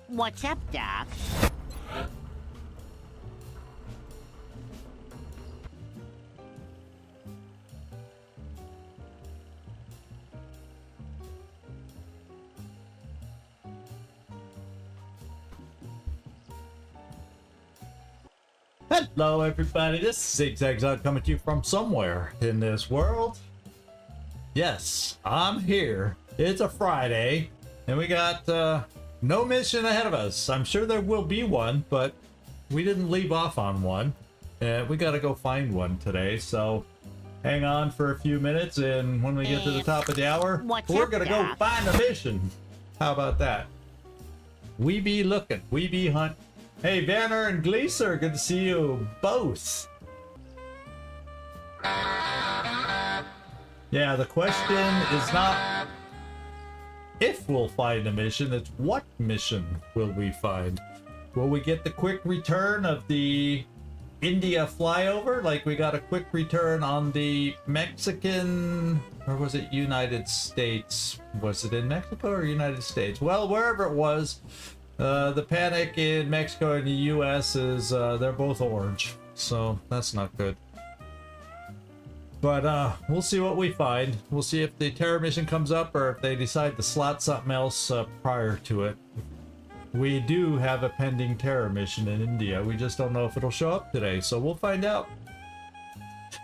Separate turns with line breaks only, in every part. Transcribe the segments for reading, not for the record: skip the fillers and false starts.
What's up, Doc?
Hello everybody, this is Zigzag coming to you from somewhere in this world. Yes, I'm here. It's a Friday, and we got no mission ahead of us. I'm sure there will be one, but we didn't leave off on one. We gotta go find one today, so hang on for a few minutes, and when we get to the top of the hour, we're gonna go find a mission. How about that? We be looking, we be hunting. Hey, Banner and Gleaser, good to see you both. Yeah, the question is not if we'll find a mission, it's what mission will we find? Will we get the quick return of the India flyover? Like we got a quick return on the Mexican, or was it United States? Was it in Mexico or United States? Well, wherever it was. The panic in Mexico and the US is, they're both orange, so that's not good. But, we'll see what we find. We'll see if the terror mission comes up or if they decide to slot something else prior to it. We do have a pending terror mission in India. We just don't know if it'll show up today, so we'll find out.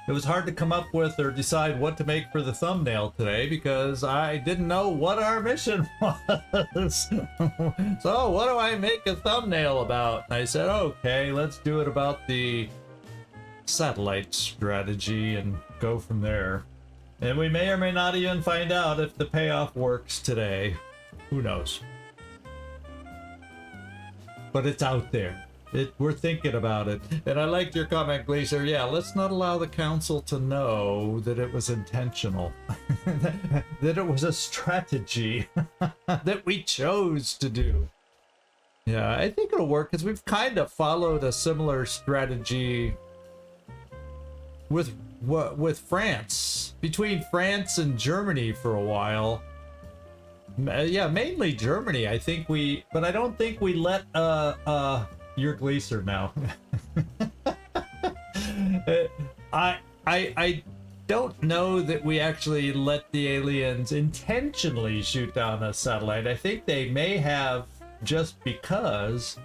It was hard to come up with or decide what to make for the thumbnail today because I didn't know what our mission was. So what do I make a thumbnail about? And I said, okay, let's do it about the satellite strategy and go from there. And we may or may not even find out if the payoff works today. Who knows? But it's out there. We're thinking about it. And I liked your comment, Glacier. Yeah, let's not allow the council to know that it was intentional. That it was a strategy that we chose to do. Yeah, I think it'll work because we've kind of followed a similar strategy with France. Between France and Germany for a while. Yeah, mainly Germany. I think but I don't think we let you're Gleaser now. I don't know that we actually let the aliens intentionally shoot down a satellite. I think they may have just because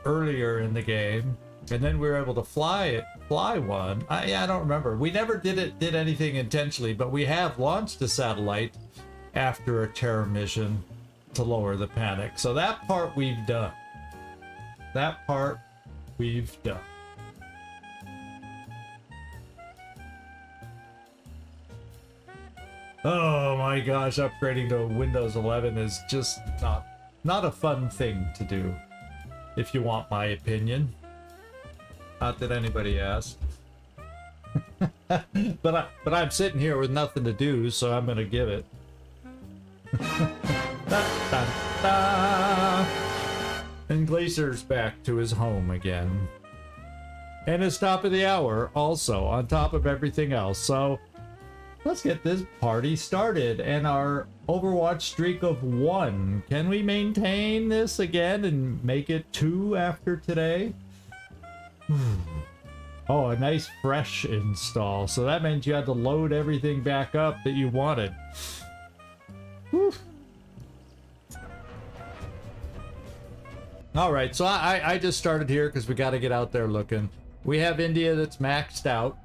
earlier in the game, and then we were able to fly one. I don't remember. We never did anything intentionally, but we have launched a satellite after a terror mission to lower the panic. So that part we've done. That part we've done. Oh my gosh, upgrading to Windows 11 is just not a fun thing to do, if you want my opinion. Not that anybody asked. but I'm sitting here with nothing to do, so I'm gonna give it. Da, da, da. And Glacier's back to his home again. And it's top of the hour also, on top of everything else. So let's get this party started. And our Overwatch streak of 1. Can we maintain this again and make it 2 after today? Oh, a nice fresh install. So that meant you had to load everything back up that you wanted. Whew. Alright, so I just started here because we got to get out there looking. We have India that's maxed out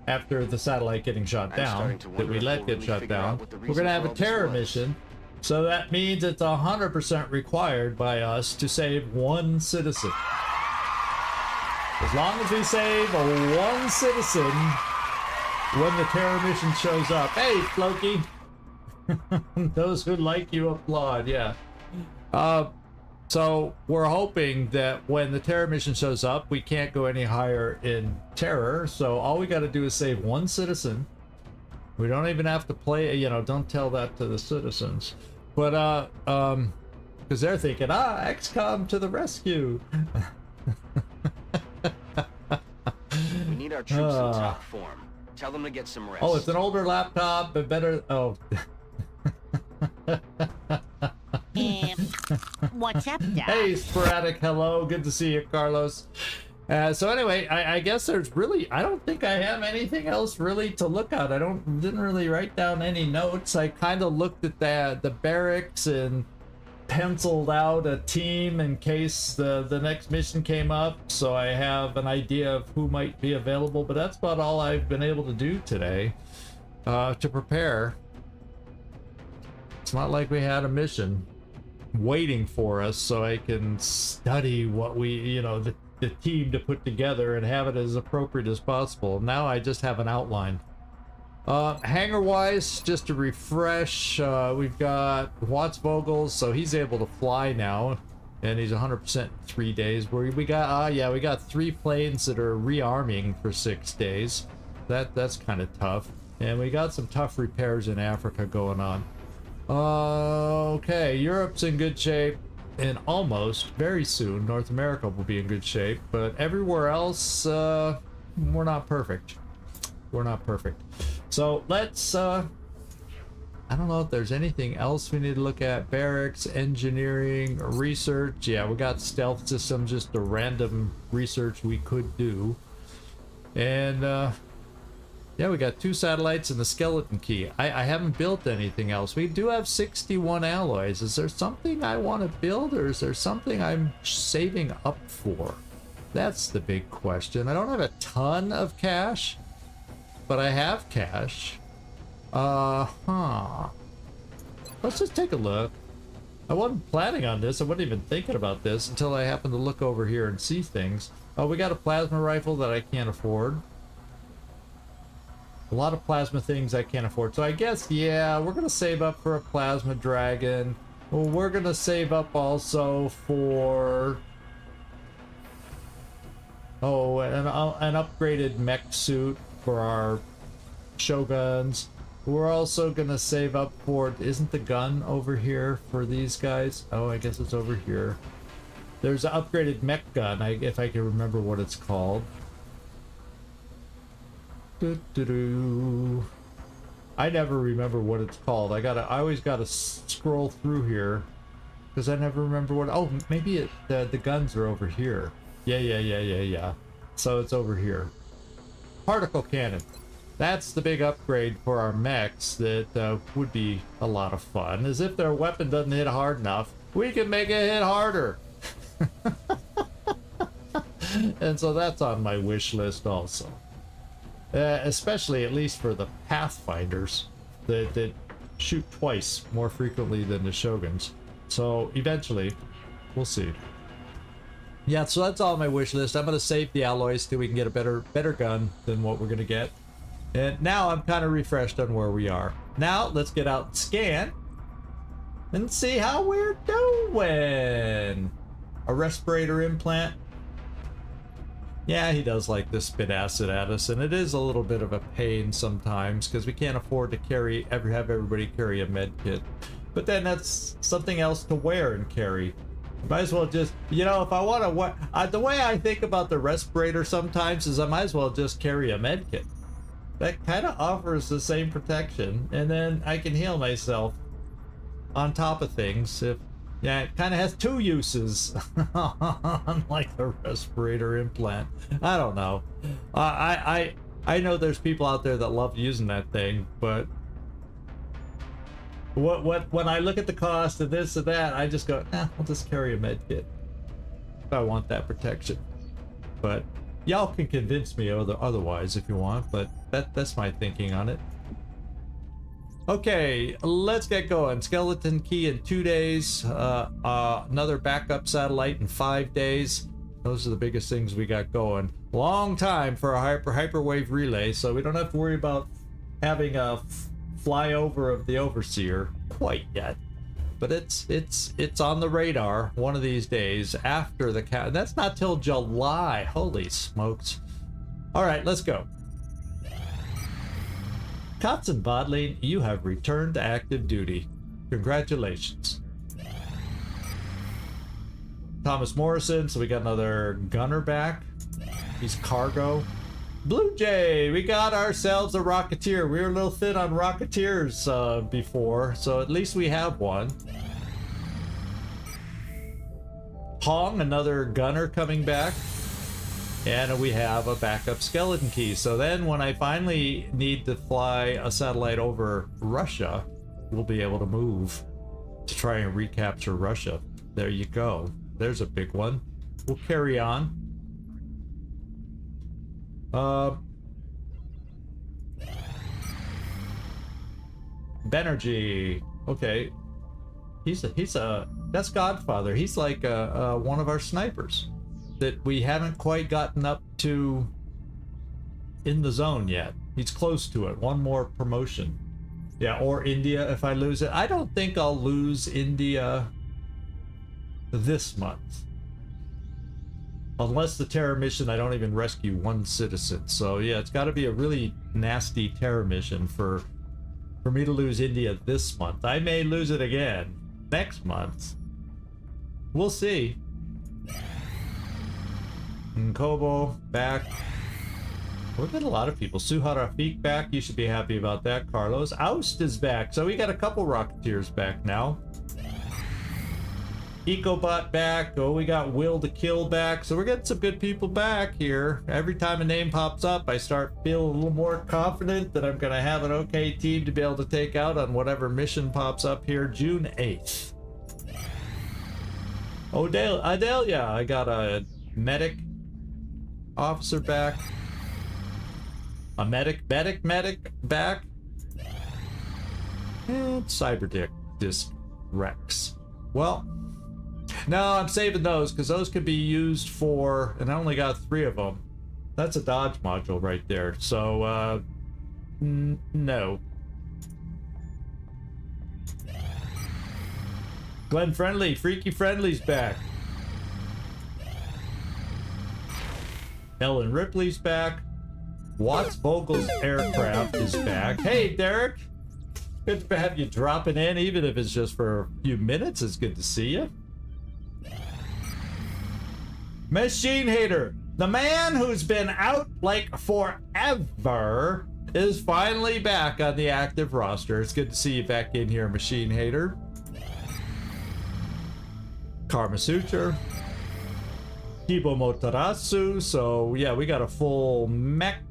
after the satellite getting shot down, that we let get shut down. We're going to have a terror mission, so that means it's 100% required by us to save one citizen. As long as we save one citizen when the terror mission shows up. Hey, Floki! Those who like you applaud, yeah. So we're hoping that when the terror mission shows up, we can't go any higher in terror. So all we got to do is save one citizen. We don't even have to play, you know, don't tell that to the citizens. But, because they're thinking, XCom to the rescue.
We need our troops in top form. Tell them to get some rest.
Oh, it's an older laptop, but better. Oh.
What's up, Doc?
Hey, Sporadic, hello. Good to see you, Carlos. So anyway, I guess there's really, I don't think I have anything else really to look at. Didn't really write down any notes. I kind of looked at the barracks and penciled out a team in case the next mission came up. So I have an idea of who might be available, but that's about all I've been able to do today to prepare. It's not like we had a mission waiting for us so I can study what we, you know, the team to put together and have it as appropriate as possible. Now I just have an outline. Hangar wise, just to refresh, we've got Watts Vogels, so he's able to fly now, and he's 100% in 3 days. We got 3 planes that are rearming for 6 days. That's kind of tough, and we got some tough repairs in Africa going on. Okay, Europe's in good shape. And almost very soon North America will be in good shape, but everywhere else we're not perfect. So let's I don't know if there's anything else we need to look at. Barracks, engineering, research. Yeah, we got stealth systems, just a random research we could do. And yeah, we got 2 satellites and the skeleton key. I haven't built anything else. We do have 61 alloys. Is there something I want to build, or is there something I'm saving up for? That's the big question. I don't have a ton of cash, but I have cash. Let's just take a look. I wasn't planning on this. I wasn't even thinking about this until I happened to look over here and see things. Oh, we got a plasma rifle that I can't afford. A lot of plasma things I can't afford. So I guess, yeah, we're going to save up for a plasma dragon. Well, we're going to save up also for... oh, an upgraded mech suit for our shoguns. We're also going to save up for... isn't the gun over here for these guys? Oh, I guess it's over here. There's an upgraded mech gun, if I can remember what it's called. I never remember what it's called. I always gotta scroll through here because I never remember what. Oh, maybe the guns are over here. Yeah. So it's over here. Particle cannon. That's the big upgrade for our mechs that would be a lot of fun. As if their weapon doesn't hit hard enough, we can make it hit harder. And so that's on my wish list also. Especially at least for the Pathfinders that shoot twice more frequently than the Shoguns. So eventually, we'll see. Yeah, so that's all on my wish list. I'm going to save the alloys till we can get a better gun than what we're going to get. And now I'm kind of refreshed on where we are. Now let's get out and scan and see how we're doing. A respirator implant. Yeah, he does like to spit acid at us, and it is a little bit of a pain sometimes because we can't afford to have everybody carry a med kit. But then that's something else to wear and carry. Might as well just, you know, if I want to wear... the way I think about the respirator sometimes is I might as well just carry a med kit. That kind of offers the same protection, and then I can heal myself on top of things if... yeah, it kind of has 2 uses, unlike the respirator implant. I don't know. I know there's people out there that love using that thing, but when I look at the cost of this or that, I just go, I'll just carry a med kit if I want that protection. But y'all can convince me otherwise if you want, but that's my thinking on it. Okay, let's get going. Skeleton key in 2 days. Another backup satellite in 5 days. Those are the biggest things we got going. Long time for a hyperwave relay, so we don't have to worry about having a flyover of the Overseer quite yet. But it's on the radar one of these days after the that's not till July. Holy smokes. All right, let's go. Kotz and Bodling, you have returned to active duty. Congratulations. Thomas Morrison, so we got another gunner back. He's cargo. Blue Jay, we got ourselves a Rocketeer. We were a little thin on Rocketeers before, so at least we have one. Pong, another gunner coming back. And we have a backup skeleton key. So then when I finally need to fly a satellite over Russia, we'll be able to move to try and recapture Russia. There you go. There's a big one. We'll carry on. Benergy. Okay. That's Godfather. He's like one of our snipers that we haven't quite gotten up to in the zone yet. He's close to it. One more promotion. Yeah, or India if I lose it. I don't think I'll lose India this month. Unless the terror mission, I don't even rescue one citizen. So yeah, it's got to be a really nasty terror mission for me to lose India this month. I may lose it again next month. We'll see. Kobo back. We've got a lot of people. Suha Rafik back. You should be happy about that. Carlos. Oust is back. So we got a couple Rocketeers back now. EcoBot back. Oh, we got Will to Kill back. So we're getting some good people back here. Every time a name pops up, I start feeling a little more confident that I'm going to have an okay team to be able to take out on whatever mission pops up here. June 8th. Oh, Adelia. I got a medic officer back. A medic back. And Cyberdick Disc Rex. Well, no, I'm saving those because those could be used for, and I only got 3 of them. That's a dodge module right there. So, no. Glenn Friendly, Freaky Friendly's back. Ellen Ripley's back. Watts Vogel's aircraft is back. Hey, Derek. Good to have you dropping in, even if it's just for a few minutes. It's good to see you. Machine Hater, the man who's been out like forever, is finally back on the active roster. It's good to see you back in here, Machine Hater. Karma Suture. Kibo Motarasu. So yeah, we got a full mech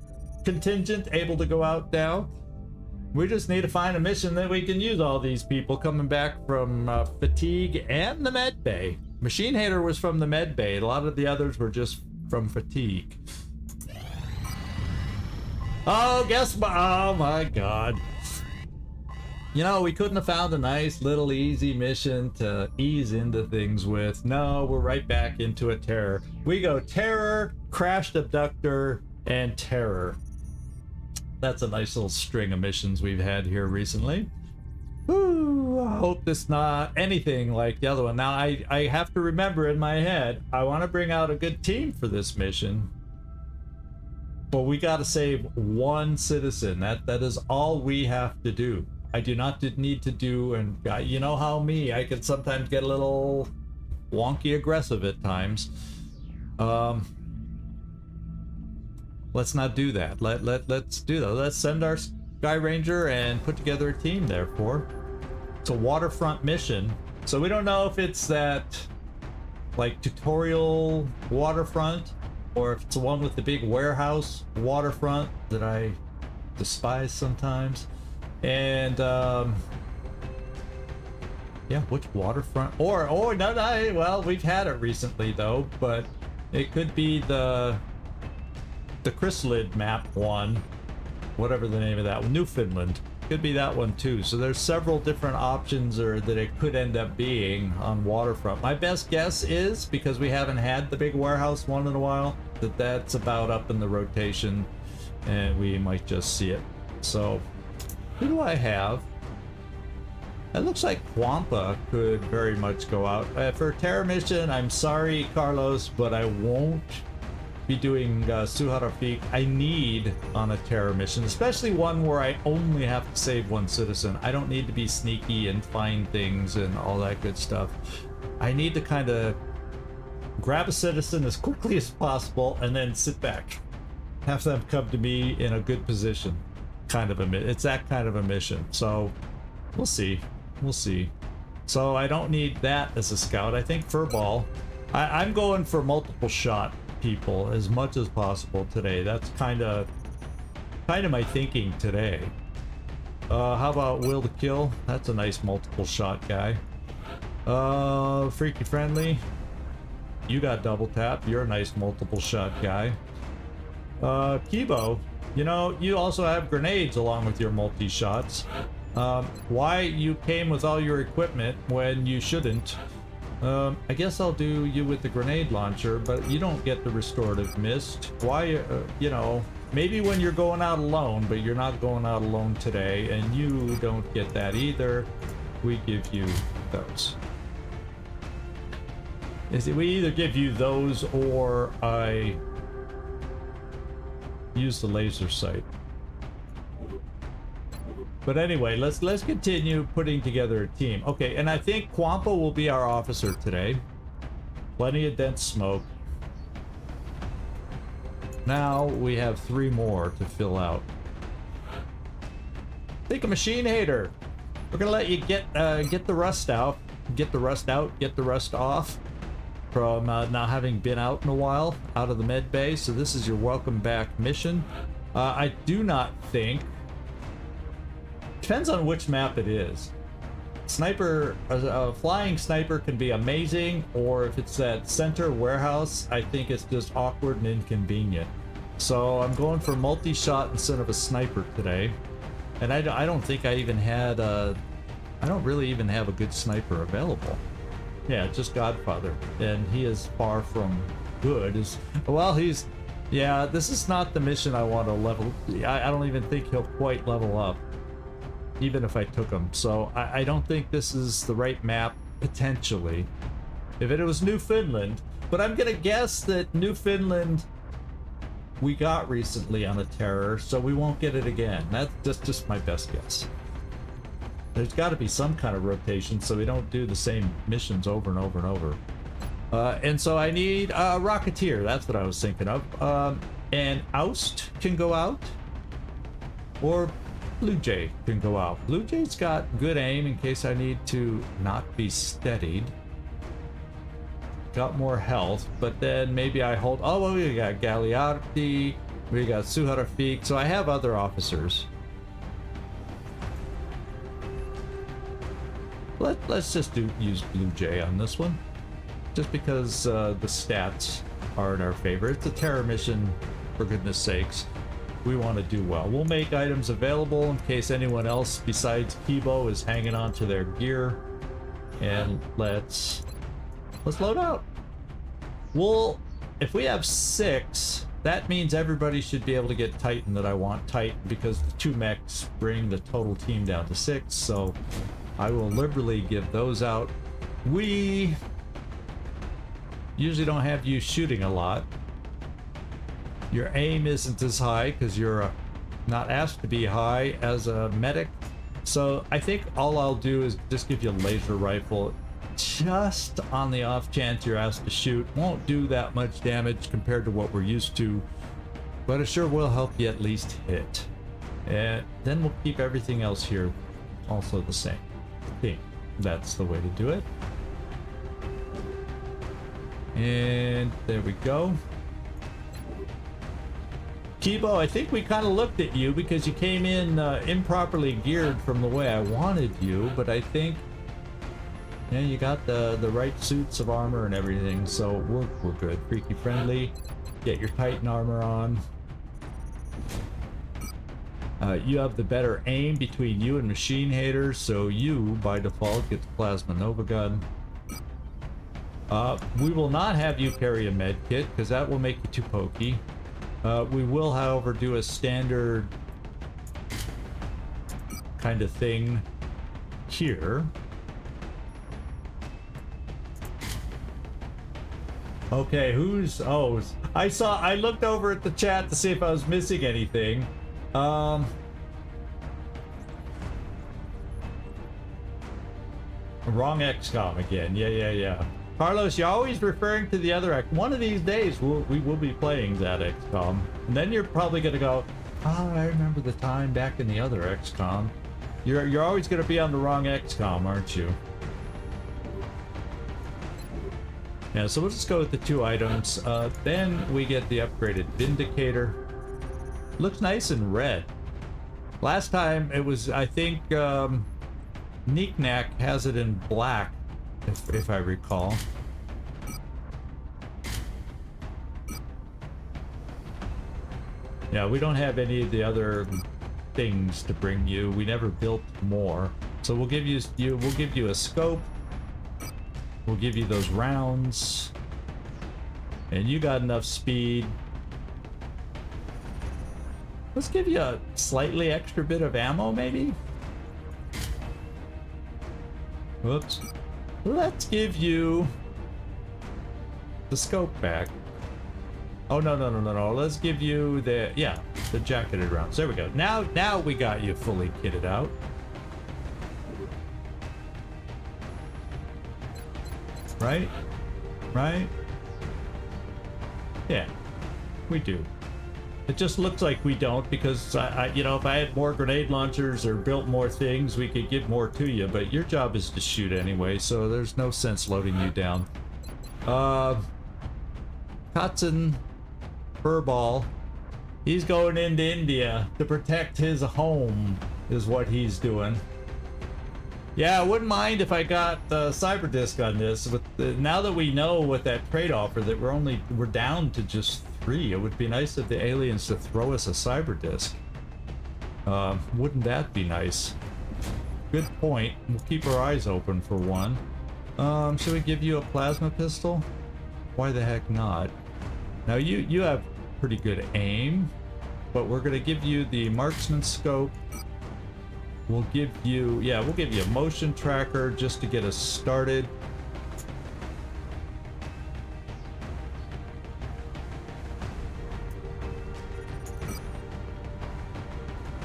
contingent able to go out now. We just need to find a mission that we can use all these people coming back from Fatigue and the Med Bay. Machine Hater was from the Med Bay. A lot of the others were just from Fatigue. Oh, oh my god. You know, we couldn't have found a nice little easy mission to ease into things with. No, we're right back into a terror. We go terror, crashed abductor, and terror. That's a nice little string of missions we've had here recently. Woo, I hope this not anything like the other one. Now, I have to remember in my head, I want to bring out a good team for this mission. But we got to save one citizen. That is all we have to do. I do not need to do, and you know how I can sometimes get a little wonky aggressive at times. Let's not do that. Let's do that. Let's send our Sky Ranger and put together a team, therefore. It's a waterfront mission. So we don't know if it's that like tutorial waterfront or if it's the one with the big warehouse waterfront that I despise sometimes. And yeah, which waterfront? Or no, well, we've had it recently though, but it could be the Chrysalid map one, whatever the name of that one, Newfoundland. Could be that one too. So there's several different options that it could end up being on waterfront. My best guess is, because we haven't had the big warehouse one in a while, that's about up in the rotation and we might just see it. So who do I have? It looks like Kwampa could very much go out. For Terror Mission, I'm sorry, Carlos, but I won't be doing Suharafik. I need on a Terror Mission, especially one where I only have to save one citizen. I don't need to be sneaky and find things and all that good stuff. I need to kind of grab a citizen as quickly as possible and then sit back. Have them come to me in a good position. It's that kind of a mission. So we'll see. So I don't need that as a scout. I think Furball I'm going for multiple shot people as much as possible today. That's kind of my thinking today. How about will to kill? That's a nice multiple shot guy. Freaky friendly. You got double tap. You're a nice multiple shot guy. Kibo, you know, you also have grenades along with your multi shots. Why you came with all your equipment when you shouldn't? I guess I'll do you with the grenade launcher, but you don't get the restorative mist. Why, you know, maybe when you're going out alone, but you're not going out alone today, and you don't get that either. We give you those. We either give you those or I use the laser sight. But anyway, let's continue putting together a team. Okay, and I think Quampa will be our officer today. Plenty of dense smoke. Now we have 3 more to fill out. Think a machine hater. We're gonna let you get the rust out, get the rust off from not having been out in a while, out of the med bay. So this is your welcome back mission. I do not think. Depends on which map it is. Sniper, a flying sniper can be amazing, or if it's that center warehouse, I think it's just awkward and inconvenient. So I'm going for multi-shot instead of a sniper today. And I don't think I even had I don't really even have a good sniper available. Yeah, just Godfather, and he is far from good. Yeah, this is not the mission I want to level. I don't even think he'll quite level up, even if I took him. So I don't think this is the right map, potentially. If it was Newfoundland, but I'm gonna guess that Newfoundland we got recently on a terror, so we won't get it again. That's just my best guess. There's got to be some kind of rotation so we don't do the same missions over and over and over. And so I need a Rocketeer. That's what I was thinking of. And Oust can go out, or Blue Jay can go out. Blue Jay's got good aim in case I need to not be steadied. Got more health, but then maybe I hold. Oh, well, we got Gagliardi, we got Suharafik, so I have other officers. Let's just use Blue Jay on this one, just because the stats are in our favor. It's a terror mission, for goodness sakes. We want to do well. We'll make items available in case anyone else besides Kibo is hanging on to their gear. And let's load out. Well, if we have 6, that means everybody should be able to get Titan that I want Titan, because the 2 mechs bring the total team down to 6. So I will liberally give those out. We usually don't have you shooting a lot. Your aim isn't as high because you're not asked to be high as a medic. So I think all I'll do is just give you a laser rifle, just on the off chance you're asked to shoot. Won't do that much damage compared to what we're used to, but it sure will help you at least hit. And then we'll keep everything else here also the same. I think that's the way to do it. And there we go. Kibo, I think we kind of looked at you because you came in improperly geared from the way I wanted you, but I think, yeah, you got the right suits of armor and everything, so we're good. Freaky friendly. Get your Titan armor on. You have the better aim between you and machine haters, so you by default get the plasma nova gun. We will not have you carry a med kit because that will make you too pokey. We will, however, do a standard kind of thing here. Okay, who's... Oh, I looked over at the chat to see if I was missing anything. Wrong XCom again. Yeah. Carlos, you're always referring to the other X. One of these days, we will be playing that XCom. And then you're probably going to go, oh, I remember the time back in the other XCom. You're always going to be on the wrong XCom, aren't you? Yeah, so we'll just go with the 2 items. Then we get the upgraded Vindicator. Looks nice in red. Last time it was, I think, Knick-Knack has it in black, if I recall. Yeah, we don't have any of the other things to bring you. We never built more. So we'll give you a scope. We'll give you those rounds. And you got enough speed. Let's give you a slightly extra bit of ammo, maybe? Whoops. Let's give you the scope back. Oh, no. Let's give you the, yeah, the jacketed rounds. There we go. Now we got you fully kitted out. Right? Right? Yeah, we do. It just looks like we don't, because I you know, if I had more grenade launchers or built more things, we could give more to you, but your job is to shoot anyway, so there's no sense loading you down. Kotzen Furball, he's going into India to protect his home, is what he's doing. Yeah, I wouldn't mind if I got the cyber disc on this, but now that we know what that trade offer, that we're down to just 3, it would be nice of the aliens to throw us a cyber disc. Wouldn't that be nice? Good point. We'll keep our eyes open for one. Should we give you a plasma pistol? Why the heck not? Now you have pretty good aim, but we're gonna give you the marksman scope. We'll give you a motion tracker just to get us started.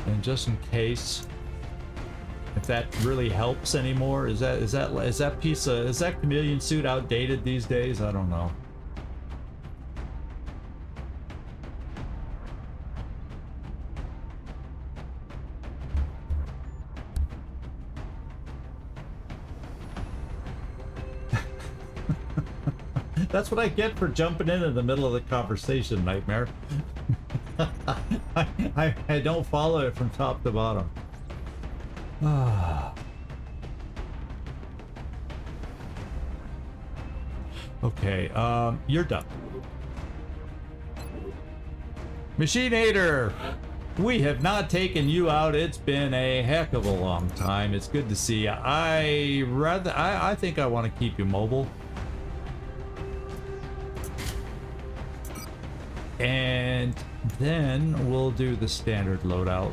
And just in case, if that really helps anymore, is that chameleon suit outdated these days? I don't know. That's what I get for jumping in the middle of the conversation, Nightmare. I don't follow it from top to bottom. Okay, you're done. Machinator! We have not taken you out. It's been a heck of a long time. It's good to see you. I think I want to keep you mobile. And then we'll do the standard loadout.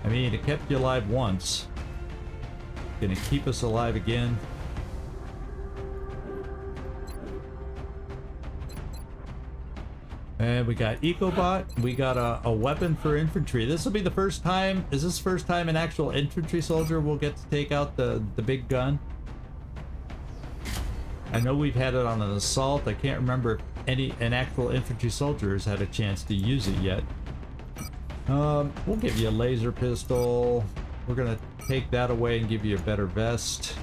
I mean, it kept you alive once. Gonna keep us alive again. And we got EcoBot. We got a weapon for infantry. This will be the first time. Is this the first time an actual infantry soldier will get to take out the big gun? I know we've had it on an assault. I can't remember if an actual infantry soldier has had a chance to use it yet. We'll give you a laser pistol. We're gonna take that away and give you a better vest.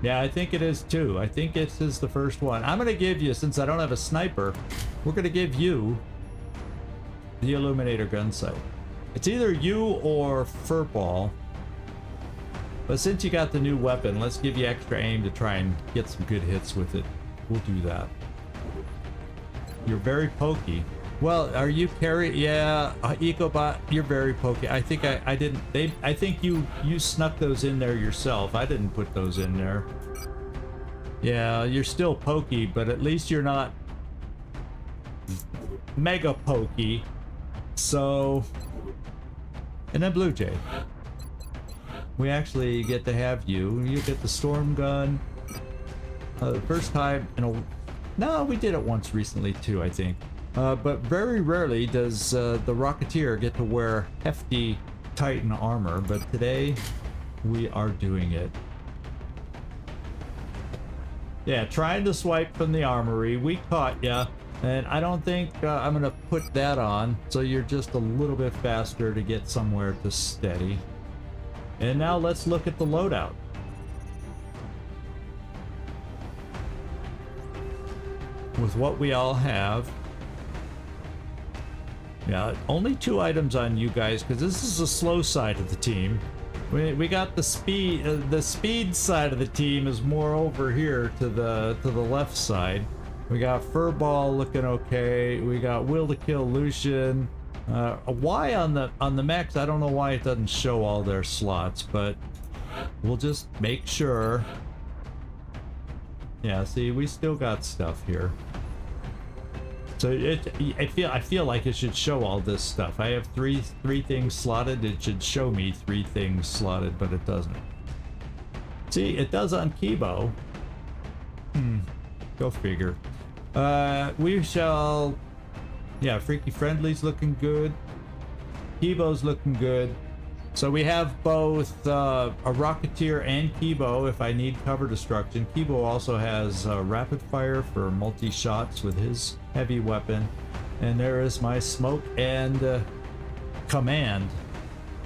Yeah, I think it is too. I think it is the first one. I'm gonna give you, since I don't have a sniper, we're gonna give you the Illuminator gun sight. It's either you or Furball. But since you got the new weapon, let's give you extra aim to try and get some good hits with it. We'll do that. You're very pokey. Well, are you carry? Yeah, EcoBot, you're very pokey. I think I didn't. I think you snuck those in there yourself. I didn't put those in there. Yeah, you're still pokey, but at least you're not mega pokey. So. And then Blue Jay. We actually get to have you. You get the storm gun. The first time in a... No, we did it once recently too, I think. But very rarely does the Rocketeer get to wear hefty Titan armor. But today, we are doing it. Yeah, trying to swipe from the armory. We caught ya. And I don't think I'm gonna put that on, so you're just a little bit faster to get somewhere to steady. And now let's look at the loadout. With what we all have. Yeah, only 2 items on you guys, because this is the slow side of the team. We got the speed side of the team is more over here to the left side. We got Furball looking okay. We got Will to Kill Lucian. A Y on the max. I don't know why it doesn't show all their slots, but we'll just make sure. Yeah, see, we still got stuff here. So I feel like it should show all this stuff. I have three things slotted. It should show me 3 things slotted, but it doesn't. See, it does on Kibo. Go figure. We shall. Yeah, Freaky Friendly's looking good. Kibo's looking good. So we have both a Rocketeer and Kibo if I need cover destruction. Kibo also has rapid fire for multi-shots with his heavy weapon. And there is my smoke and command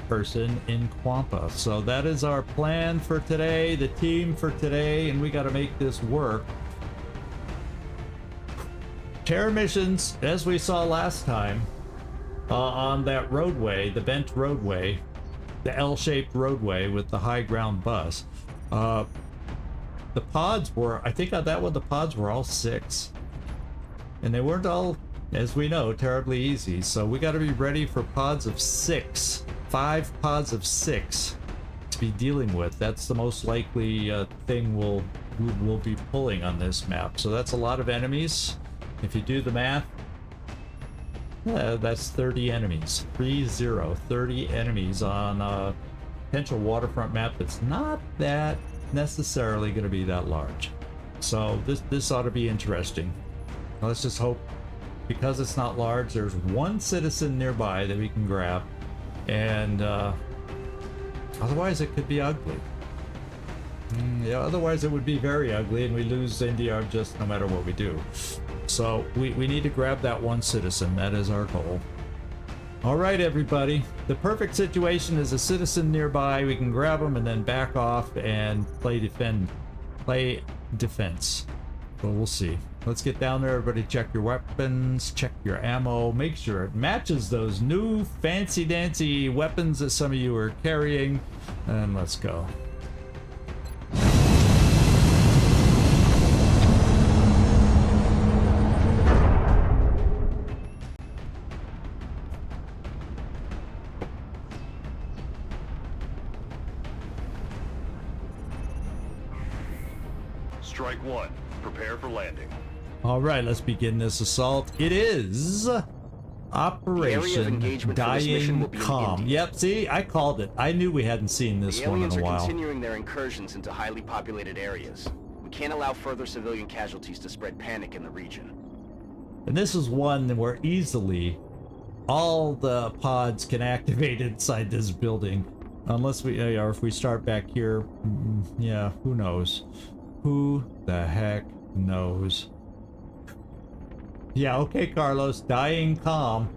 person in Quampa. So that is our plan for today, the team for today, and we got to make this work. Terror missions, as we saw last time, on that roadway, the bent roadway, the L-shaped roadway with the high ground bus. The pods were, I think on that one, the pods were all 6. And they weren't all, as we know, terribly easy. So we got to be ready for pods of 6. 5 pods of 6 to be dealing with. That's the most likely thing we'll be pulling on this map. So that's a lot of enemies. If you do the math, that's 30 enemies. 30 enemies on a potential waterfront map that's not that necessarily going to be that large. So this ought to be interesting. Let's just hope, because it's not large, there's 1 citizen nearby that we can grab, and otherwise it could be ugly. Yeah, otherwise it would be very ugly, and we lose NDR just no matter what we do. So we need to grab that 1 citizen. That is our goal. All right, everybody. The perfect situation is a citizen nearby. We can grab them and then back off and play defense. So we'll see. Let's get down there. Everybody check your weapons, check your ammo, make sure it matches those new fancy dancy weapons that some of you are carrying, and let's go.
Strike 1. Prepare for landing.
All right, let's begin this assault. It is Operation Dying Calm. Yep, see, I called it. I knew we hadn't seen this one in a while.
The aliens are continuing their incursions into highly populated areas. We can't allow further civilian casualties to spread panic in the region.
And this is one where easily all the pods can activate inside this building. Unless we, or if we start back here, yeah, who knows? Who the heck knows? Yeah, okay, Carlos. Dying Calm.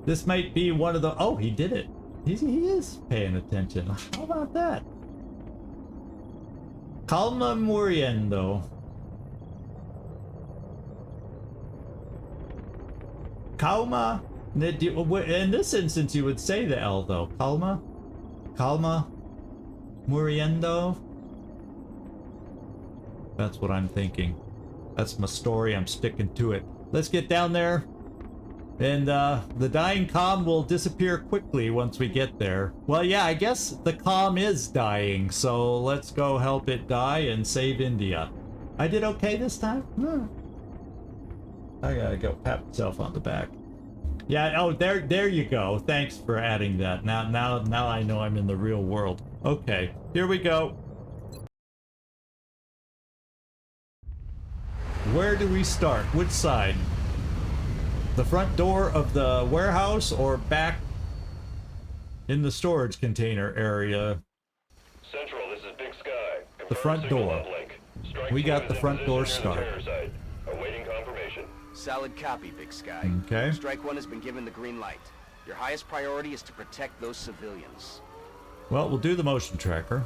This might be one of the... Oh, he did it. He is paying attention. How about that? Calma muriendo. Calma. In this instance, you would say the L, though. Calma. Calma. Muriendo. That's what I'm thinking. That's my story. I'm sticking to it. Let's get down there. And the dying calm will disappear quickly once we get there. Well, yeah, I guess the calm is dying. So let's go help it die and save India. I did okay this time? I gotta go pat myself on the back. Yeah, oh, there you go. Thanks for adding that. Now I know I'm in the real world. Okay, here we go. Where do we start? Which side? The front door of the warehouse or back in the storage container area?
Central, this is Big Sky.
The front door. We got the front door start.
Awaiting confirmation.
Solid copy, Big Sky.
Okay.
Strike One has been given the green light. Your highest priority is to protect those civilians.
Well, we'll do the motion tracker.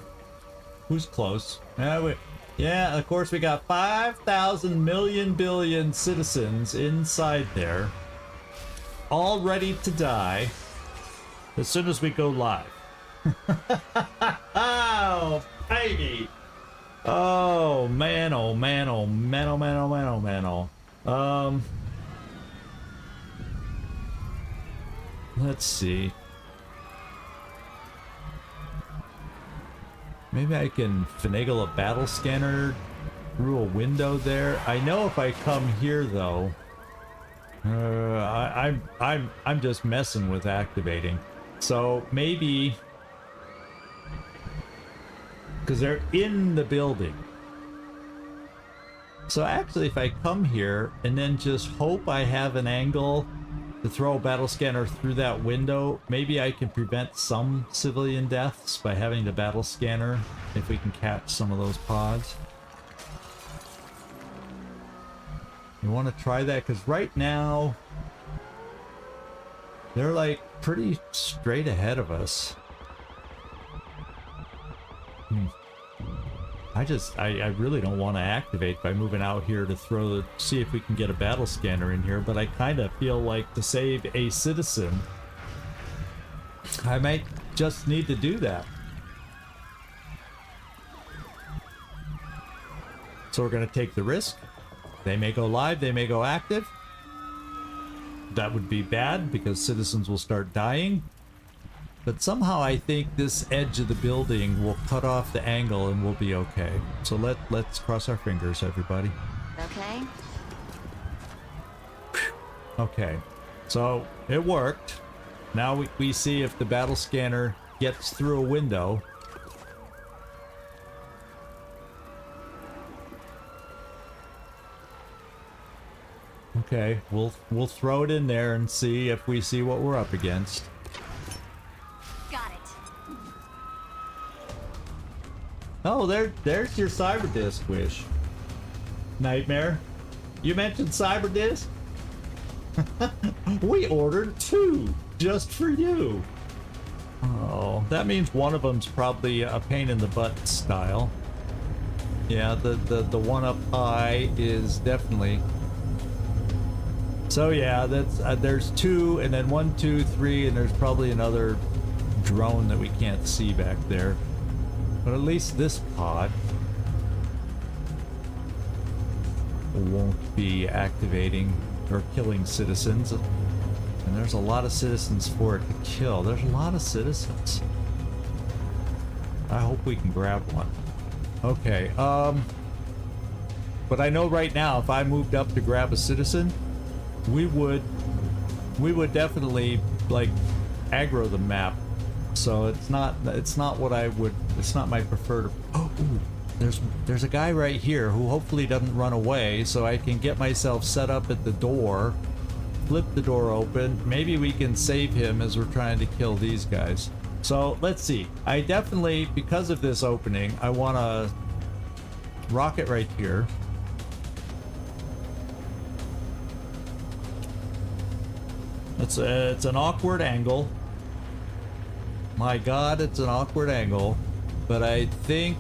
Who's close? Yeah, of course we got 5,000 million billion citizens inside there, all ready to die as soon as we go live. Oh, baby! Oh man! Oh man! Oh man! Oh man! Oh man! Oh man! Oh. Let's see. Maybe I can finagle a battle scanner through a window there. I know if I come here though, I'm just messing with activating. So maybe because they're in the building. So actually, if I come here and then just hope I have an angle to throw a battle scanner through that window, maybe I can prevent some civilian deaths by having the battle scanner if we can catch some of those pods. You want to try that? Because right now they're like pretty straight ahead of us. I really don't want to activate by moving out here to see if we can get a battle scanner in here, but I kind of feel like to save a citizen, I might just need to do that. So we're going to take the risk. They may go live, they may go active. That would be bad because citizens will start dying. But somehow I think this edge of the building will cut off the angle and we'll be okay. So let's cross our fingers, everybody.
Okay.
Okay. So it worked. Now we see if the battle scanner gets through a window. Okay, we'll throw it in there and see if we see what we're up against.
Got it.
Oh, there's your cyber disk wish. Nightmare. You mentioned cyber disk? We ordered 2 just for you. Oh, that means one of them's probably a pain in the butt style. Yeah, the one up high is definitely. So yeah, that's there's 2, and then 1, 2, 3, and there's probably another drone that we can't see back there. But at least this pod won't be activating or killing citizens. And there's a lot of citizens for it to kill. There's a lot of citizens. I hope we can grab one. Okay, but I know right now if I moved up to grab a citizen, we would definitely like aggro the map. So it's not what I would, it's not my preferred. Oh, ooh, there's a guy right here who hopefully doesn't run away, so I can get myself set up at the door, flip the door open. Maybe we can save him as we're trying to kill these guys. So let's see. I definitely, because of this opening, I want to rocket right here. It's an awkward angle. My God, it's an awkward angle. But I think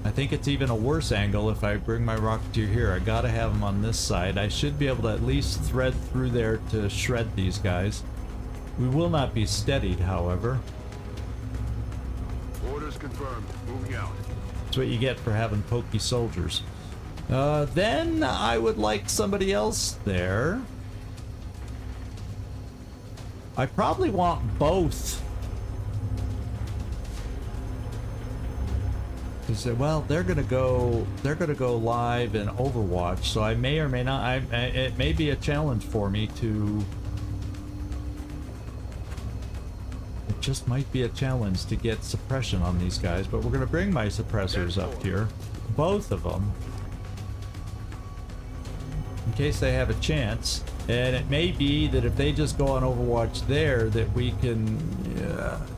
it's even a worse angle if I bring my Rocketeer here. I gotta have him on this side. I should be able to at least thread through there to shred these guys. We will not be steadied, however.
Orders confirmed. Moving out.
That's what you get for having pokey soldiers. Then I would like somebody else there. I probably want both. Because, well, they're gonna go live in Overwatch, so I may or may not. It may be a challenge for me to. It just might be a challenge to get suppression on these guys, but we're gonna bring my suppressors up here, both of them, in case they have a chance. And it may be that if they just go on Overwatch there, that we can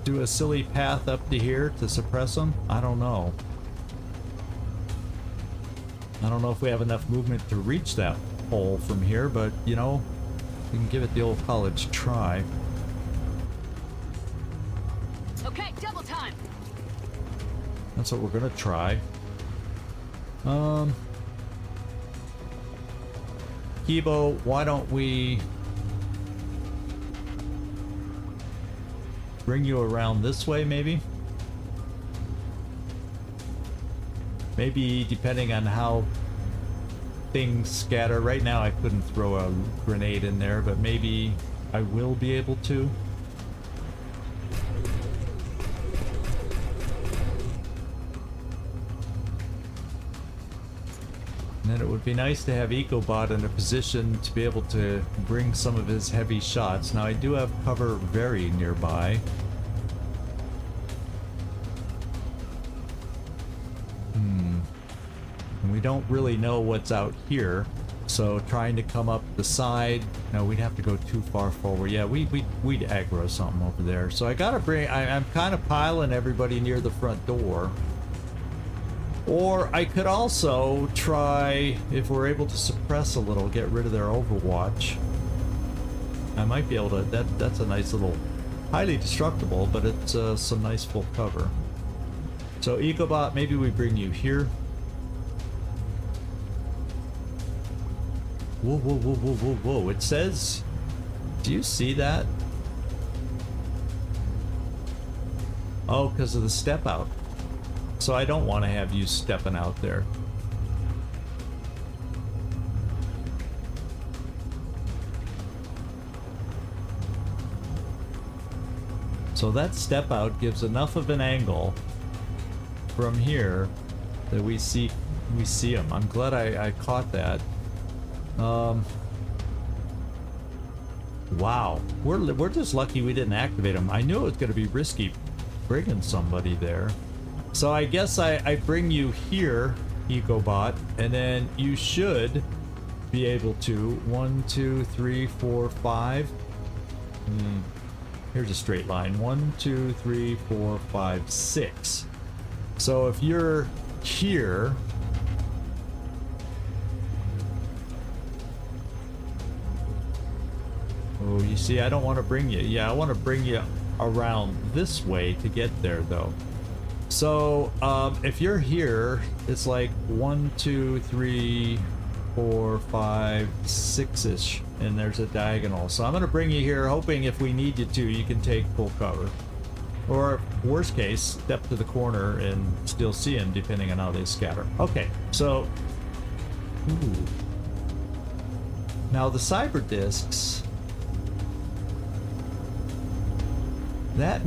do a silly path up to here to suppress them. I don't know. I don't know if we have enough movement to reach that hole from here, but you know, we can give it the old college try.
Okay, double time.
That's what we're gonna try. Kibo, why don't we bring you around this way, maybe? Maybe depending on how things scatter. Right now I couldn't throw a grenade in there, but maybe I will be able to. And then it would be nice to have EcoBot in a position to be able to bring some of his heavy shots. Now I do have cover very nearby. And we don't really know what's out here. So trying to come up the side, no, we'd have to go too far forward. Yeah, we'd aggro something over there. So I gotta bring, I'm kind of piling everybody near the front door. Or I could also try, if we're able to suppress a little, get rid of their Overwatch. I might be able to, that's a nice little, highly destructible, but it's some nice full cover. So EcoBot, maybe we bring you here. Whoa, whoa, whoa, whoa, whoa, whoa. It says, do you see that? Oh, because of the step out. So I don't want to have you stepping out there. So that step out gives enough of an angle from here that we see him. I'm glad I caught that. Wow, we're just lucky we didn't activate him. I knew it was going to be risky bringing somebody there. So I guess I bring you here, EcoBot, and then you should be able to 1, 2, 3, 4, 5. Here's a straight line. 1, 2, 3, 4, 5, 6. So if you're here, oh, you see, I don't want to bring you. Yeah, I want to bring you around this way to get there, though. So if you're here, it's like 1, 2, 3, 4, 5, 6-ish, and there's a diagonal. So I'm going to bring you here, hoping if we need you to, you can take full cover. Or worst case, step to the corner and still see them, depending on how they scatter. Okay, so ooh. Now the cyber discs. That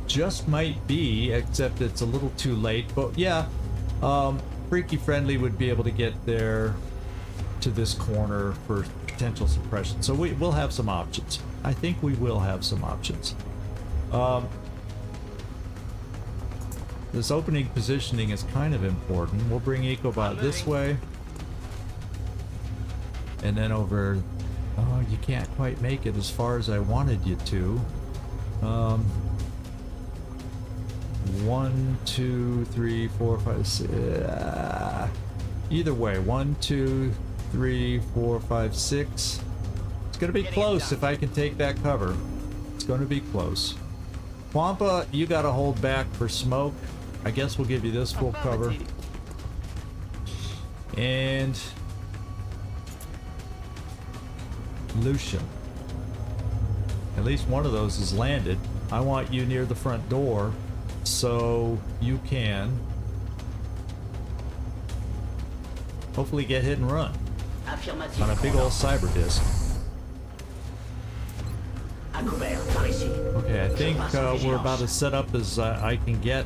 just might be, except it's a little too late. But yeah, Freaky Friendly would be able to get there to this corner for potential suppression. So we'll have some options. I think we will have some options. This opening positioning is kind of important. We'll bring EcoBot this way. And then over... Oh, you can't quite make it as far as I wanted you to. 1, 2, 3, 4, 5, 6. Either way, 1, 2, 3, 4, 5, 6. It's gonna be close if I can take that cover. It's gonna be close. Wampa, you gotta hold back for smoke. I guess we'll give you this full cover. And Lucian. At least one of those is landed. I want you near the front door so you can hopefully get hit and run on a big old cyber disc. Okay, I think we're about as set up as I can get,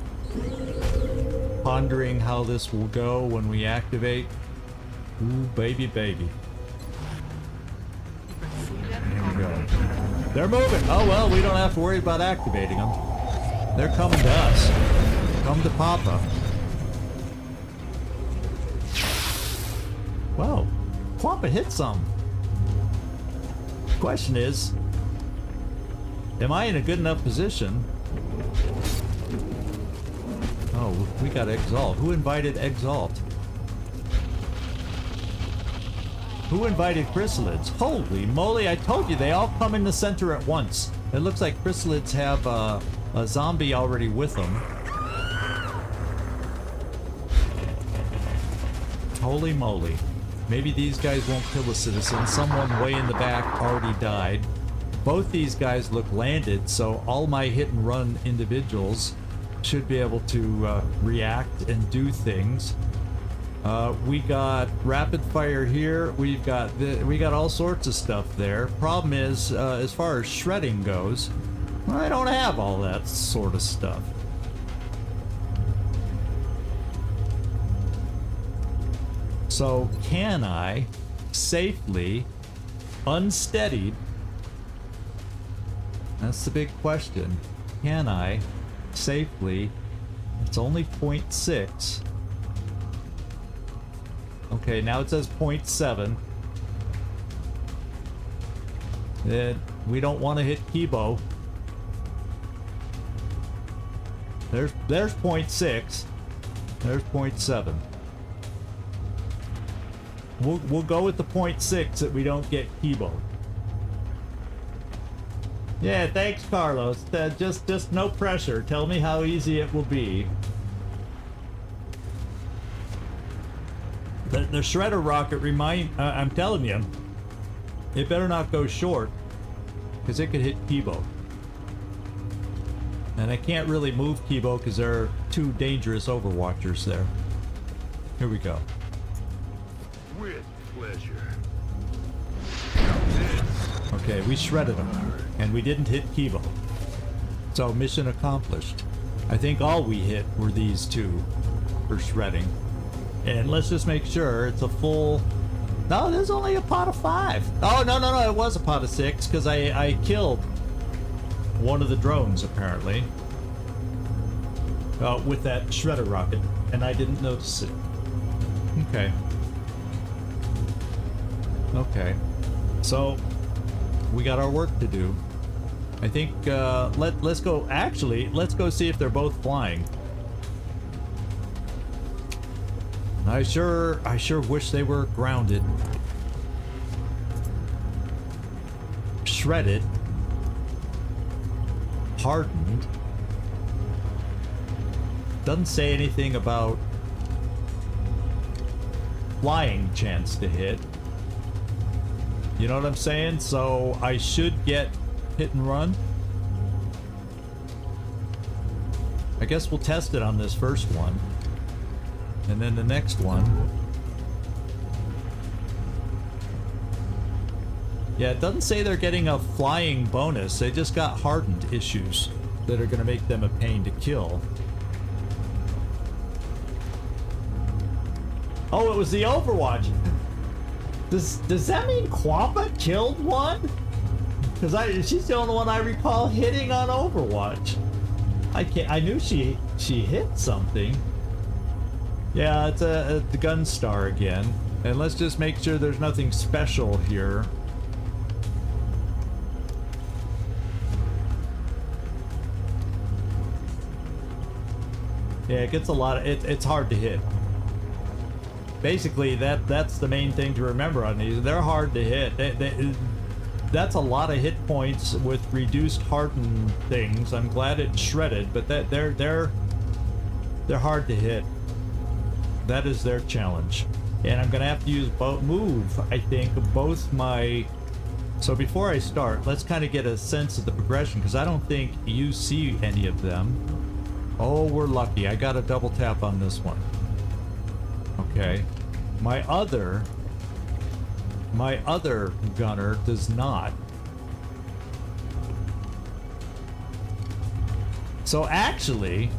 pondering how this will go when we activate. Ooh, baby, baby. Here we go. They're moving. Oh well, we don't have to worry about activating them. They're coming to us. Come to Papa. Whoa, Papa hit some. Question is, am I in a good enough position? Oh, we got Exalt. Who invited Exalt? Who invited chrysalids? Holy moly, I told you, they all come in the center at once. It looks like chrysalids have a zombie already with them. Holy moly. Maybe these guys won't kill a citizen. Someone way in the back already died. Both these guys look landed, so all my hit and run individuals should be able to react and do things. We got rapid fire here. We got all sorts of stuff there. Problem is, as far as shredding goes, I don't have all that sort of stuff. So can I safely, unsteadied? That's the big question. Can I safely? It's only 0.6. Okay, now it says 0.7. We don't want to hit Kibo. There's 0.6. There's 0.7. We'll go with the 0.6 that we don't get Kibo. Yeah, thanks, Carlos. Just no pressure. Tell me how easy it will be. The shredder rocket I'm telling you, it better not go short, because it could hit Kibo. And I can't really move Kibo because there are two dangerous Overwatchers there. Here we go.
With pleasure.
Okay, we shredded them, and we didn't hit Kibo. So mission accomplished. I think all we hit were these two for shredding. And let's just make sure it's a full... No, there's only a pot of 5. Oh, no, it was a pot of 6, because I killed one of the drones, apparently. With that shredder rocket, and I didn't notice it. Okay. Okay. So, we got our work to do. I think, let's go... Actually, let's go see if they're both flying. I sure wish they were grounded. Shredded. Hardened. Doesn't say anything about flying chance to hit. You know what I'm saying? So I should get hit and run. I guess we'll test it on this first one. And then the next one. Yeah, it doesn't say they're getting a flying bonus. They just got hardened issues that are going to make them a pain to kill. Oh, it was the Overwatch. Does that mean Quappa killed one? Because she's the only one I recall hitting on Overwatch. I knew she hit something. Yeah, it's the Gunstar again. And let's just make sure there's nothing special here. Yeah, it gets a lot of... It's hard to hit. Basically, that's the main thing to remember on these. They're hard to hit. That's a lot of hit points with reduced hardened things. I'm glad it's shredded, but they're hard to hit. That is their challenge. And I'm gonna have to use I think, both my... So before I start, let's kind of get a sense of the progression, because I don't think you see any of them. Oh, we're lucky. I got a double tap on this one. Okay. My other gunner does not. So actually,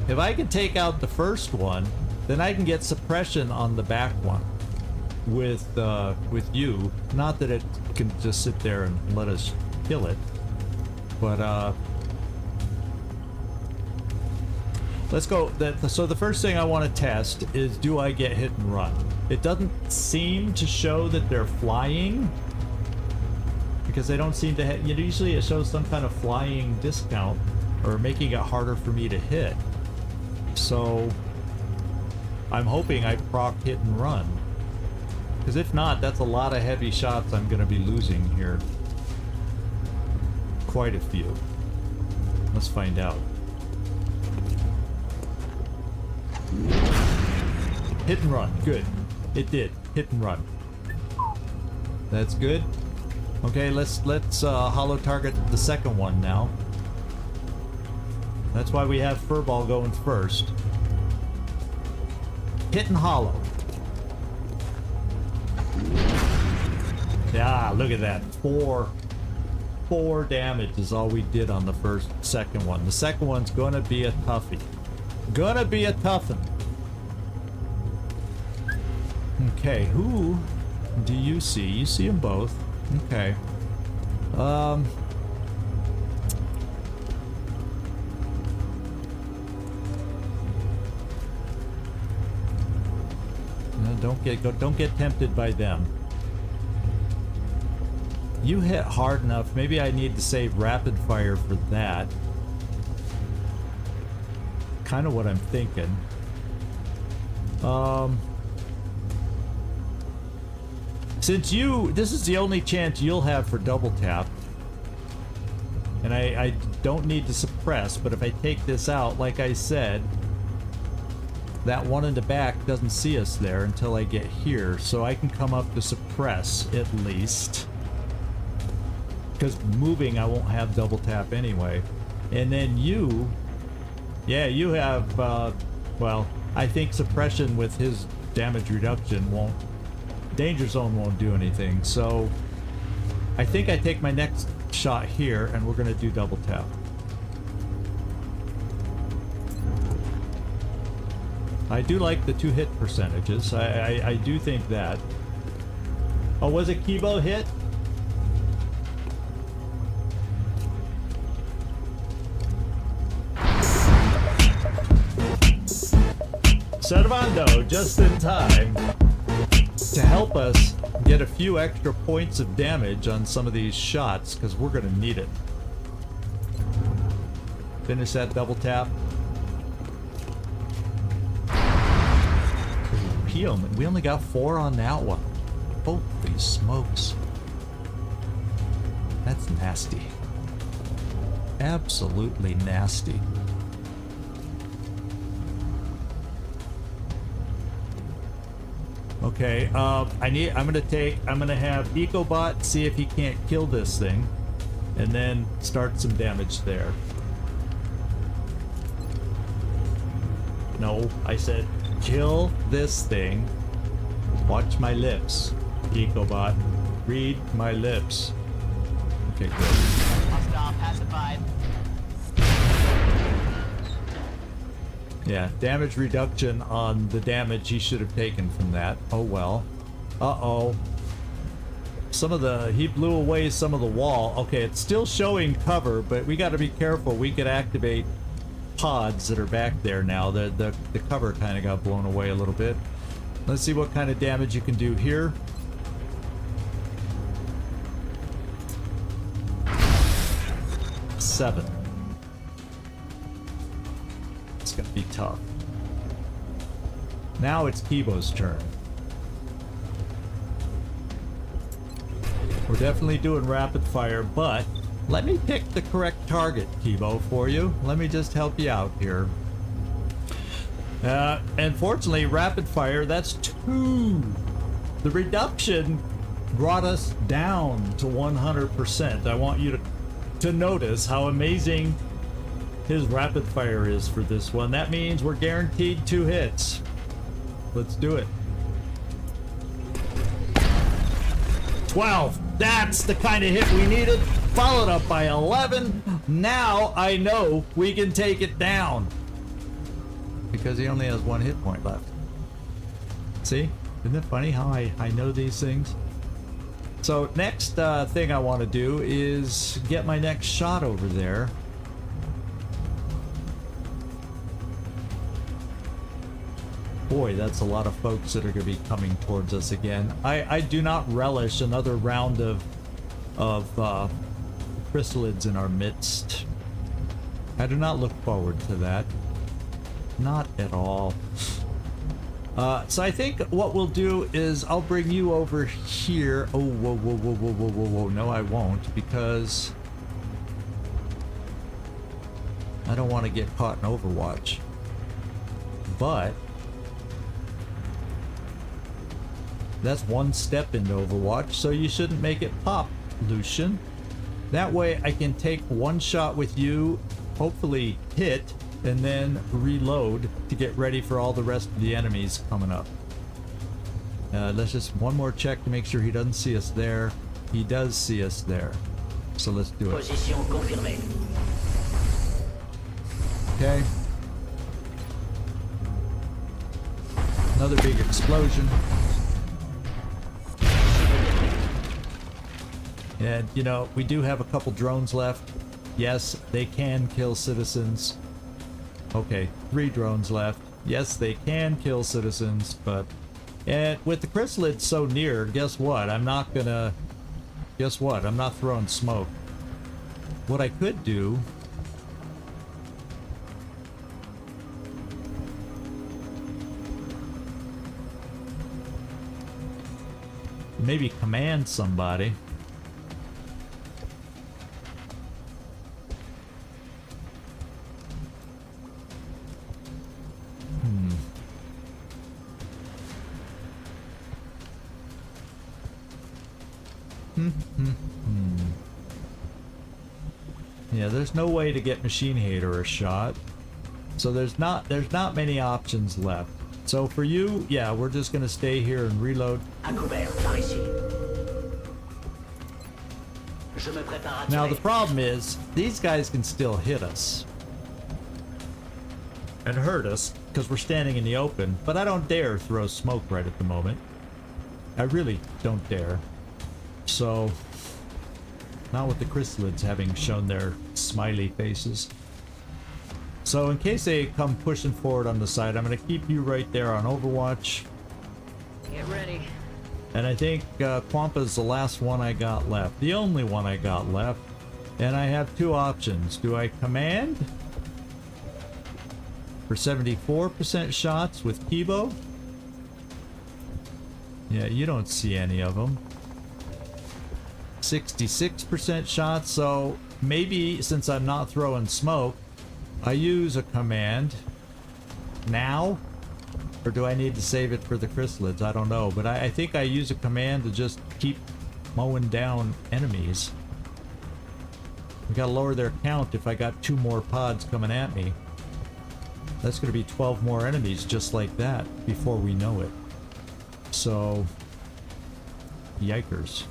if I can take out the first one, then I can get suppression on the back one with you. Not that it can just sit there and let us kill it, but let's go. So the first thing I want to test is, do I get hit and run? It doesn't seem to show that they're flying, because they don't seem to have... Usually it shows some kind of flying discount or making it harder for me to hit. So I'm hoping I proc hit and run. Because if not, that's a lot of heavy shots I'm going to be losing here. Quite a few. Let's find out. Hit and run. Good. It did. Hit and run. That's good. Okay, let's hollow target the second one now. That's why we have Furball going first. Hit and hollow. Yeah, look at that. Four damage is all we did on the second one. The second one's gonna be a toughie. Gonna be a toughin'. Okay, who do you see? You see them both. Okay. No, don't get tempted by them. You hit hard enough. Maybe I need to save rapid fire for that. Kind of what I'm thinking. Since this is the only chance you'll have for double tap. And I don't need to suppress, but if I take this out, like I said, that one in the back doesn't see us there until I get here, so I can come up to suppress at least. Because moving, I won't have double tap anyway. And then you have, well, I think suppression with his damage reduction won't, danger zone won't do anything. So I think I take my next shot here and we're going to do double tap. I do like the 2 hit percentages. I do think that. Oh, was it Kibo hit? Servando, just in time to help us get a few extra points of damage on some of these shots, because we're going to need it. Finish that double tap. We only got 4 on that one. Holy smokes. That's nasty. Absolutely nasty. Okay, I'm gonna have EcoBot see if he can't kill this thing, and then start some damage there. No, I said kill this thing. Watch my lips, EcoBot. Read my lips. Okay, good.
Hostile pacified.
Yeah, damage reduction on the damage he should have taken from that. Oh well. Uh-oh. He blew away some of the wall. Okay, it's still showing cover, but we got to be careful. We could activate pods that are back there now. The cover kind of got blown away a little bit. Let's see what kind of damage you can do here. Seven. It's gonna be tough. Now it's Kibo's turn. We're definitely doing rapid fire, but let me pick the correct target, Kibo, for you. Let me just help you out here. Unfortunately, rapid fire, that's 2. The reduction brought us down to 100%. I want you to notice how amazing his rapid fire is for this one. That means we're guaranteed 2 hits. Let's do it. 12. That's the kind of hit we needed. Followed up by 11. Now I know we can take it down. Because he only has 1 hit point left. See? Isn't it funny how I know these things? So next thing I want to do is get my next shot over there. Boy, that's a lot of folks that are going to be coming towards us again. I do not relish another round of chrysalids in our midst. I do not look forward to that. Not at all. So I think what we'll do is I'll bring you over here. Oh, whoa, whoa, whoa, whoa, whoa, whoa, whoa. No, I won't, because I don't want to get caught in Overwatch. But that's one step into Overwatch, so you shouldn't make it pop, Lucian. That way I can take one shot with you, hopefully hit, and then reload to get ready for all the rest of the enemies coming up. Let's just one more check to make sure he doesn't see us there. He does see us there. So let's do it.
Position confirmée.
Okay. Another big explosion. And, you know, we do have a couple drones left. Yes, they can kill citizens. Okay, 3 drones left. Yes, they can kill citizens, but... And with the chrysalids so near, guess what? I'm not gonna... Guess what? I'm not throwing smoke. What I could do... Maybe command somebody. Yeah, there's no way to get Machine Hater a shot. So there's not many options left. So for you, yeah, we're just gonna stay here and reload. Now the problem is, these guys can still hit us and hurt us because we're standing in the open, but I don't dare throw smoke right at the moment. I really don't dare. So, not with the chrysalids having shown their smiley faces. So in case they come pushing forward on the side, I'm going to keep you right there on Overwatch.
Get ready.
And I think Kwampa's the last one I got left. The only one I got left. And I have 2 options. Do I command for 74% shots with Kibo? Yeah, you don't see any of them. 66% shots, so maybe since I'm not throwing smoke, I use a command now, or do I need to save it for the chrysalids? I don't know, but I think I use a command to just keep mowing down enemies. We gotta lower their count if I got 2 more pods coming at me. That's gonna be 12 more enemies just like that before we know it. So, yikers.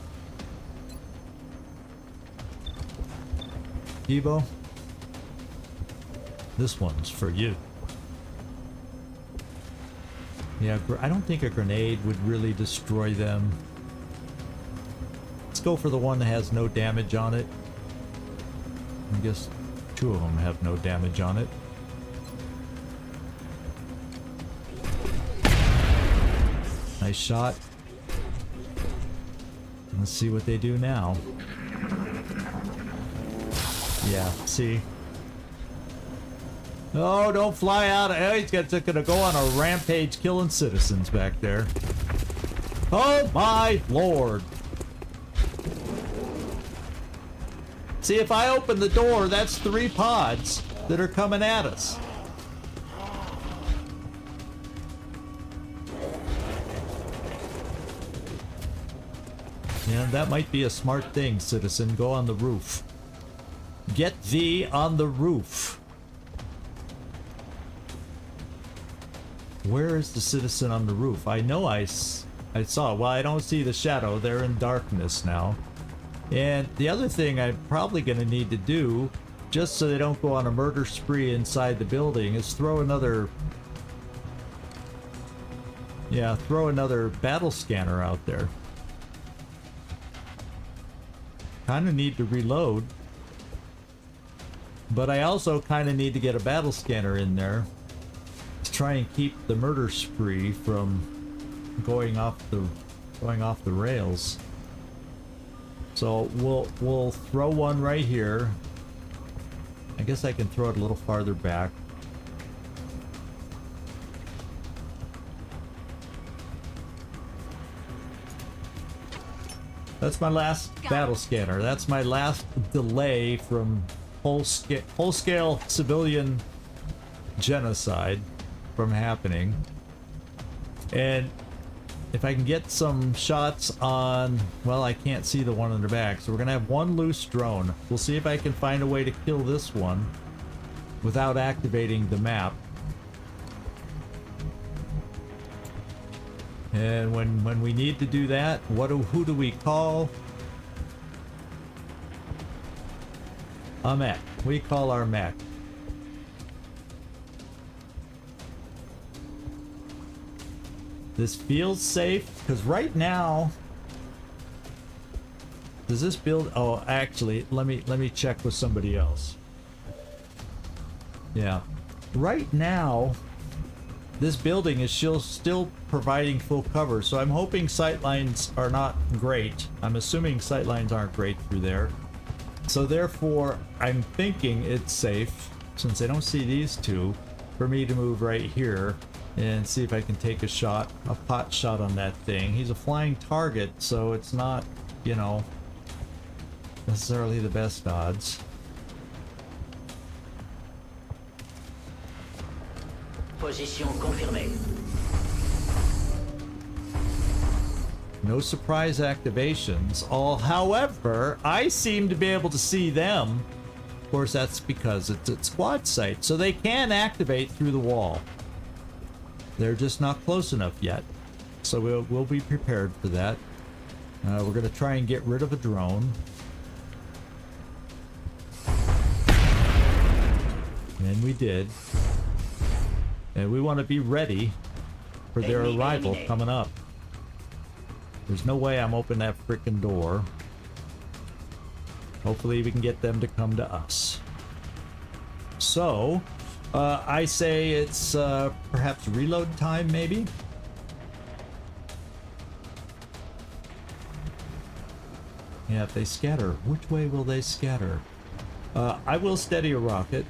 Evo, this one's for you. Yeah, I don't think a grenade would really destroy them. Let's go for the one that has no damage on it. I guess 2 of them have no damage on it. Nice shot. Let's see what they do now. Yeah, see? Oh, don't fly out. Oh, he's gonna go on a rampage killing citizens back there. Oh my lord. See, if I open the door, that's 3 pods that are coming at us. Yeah, that might be a smart thing, citizen. Go on the roof. Get thee on the roof. Where is the citizen on the roof? I know I saw. Well, I don't see the shadow. They're in darkness now. And the other thing I'm probably going to need to do, just so they don't go on a murder spree inside the building, is throw another... Yeah, throw another battle scanner out there. Kind of need to reload. But I also kind of need to get a battle scanner in there to try and keep the murder spree from going off the rails. So we'll throw one right here. I guess I can throw it a little farther back. That's my last battle scanner. That's my last delay from whole-scale civilian genocide from happening. And if I can get some shots on, well, I can't see the one in the back, so we're gonna have one loose drone. We'll see if I can find a way to kill this one without activating the map. And when we need to do that, who do we call? A mech. We call our mech. This feels safe because right now, does this build? Oh, actually, let me check with somebody else. Yeah, right now, this building is still providing full cover, so I'm hoping sightlines are not great. I'm assuming sightlines aren't great through there. So therefore, I'm thinking it's safe, since I don't see these two, for me to move right here and see if I can take a pot shot on that thing. He's a flying target, so it's not, you know, necessarily the best odds.
Position confirmée.
No surprise activations. However, I seem to be able to see them. Of course, that's because it's at squad sight, so they can activate through the wall. They're just not close enough yet, so we'll be prepared for that. We're going to try and get rid of a drone. And we did. And we want to be ready for their arrival coming up. There's no way I'm opening that frickin' door. Hopefully we can get them to come to us. So, I say it's perhaps reload time, maybe? Yeah, if they scatter, which way will they scatter? I will steady a rocket.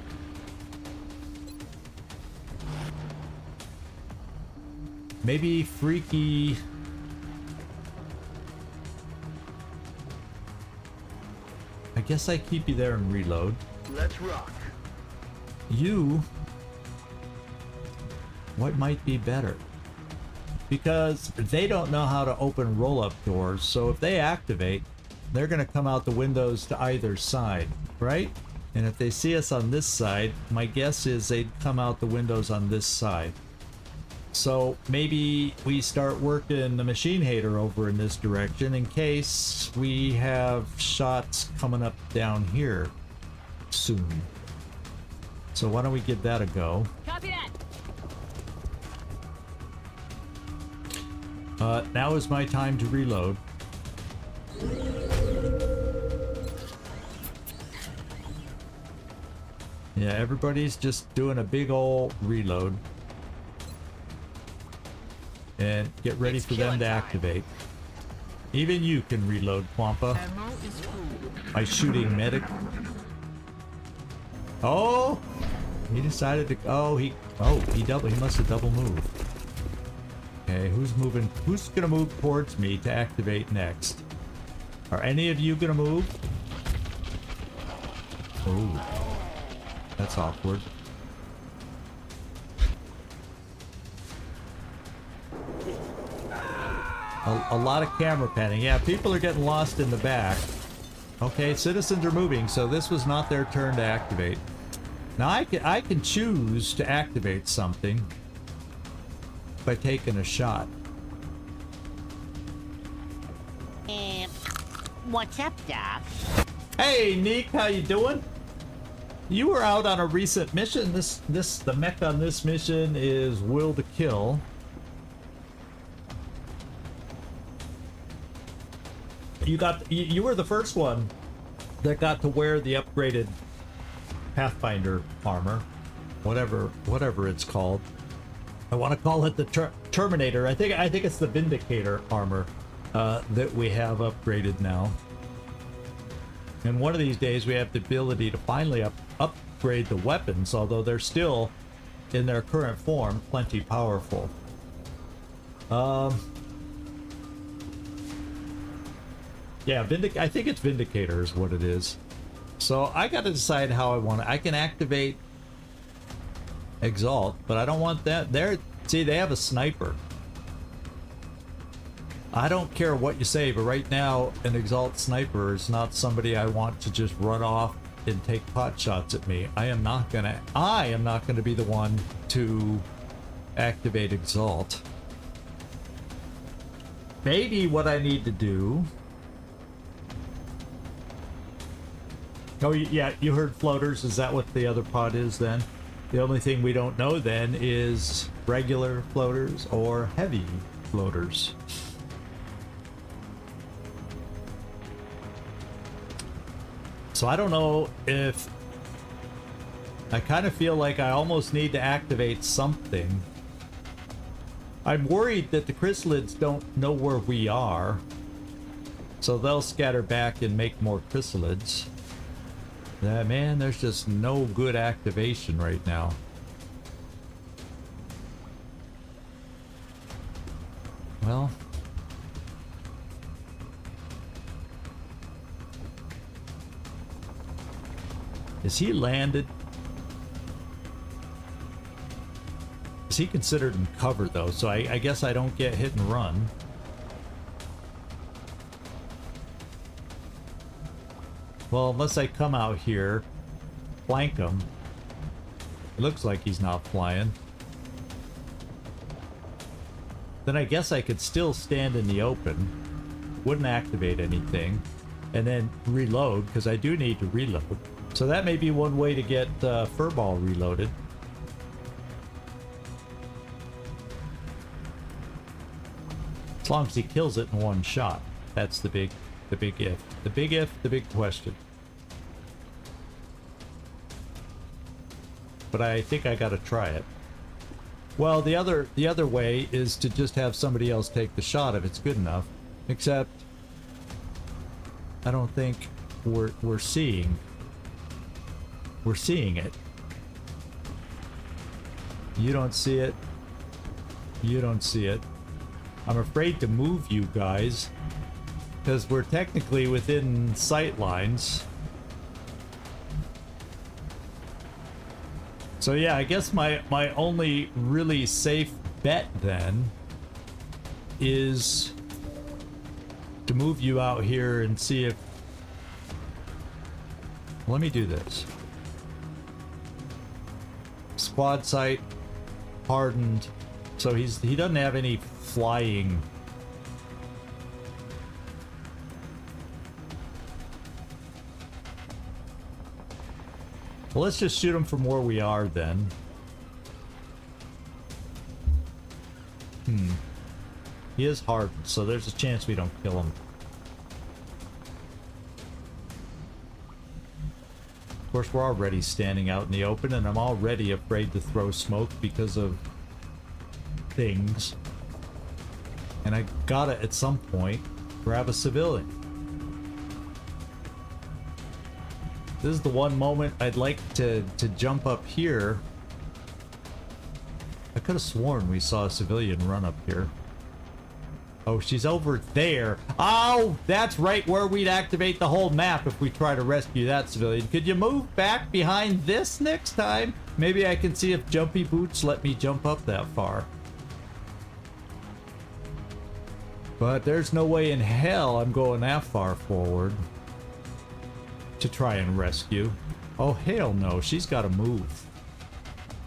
Maybe Freaky... I guess I keep you there and reload.
Let's rock.
You... What might be better? Because they don't know how to open roll-up doors, so if they activate, they're going to come out the windows to either side, right? And if they see us on this side, my guess is they'd come out the windows on this side. So maybe we start working the machine hater over in this direction in case we have shots coming up down here soon. So why don't we give that a go?
Copy that.
Now is my time to reload. Yeah, everybody's just doing a big ol' reload. And get ready for them to activate. Even you can reload, Kwampa. By shooting medic. Oh! He decided to... he must have double moved. Okay, who's moving? Who's gonna move towards me to activate next? Are any of you gonna move? Oh. That's awkward. A lot of camera panning. Yeah, people are getting lost in the back. Okay, citizens are moving, so this was not their turn to activate. Now I can choose to activate something by taking a shot.
What's up, Doc?
Hey, Neek, how you doing? You were out on a recent mission. The mech on this mission is Will to Kill. You were the first one that got to wear the upgraded Pathfinder armor, whatever it's called. I want to call it the Terminator. I think it's the Vindicator armor that we have upgraded now. And one of these days we have the ability to finally upgrade the weapons, although they're still in their current form plenty powerful. Yeah, I think it's Vindicator is what it is. So I got to decide how I want it. I can activate Exalt, but I don't want that. See, they have a sniper. I don't care what you say, but right now, an Exalt sniper is not somebody I want to just run off and take pot shots at me. I am not gonna be the one to activate Exalt. Maybe what I need to do. Oh yeah, you heard floaters. Is that what the other pod is then? The only thing we don't know then is regular floaters or heavy floaters. So I don't know if... I kind of feel like I almost need to activate something. I'm worried that the chrysalids don't know where we are. So they'll scatter back and make more chrysalids. Yeah, man, there's just no good activation right now. Well... Is he landed? Is he considered in cover though? So I guess I don't get hit and run. Well, unless I come out here, flank him. It looks like he's not flying. Then I guess I could still stand in the open. Wouldn't activate anything. And then reload, because I do need to reload. So that may be one way to get Furball reloaded. As long as he kills it in one shot. That's the big if. The big question. But I think I gotta try it. Well, the other way is to just have somebody else take the shot if it's good enough. Except I don't think we're seeing it. You don't see it. You don't see it. I'm afraid to move you guys because we're technically within sight lines. So yeah, I guess my only really safe bet then is to move you out here and see if... Let me do this. Squad sight hardened, so he doesn't have any flying. Well, let's just shoot him from where we are then. He is hardened, so there's a chance we don't kill him. Of course, we're already standing out in the open, and I'm already afraid to throw smoke because of things. And I gotta, at some point, grab a civilian. This is the one moment I'd like to jump up here. I could have sworn we saw a civilian run up here. Oh, she's over there. Oh, that's right where we'd activate the whole map if we try to rescue that civilian. Could you move back behind this next time? Maybe I can see if jumpy boots let me jump up that far. But there's no way in hell I'm going that far forward to try and rescue. Oh, hell no. She's got to move.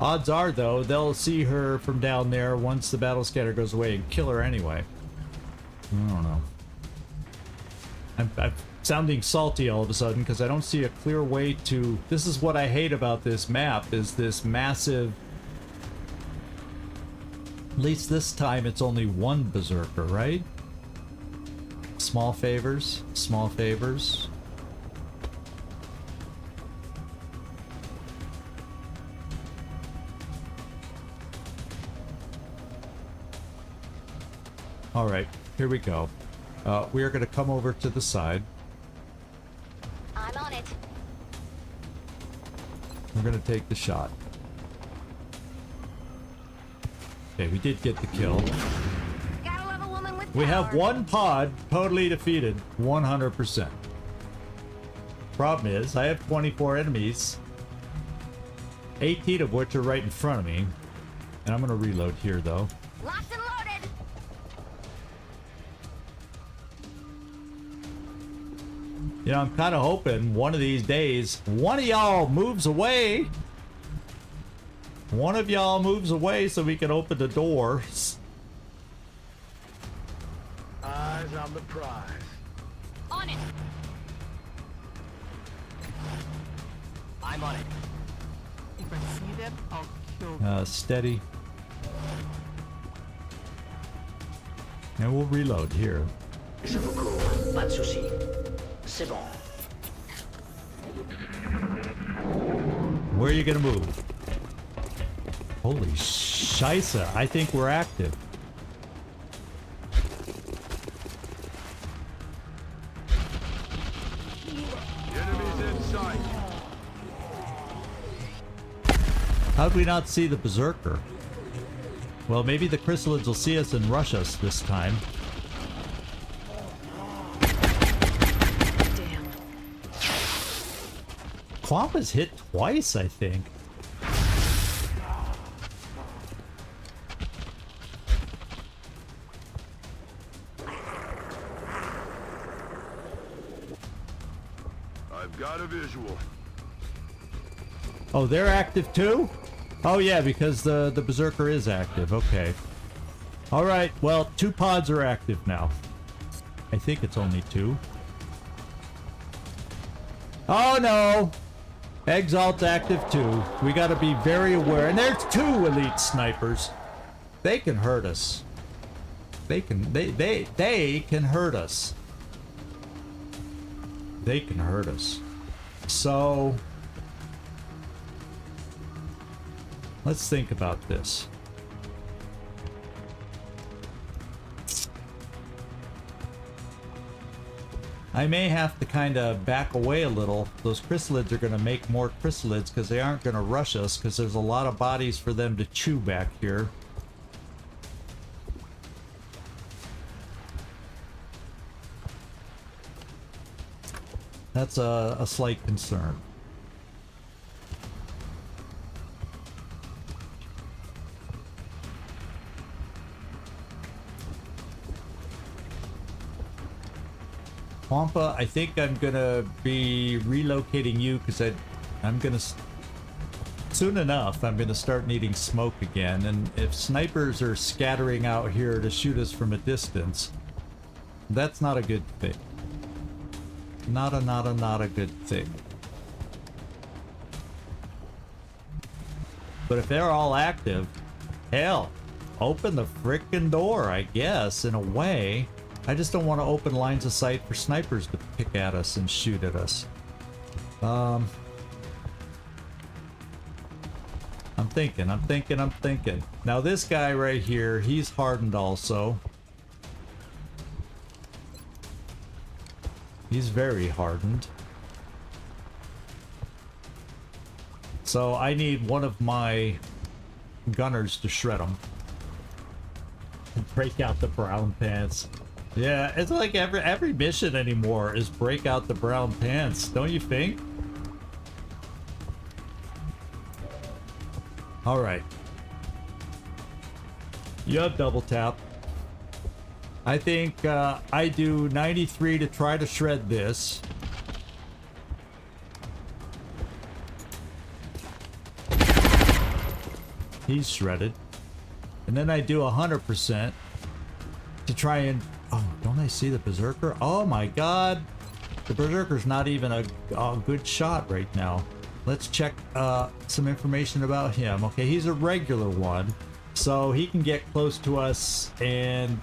Odds are, though, they'll see her from down there once the battle scatter goes away and kill her anyway. I don't know. I'm sounding salty all of a sudden because I don't see a clear way to... This is what I hate about this map, is this massive... At least this time it's only one berserker, right? Small favors, small favors. All right, here we go. We are going to come over to the side.
I'm on it.
We're going to take the shot. Okay, we did get the kill.
Gotta love a woman with
We have one pod totally defeated, 100%. Problem is, I have 24 enemies, 18 of which are right in front of me. And I'm gonna reload here though.
Locked and loaded.
You know, I'm kind of hoping one of these days, one of y'all moves away. One of y'all moves away so we can open the doors.
Eyes on the prize.
On it.
I'm on it.
If I see them, I'll kill them.
Steady. And we'll reload here.
Je vous cours, pas de souci. C'est bon.
Where are you gonna move? Holy shisa, I think we're active.
Enemies in sight.
How'd we not see the Berserker? Well, maybe the chrysalids will see us and rush us this time.
Damn.
Quampa's hit twice, I think.
I've got a visual.
Oh, they're active too? Oh yeah, because the Berserker is active. Okay. Alright, well, 2 pods are active now. I think it's only 2. Oh no! Exalt's active too. We gotta be very aware. And there's 2 elite snipers. They can hurt us. They can hurt us. They can hurt us. So let's think about this. I may have to kind of back away a little. Those chrysalids are going to make more chrysalids because they aren't going to rush us because there's a lot of bodies for them to chew back here. That's a slight concern. Wampa, I think I'm gonna be relocating you because I'm gonna soon enough I'm gonna start needing smoke again, and if snipers are scattering out here to shoot us from a distance, that's not a good thing. Not a good thing. But if they're all active, hell, open the frickin' door, I guess, in a way. I just don't want to open lines of sight for snipers to pick at us and shoot at us. I'm thinking. Now this guy right here, he's hardened also. He's very hardened. So I need one of my gunners to shred him. Break out the brown pants. Yeah, it's like every mission anymore is break out the brown pants, don't you think? Alright. You have double tap. I think I do 93 to try to shred this. He's shredded. And then I do 100% to try and... Oh, don't I see the Berserker? Oh my god! The Berserker's not even a good shot right now. Let's check some information about him. Okay, he's a regular one, so he can get close to us and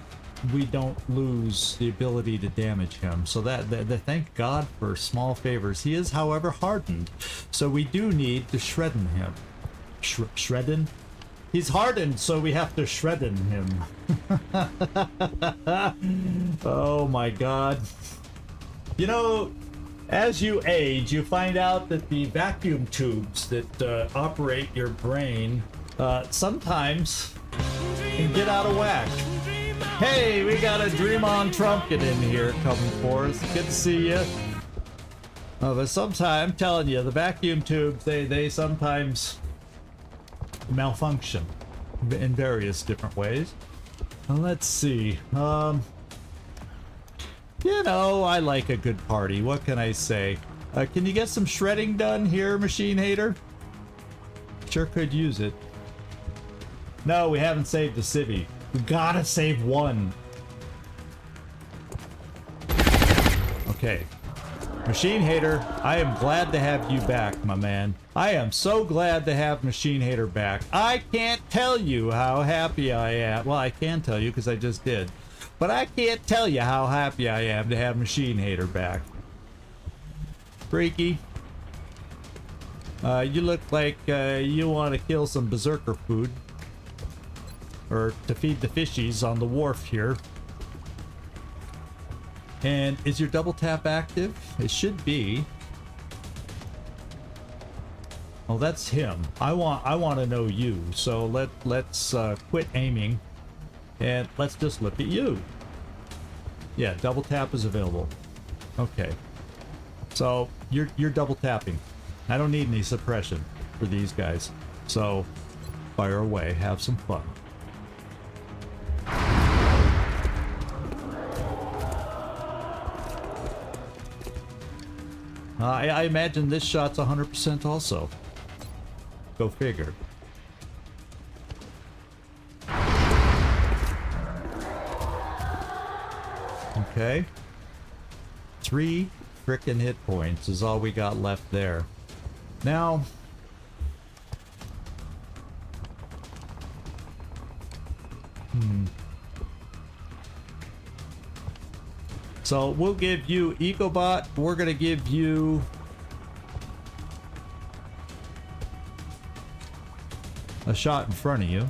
we don't lose the ability to damage him. So that thank God for small favors. He is, however, hardened, so we do need to shredden him. Shredden? He's hardened, so we have to shredden him. Oh my god. You know, as you age, you find out that the vacuum tubes that operate your brain sometimes can get out of whack. Hey, we got a Dream on Trumpkin in here coming for us. Good to see you. Oh, but sometimes, I'm telling you, the vacuum tubes, they sometimes malfunction in various different ways. Well, let's see. You know, I like a good party. What can I say? Can you get some shredding done here, Machine Hater? Sure could use it. No, we haven't saved the civvy. We gotta save one. Okay. Machine Hater, I am glad to have you back, my man. I am so glad to have Machine Hater back. I can't tell you how happy I am. Well, I can tell you because I just did. But I can't tell you how happy I am to have Machine Hater back. Freaky. You look like you want to kill some berserker food. Or to feed the fishies on the wharf here. And is your double tap active? It should be. Oh, that's him. I want to know you. So let's quit aiming and let's just look at you. Yeah, double tap is available. Okay. So you're double tapping. I don't need any suppression for these guys. So fire away, have some fun. I imagine this shot's 100% also. Go figure. Okay. 3 frickin' hit points is all we got left there. Now... So we'll give you EcoBot. We're gonna give you a shot in front of you.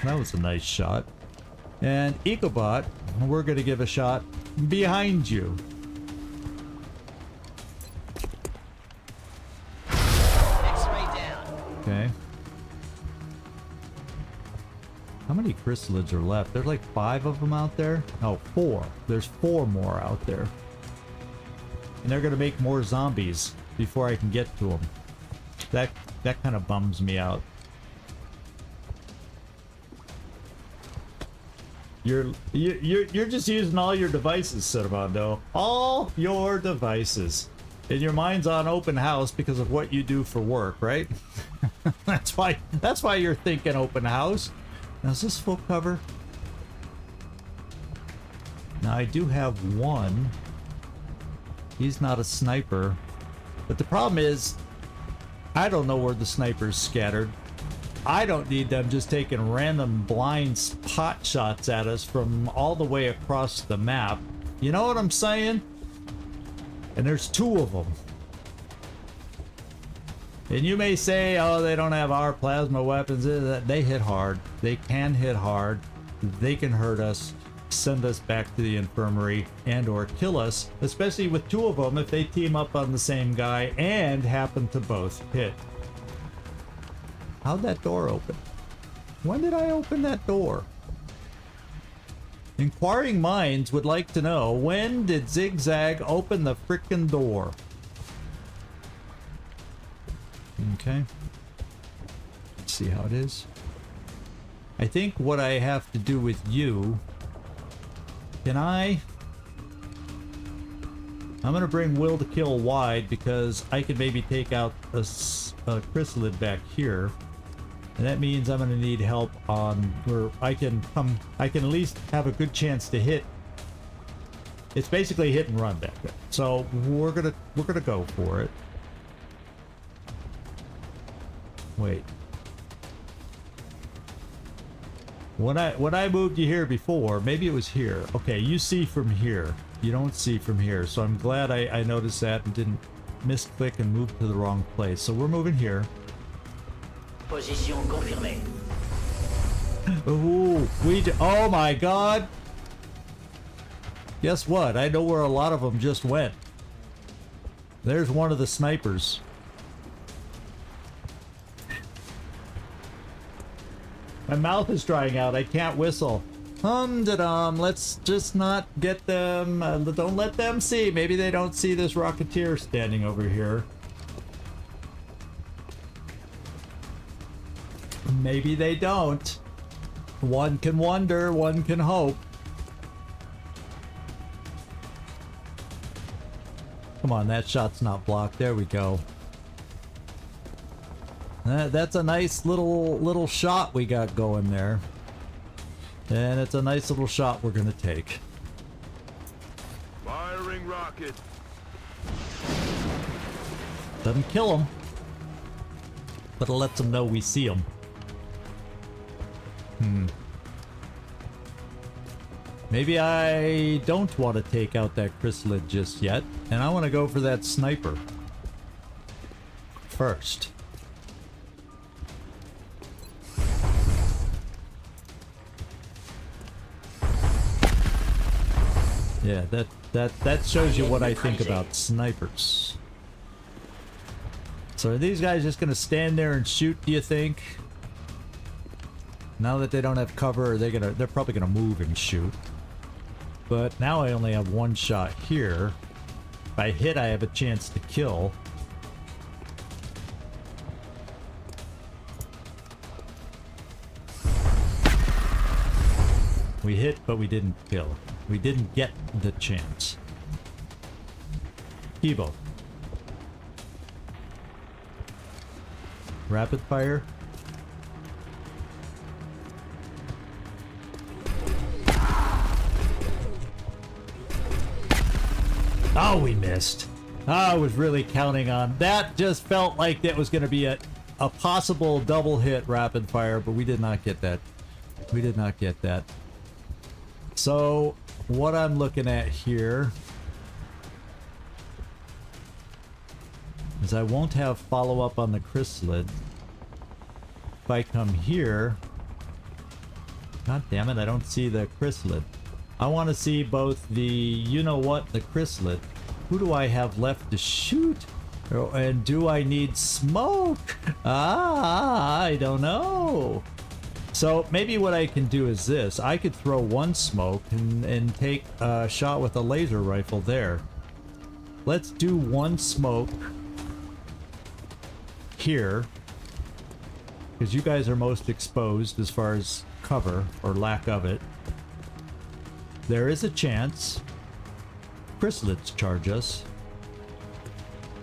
That was a nice shot. And EcoBot, we're gonna give a shot behind you. Okay. How many chrysalids are left? There's like 5 of them out there? Oh, 4. There's 4 more out there. And they're gonna make more zombies before I can get to them. That kind of bums me out. You're just using all your devices, Servando. All your devices. And your mind's on open house because of what you do for work, right? That's why you're thinking open house. Now, is this full cover? Now, I do have one. He's not a sniper. But the problem is, I don't know where the sniper's scattered. I don't need them just taking random blind pot shots at us from all the way across the map. You know what I'm saying? And there's 2 of them. And you may say, oh, they don't have our plasma weapons. They hit hard. They can hit hard. They can hurt us, send us back to the infirmary, and or kill us, especially with 2 of them if they team up on the same guy and happen to both hit. How'd that door open? When did I open that door? Inquiring minds would like to know, when did Zigzag open the frickin' door? Okay. Let's see how it is. I think what I have to do with you... I'm gonna bring Will to Kill wide because I can maybe take out a chrysalid back here. And that means I'm gonna need help on where I can at least have a good chance to hit. It's basically hit and run back there. So we're gonna go for it. Wait. When I moved you here before, maybe it was here. Okay, you see from here. You don't see from here. So I'm glad I noticed that and didn't misclick and move to the wrong place. So we're moving here.
Position confirmée.
Ooh, oh my god. Guess what? I know where a lot of them just went. There's one of the snipers. My mouth is drying out. I can't whistle. Hum-da-dum. Let's just not get them. Don't let them see. Maybe they don't see this Rocketeer standing over here. Maybe they don't. One can wonder. One can hope. Come on, that shot's not blocked. There we go. That's a nice little shot we got going there. And it's a nice little shot we're gonna take.
Firing rocket.
Doesn't kill him, but it lets them know we see him. Maybe I don't want to take out that chrysalid just yet, and I want to go for that sniper first. Yeah, that shows you what I think about snipers. So are these guys just gonna stand there and shoot, do you think? Now that they don't have cover, they're probably gonna move and shoot. But now I only have one shot here. If I hit, I have a chance to kill. We hit, but we didn't kill. We didn't get the chance. Evo. Rapid fire. Oh, we missed. I was really counting on that. Just felt like that was going to be a possible double hit rapid fire, but we did not get that. We did not get that. So what I'm looking at here is I won't have follow-up on the chrysalid. If I come here, god damn it, I don't see the chrysalid. I want to see both the you-know-what, the chrysalid. Who do I have left to shoot? And do I need smoke? I don't know. So maybe what I can do is this. I could throw one smoke and take a shot with a laser rifle there. Let's do one smoke here, because you guys are most exposed as far as cover or lack of it. There is a chance chrysalids charge us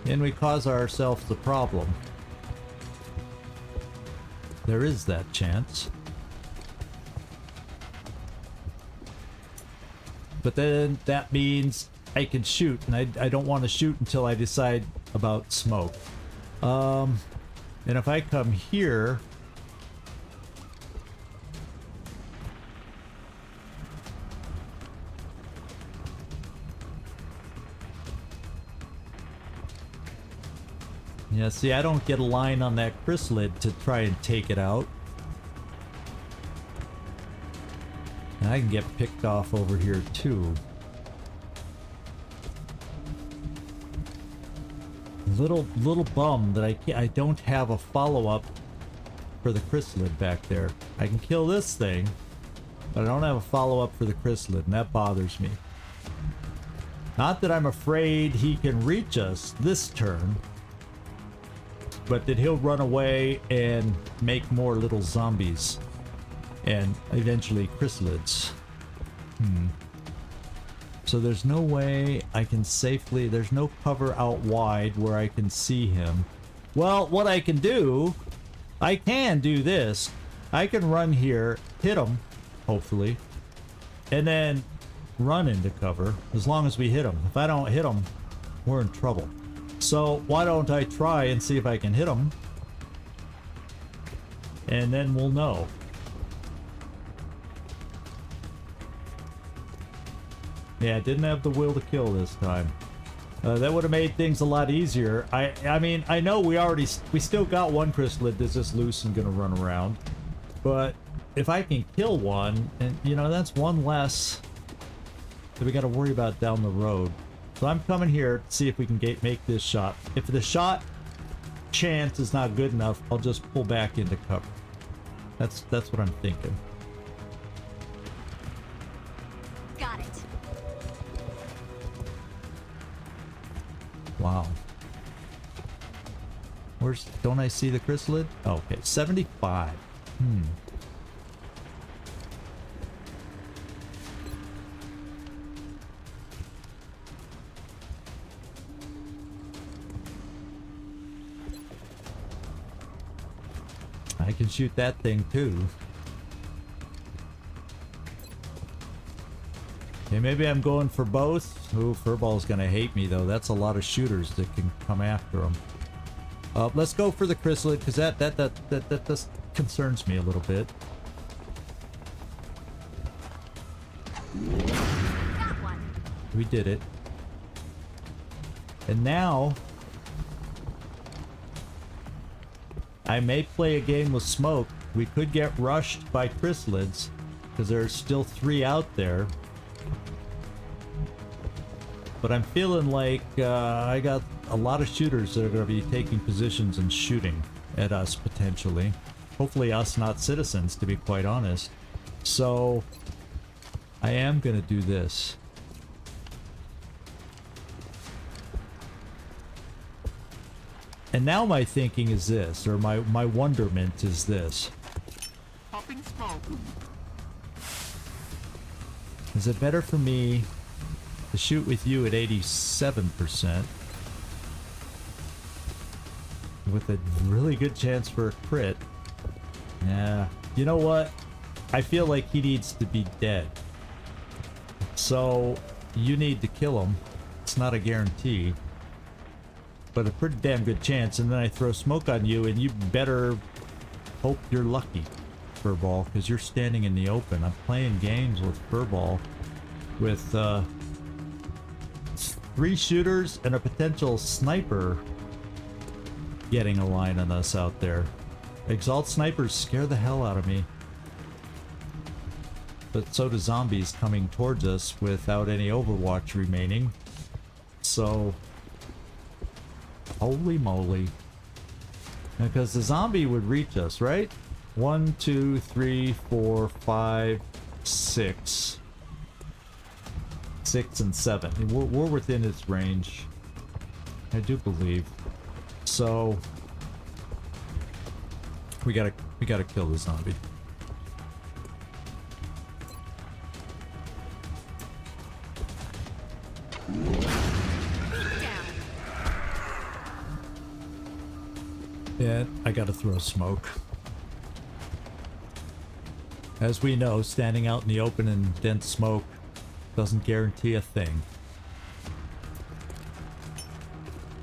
and we cause ourselves a problem. There is that chance. But then that means I can shoot, and I don't want to shoot until I decide about smoke. And if I come here, yeah, see, I don't get a line on that chrysalid to try and take it out. And I can get picked off over here too. Little bum that I don't have a follow-up for the chrysalid back there. I can kill this thing, but I don't have a follow-up for the chrysalid, and that bothers me. Not that I'm afraid he can reach us this turn, but that he'll run away and make more little zombies. And eventually chrysalids. So there's no way I can safely... There's no cover out wide where I can see him. Well, what I can do... I can do this. I can run here, hit him, hopefully, and then run into cover, as long as we hit him. If I don't hit him, we're in trouble. So why don't I try and see if I can hit him? And then we'll know. Yeah, didn't have the will to kill this time. That would have made things a lot easier. I mean, I know we still got one chrysalid that's just loose and gonna run around. But if I can kill one, and you know, that's one less that we gotta worry about down the road. So I'm coming here to see if we can make this shot. If the shot chance is not good enough, I'll just pull back into cover. That's what I'm thinking.
Got it.
Wow. Where's... Don't I see the chrysalid? Oh, okay. 75. I can shoot that thing too. Okay, maybe I'm going for both. Ooh, Furball's gonna hate me though. That's a lot of shooters that can come after him. Let's go for the chrysalid because that just concerns me a little bit.
Got one.
We did it. And now I may play a game with smoke. We could get rushed by chrysalids because there's still 3 out there. But I'm feeling like I got a lot of shooters that are going to be taking positions and shooting at us potentially. Hopefully us, not citizens, to be quite honest. So I am going to do this. And now my thinking is this, or my wonderment is this.
Popping smoke.
Is it better for me to shoot with you at 87% with a really good chance for a crit? Yeah, you know what? I feel like he needs to be dead. So you need to kill him. It's not a guarantee, but a pretty damn good chance. And then I throw smoke on you, and you better hope you're lucky, Furball, because you're standing in the open. I'm playing games with Furball with 3 shooters and a potential sniper getting a line on us out there. Exalt snipers scare the hell out of me. But so do zombies coming towards us without any Overwatch remaining. So, holy moly. Because the zombie would reach us, right? 1, 2, 3, 4, 5, 6. 6 and 7. We're within its range. I do believe. So we gotta kill the zombie. Yeah, I gotta throw smoke. As we know, standing out in the open in dense smoke doesn't guarantee a thing.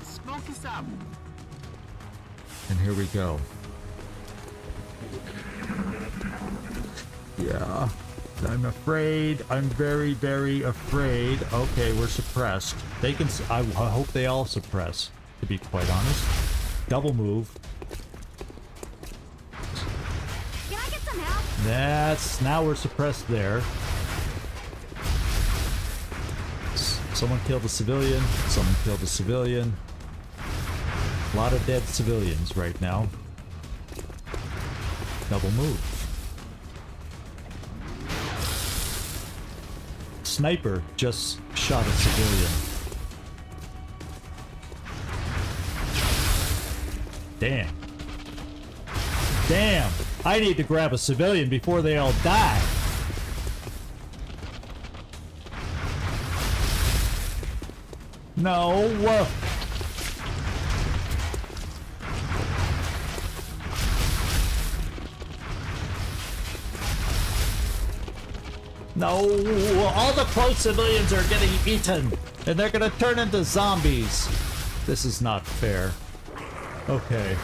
Smoke is up.
And here we go. Yeah, I'm afraid. I'm very, very afraid. Okay, we're suppressed. They can. I hope they all suppress, to be quite honest. Double move.
Can I get some help?
That's... Now we're suppressed there. Someone killed a civilian. Someone killed a civilian. A lot of dead civilians right now. Double move. Sniper just shot a civilian. Damn. Damn! I need to grab a civilian before they all die. No! No! All the close civilians are getting eaten, and they're gonna turn into zombies. This is not fair. Okay.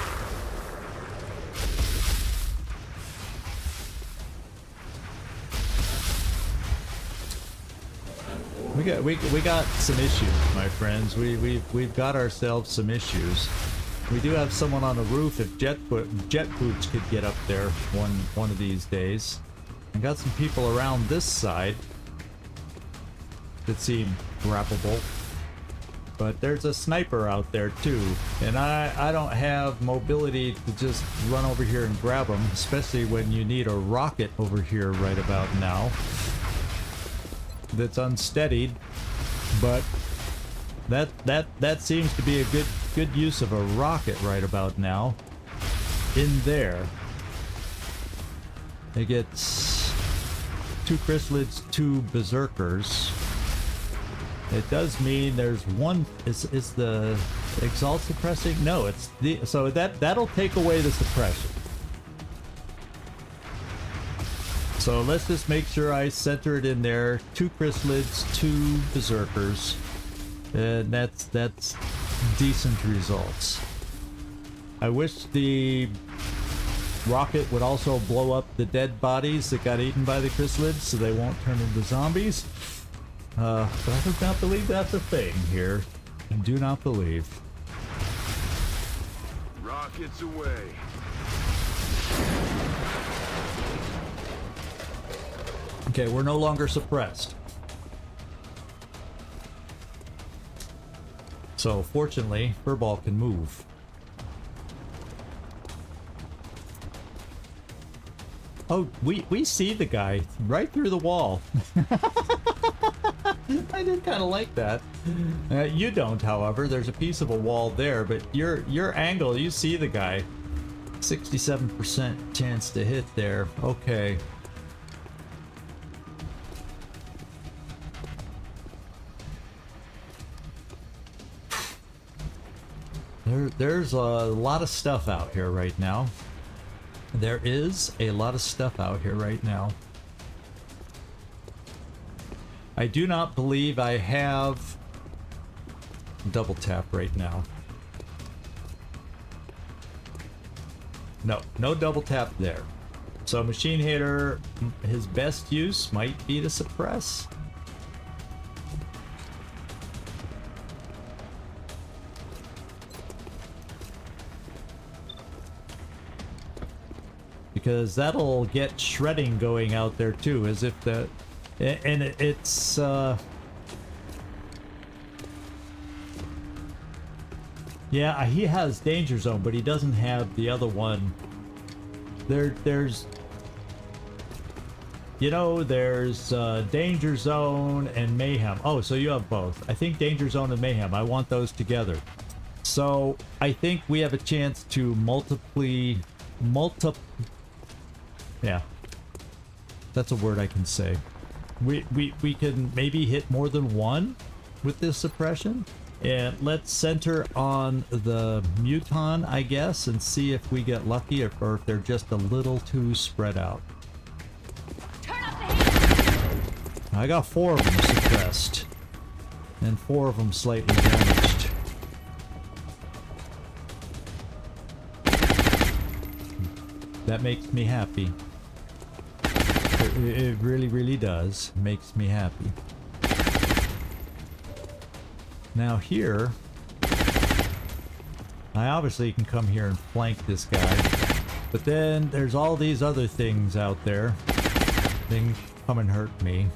We got some issues, my friends. We've got ourselves some issues. We do have someone on the roof. If jet boots could get up there one of these days. And got some people around this side that seem grappable. but there's a sniper out there too, and I don't have mobility to just run over here and grab them, especially when you need a rocket over here right about now that's unsteadied. But that seems to be a good use of a rocket right about now. In there, it gets 2 chrysalids, 2 berserkers. It does mean there's one. Is the exalt suppressing? No, it's the, so that'll take away the suppression. So let's just make sure I center it in there. 2 chrysalids, 2 berserkers, and that's decent results. I wish the rocket would also blow up the dead bodies that got eaten by the chrysalids so they won't turn into zombies. But I do not believe that's a thing here. I do not believe.
Rockets away.
Okay, we're no longer suppressed. So fortunately, Furball can move. Oh, we see the guy right through the wall. I did kind of like that. You don't, however. There's a piece of a wall there, but your angle, you see the guy. 67% chance to hit there. Okay. There's a lot of stuff out here right now. There is a lot of stuff out here right now. I do not believe I have double tap right now. No double tap there. So Machine Hater, his best use might be to suppress. Because that'll get shredding going out there too, as if the... And it's... Yeah, he has Danger Zone, but he doesn't have the other one. There's... You know, there's Danger Zone and Mayhem. Oh, so you have both. I think Danger Zone and Mayhem. I want those together. So, I think we have a chance to yeah, that's a word I can say. We can maybe hit more than one with this suppression. And let's center on the Muton, I guess, and see if we get lucky or if they're just a little too spread out.
Turn up the heat.
I got 4 of them suppressed, and 4 of them slightly damaged. That makes me happy. It really, really does. Makes me happy. Now here, I obviously can come here and flank this guy, but then there's all these other things out there. Things come and hurt me.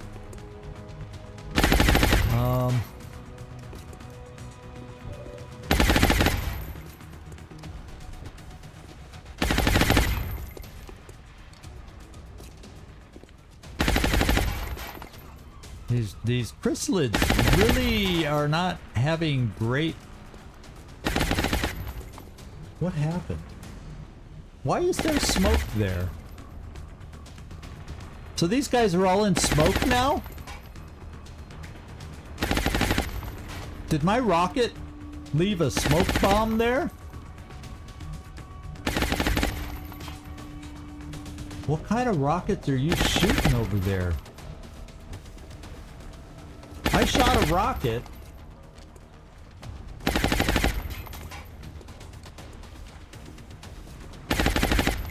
These chrysalids really are not having great... What happened? Why is there smoke there? So these guys are all in smoke now? Did my rocket leave a smoke bomb there? What kind of rockets are you shooting over there? I shot a rocket.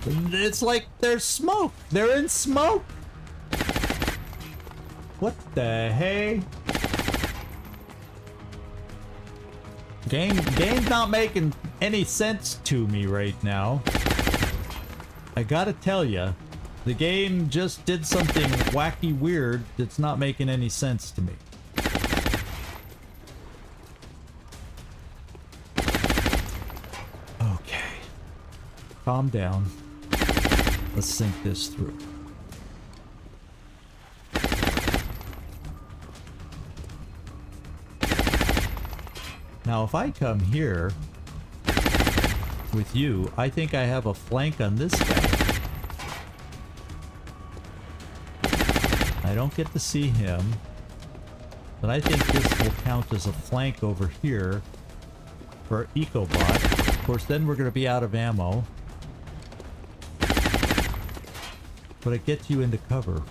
It's like there's smoke. They're in smoke. What the hey? Game's not making any sense to me right now. I gotta tell ya, the game just did something wacky weird that's not making any sense to me. calm down. Let's think this through. Now, if I come here with you, I think I have a flank on this guy. I don't get to see him, but I think this will count as a flank over here for EcoBot. Of course, then we're going to be out of ammo. But it gets you into cover.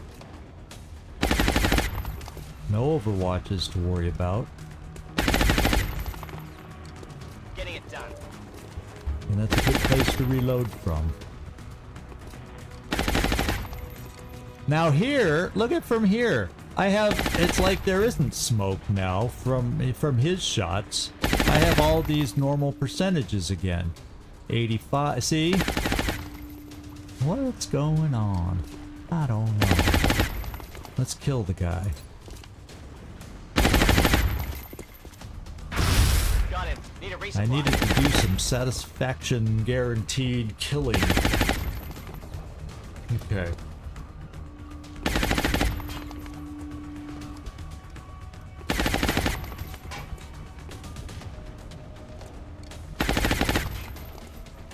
No Overwatches to worry about.
Getting it done.
And that's a good place to reload from. Now here, look at from here. I have, it's like there isn't smoke now from his shots. I have all these normal percentages again. 85, see? What's going on? I don't know. Let's kill the guy.
Got him. Need a resupply.
I needed to do some satisfaction guaranteed killing. Okay.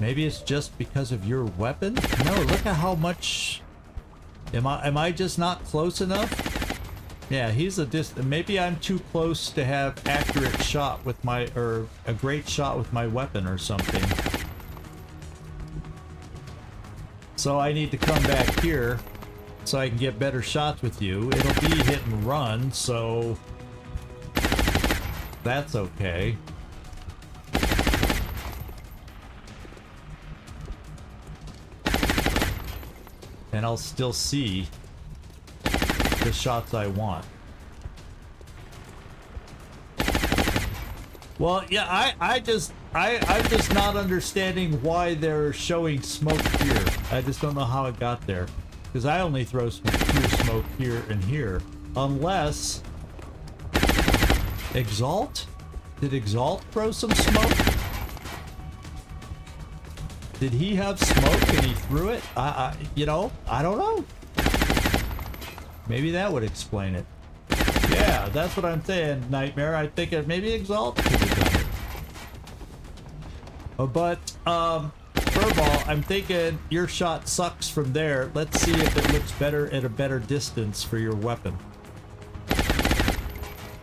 Maybe it's just because of your weapon? No, look at how much... Am I just not close enough? Yeah, he's a maybe I'm too close to have accurate shot with my... or a great shot with my weapon or something. So I need to come back here so I can get better shots with you. It'll be hit and run, so... that's okay. And I'll still see the shots I want. Well, yeah, I'm just not understanding why they're showing smoke here. I just don't know how it got there. Because I only throw smoke here and here. Unless... Exalt? Did Exalt throw some smoke? Did he have smoke and he threw it? You know, I don't know. Maybe that would explain it. Yeah, that's what I'm saying, Nightmare. I think maybe Exalt could have done it. But, Furball, I'm thinking your shot sucks from there. Let's see if it looks better at a better distance for your weapon.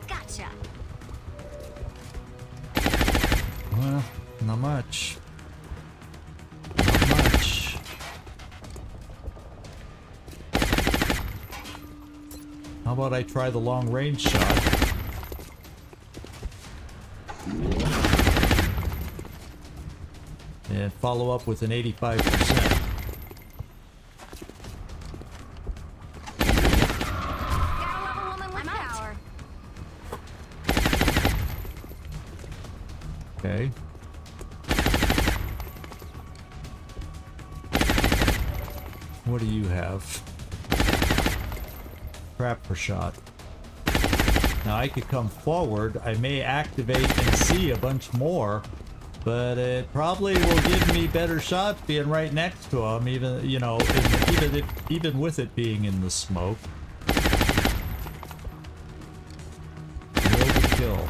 Gotcha.
Well, not much. How about I try the long range shot? And follow up with an 85%. Okay. What do you have? Trapper shot. Now I could come forward. I may activate and see a bunch more, but it probably will give me better shots being right next to him. Even, you know, even with it being in the smoke. Will the kill.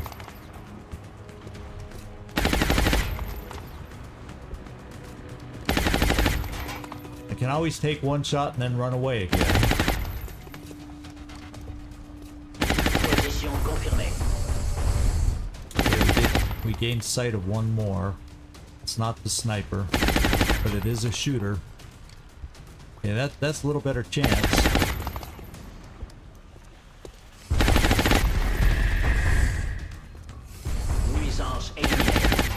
I can always take one shot and then run away again. We gained sight of one more. It's not the sniper, but it is a shooter. Yeah, that's a little better chance.
Nuisance eliminée.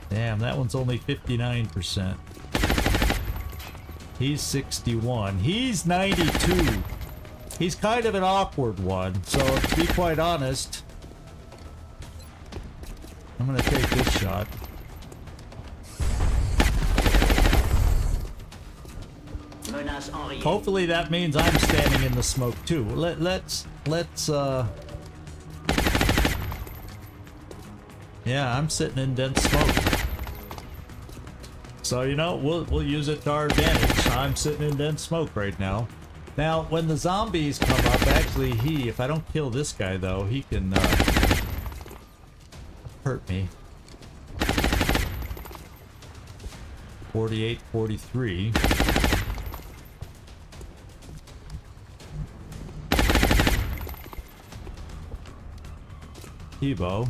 Damn, that one's only 59%. He's 61. He's 92. He's kind of an awkward one, so to be quite honest, I'm gonna take this shot.
Menace enrayée.
Hopefully that means I'm standing in the smoke too. Let's Yeah, I'm sitting in dense smoke. So, you know, we'll use it to our advantage. I'm sitting in dense smoke right now. Now, when the zombies come up, actually if I don't kill this guy though, he can hurt me. 48, 43. Evo.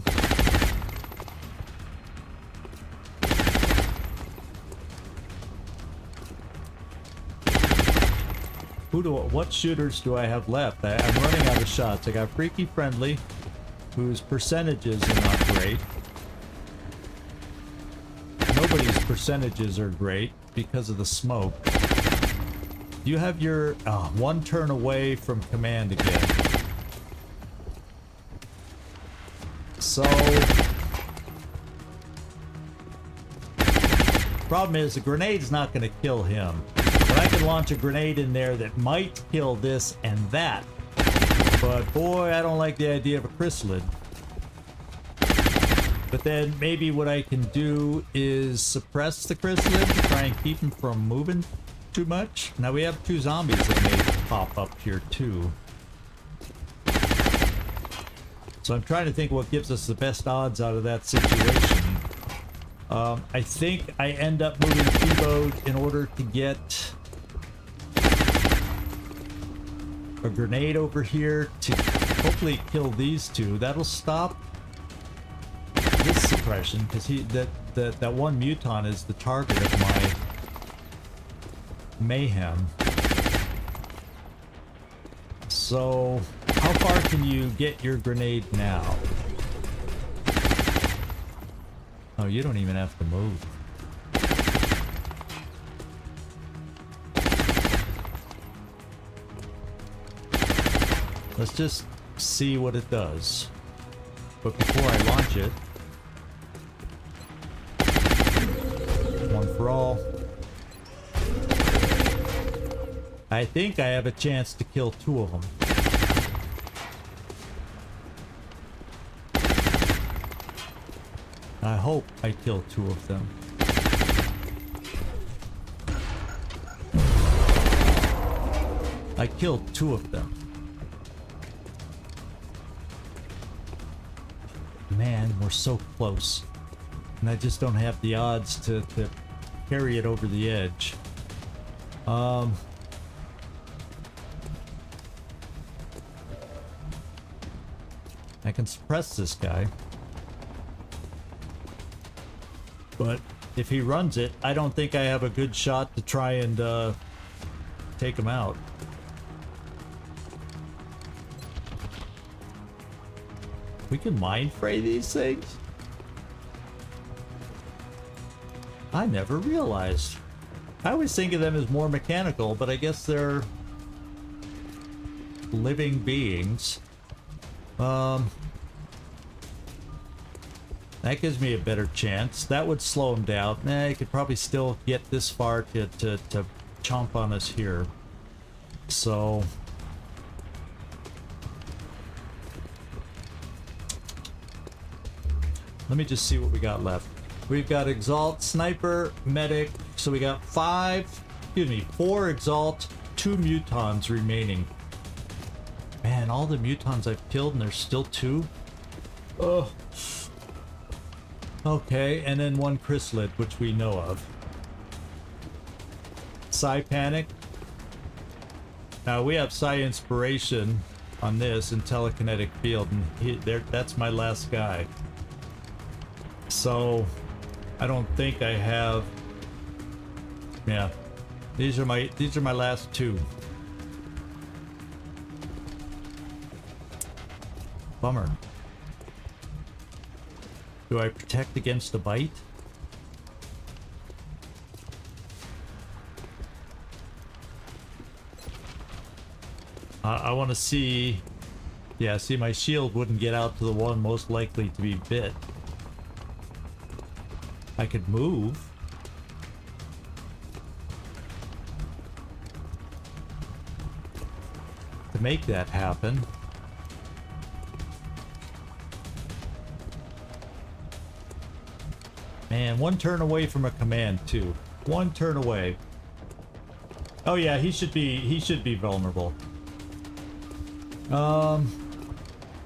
What shooters do I have left? I'm running out of shots. I got Freaky Friendly, whose percentages are not great. Nobody's percentages are great because of the smoke. You have your one turn away from command again. So, problem is the grenade's not going to kill him. But I can launch a grenade in there that might kill this and that. But boy, I don't like the idea of a chrysalid. But then maybe what I can do is suppress the chrysalid to try and keep him from moving too much. Now we have 2 zombies that may pop up here too. So I'm trying to think what gives us the best odds out of that situation. I think I end up moving T-Bode in order to get a grenade over here to hopefully kill these 2. That'll stop this suppression because that one muton is the target of my mayhem. So how far can you get your grenade now? Oh, you don't even have to move. Let's just see what it does. But before I launch it, one for all. I think I have a chance to kill 2 of them. I hope I kill 2 of them. I killed 2 of them. Man, we're so close. And I just don't have the odds to carry it over the edge. I can suppress this guy. But if he runs it, I don't think I have a good shot to try and take him out. We can mind fray these things? I never realized. I always think of them as more mechanical, but I guess they're living beings. That gives me a better chance. That would slow him down. I could probably still get this far to chomp on us here. So let me just see what we got left. We've got Exalt, Sniper, Medic. So we got 4 Exalt, 2 Mutons remaining. Man, all the Mutons I've killed and there's still 2? Oh. Okay, and then 1 Chrysalid, which we know of. Psi Panic. Now we have Psi Inspiration on this and Telekinetic Field, and that's my last guy. So I don't think I have. Yeah, these are my last 2. Bummer. Do I protect against a bite? I want to see. Yeah, see, my shield wouldn't get out to the one most likely to be bit. I could move. To make that happen. Man, one turn away from a command too. One turn away. Oh yeah, he should be vulnerable.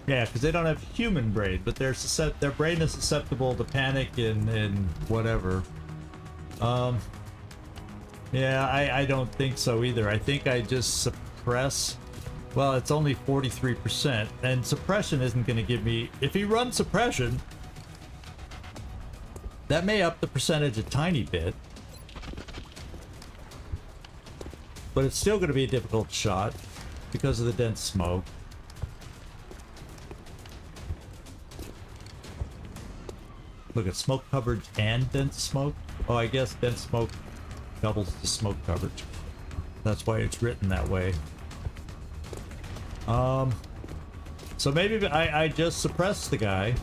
Yeah, because they don't have human brain, but their brain is susceptible to panic and whatever. Yeah, I don't think so either. I think I just suppress. Well, it's only 43%, and suppression isn't going to give me. If he runs suppression, that may up the percentage a tiny bit, but it's still going to be a difficult shot because of the dense smoke. Look at smoke coverage and dense smoke. Oh, I guess dense smoke doubles the smoke coverage. That's why it's written that way. So maybe I just suppress the guy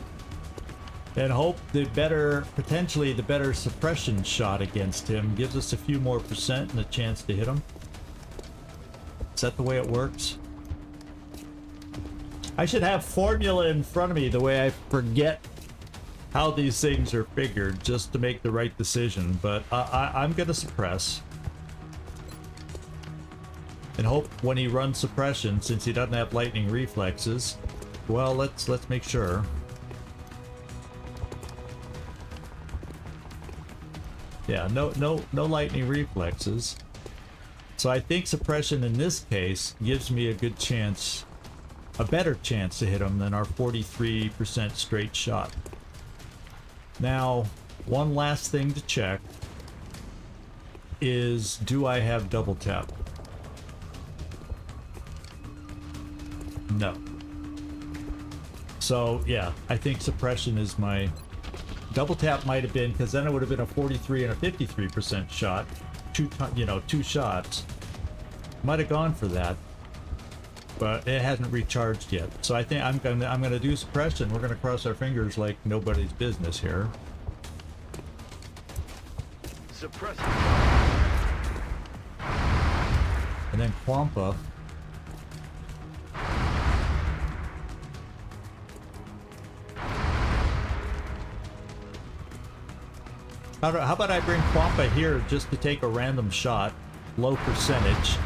and hope potentially the better suppression shot against him gives us a few more percent and a chance to hit him. Is that the way it works? I should have formula in front of me the way I forget how these things are figured just to make the right decision, but I'm gonna suppress and hope when he runs suppression, since he doesn't have lightning reflexes. Well, let's make sure. Yeah, no lightning reflexes. So I think suppression in this case gives me a good chance, a better chance to hit him than our 43% straight shot. Now, one last thing to check is, do I have double tap? No. So, yeah, I think suppression is my... Double tap might have been, because then it would have been a 43 and a 53% shot. Two shots. Might have gone for that. But it hasn't recharged yet. So I think I'm gonna do suppression. We're gonna cross our fingers like nobody's business here.
Suppress.
And then Quampa. How about I bring Quampa here just to take a random shot, low percentage.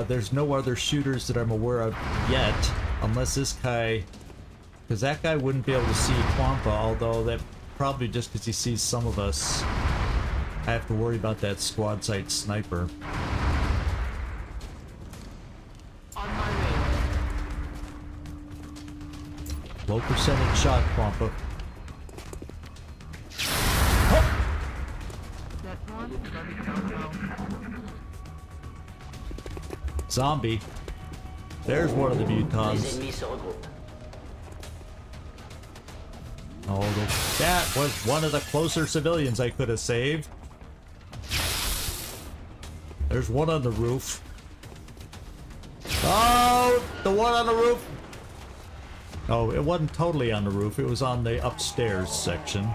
There's no other shooters that I'm aware of yet, unless this guy, because that guy wouldn't be able to see Quampa, although that probably just because he sees some of us. I have to worry about that squad site sniper.
On my way.
Low percentage shot, Quampa.
That one doesn't count well.
Zombie. There's one of the
Les
mutons.
ennemis se regroupent.
Oh, that was one of the closer civilians I could have saved. There's one on the roof. Oh, the one on the roof. Oh, it wasn't totally on the roof. It was on the upstairs section.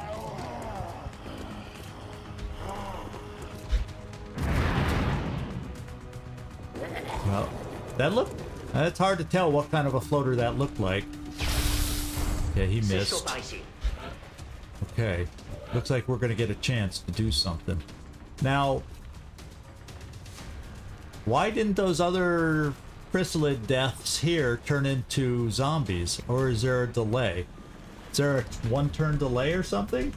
Well, that's hard to tell what kind of a floater that looked like. Yeah, he
C'est chaud
missed.
par ici.
Okay. Looks like we're gonna get a chance to do something. Now, why didn't those other chrysalid deaths here turn into zombies? Or is there a delay? Is there a one-turn delay or something?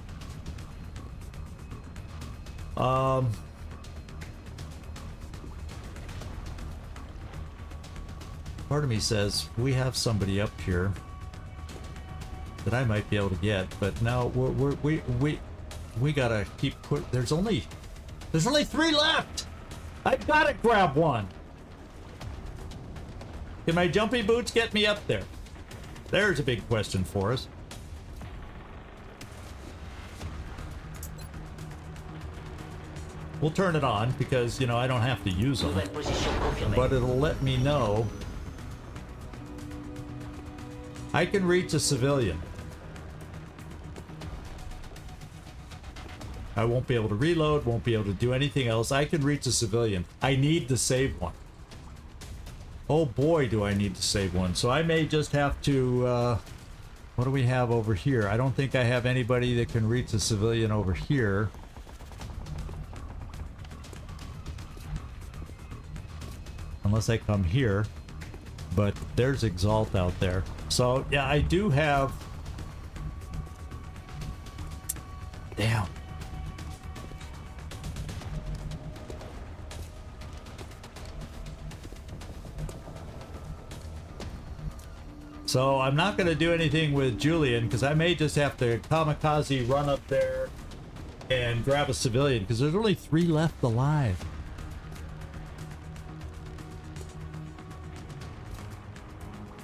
Part of me says we have somebody up here that I might be able to get, but no, we gotta keep put. There's only 3 left. I gotta grab one. Can my jumpy boots get me up there? There's a big question for us. We'll turn it on because, you know, I don't have to use them,
Nouvelle position confirmée.
but it'll let me know I can reach a civilian. I won't be able to reload, won't be able to do anything else. I can reach a civilian. I need to save one. Oh boy, do I need to save one. So I may just have to What do we have over here? I don't think I have anybody that can reach a civilian over here. Unless I come here. But there's Exalt out there. So, yeah, I do have... Damn. So I'm not going to do anything with Julian because I may just have to kamikaze run up there and grab a civilian because there's only 3 left alive.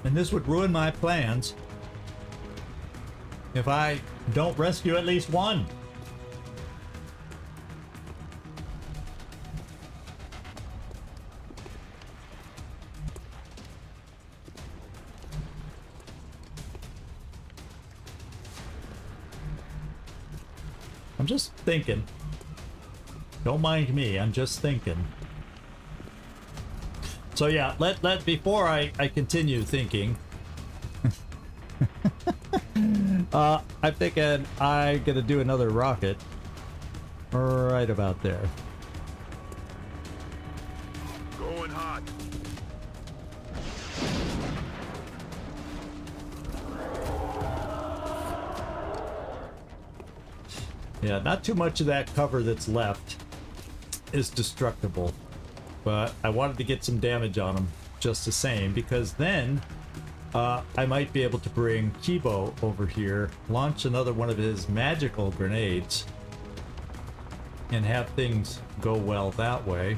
And this would ruin my plans if I don't rescue at least one. I'm just thinking. Don't mind me, I'm just thinking. So yeah, before I continue thinking, I'm thinking I'm gonna do another rocket right about there.
Going hot.
Yeah, not too much of that cover that's left is destructible, but I wanted to get some damage on them just the same, because then I might be able to bring Kibo over here, launch another one of his magical grenades, and have things go well that way.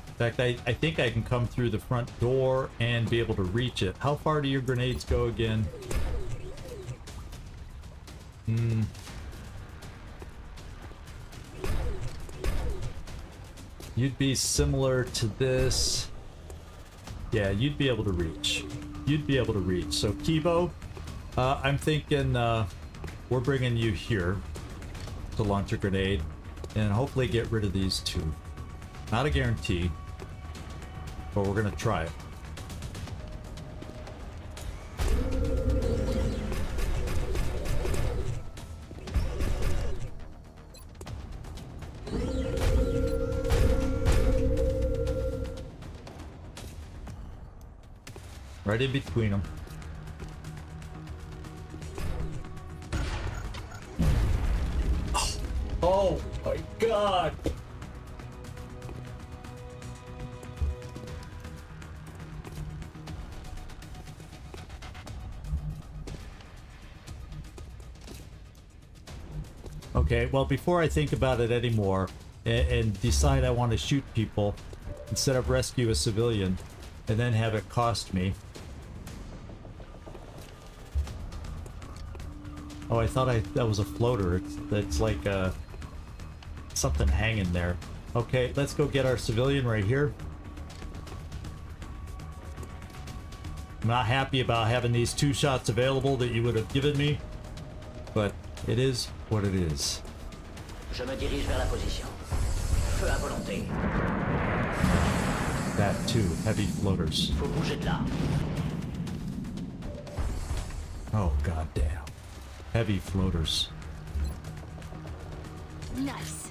In fact, I think I can come through the front door and be able to reach it. How far do your grenades go again? You'd be similar to this. Yeah, you'd be able to reach. You'd be able to reach. So Kibo, I'm thinking we're bringing you here to launch a grenade and hopefully get rid of these 2. Not a guarantee, but we're gonna try it. Right in between them. Oh my god! Okay, well, before I think about it anymore and decide I want to shoot people instead of rescue a civilian and then have it cost me. Oh, I thought that was a floater. It's like something hanging there. Okay, let's go get our civilian right here. I'm not happy about having these 2 shots available that you would have given me, but it is what it is.
Je me dirige vers la position. Feu à volonté.
That too, heavy floaters.
Faut bouger de là.
Oh, goddamn. Heavy floaters.
Nice.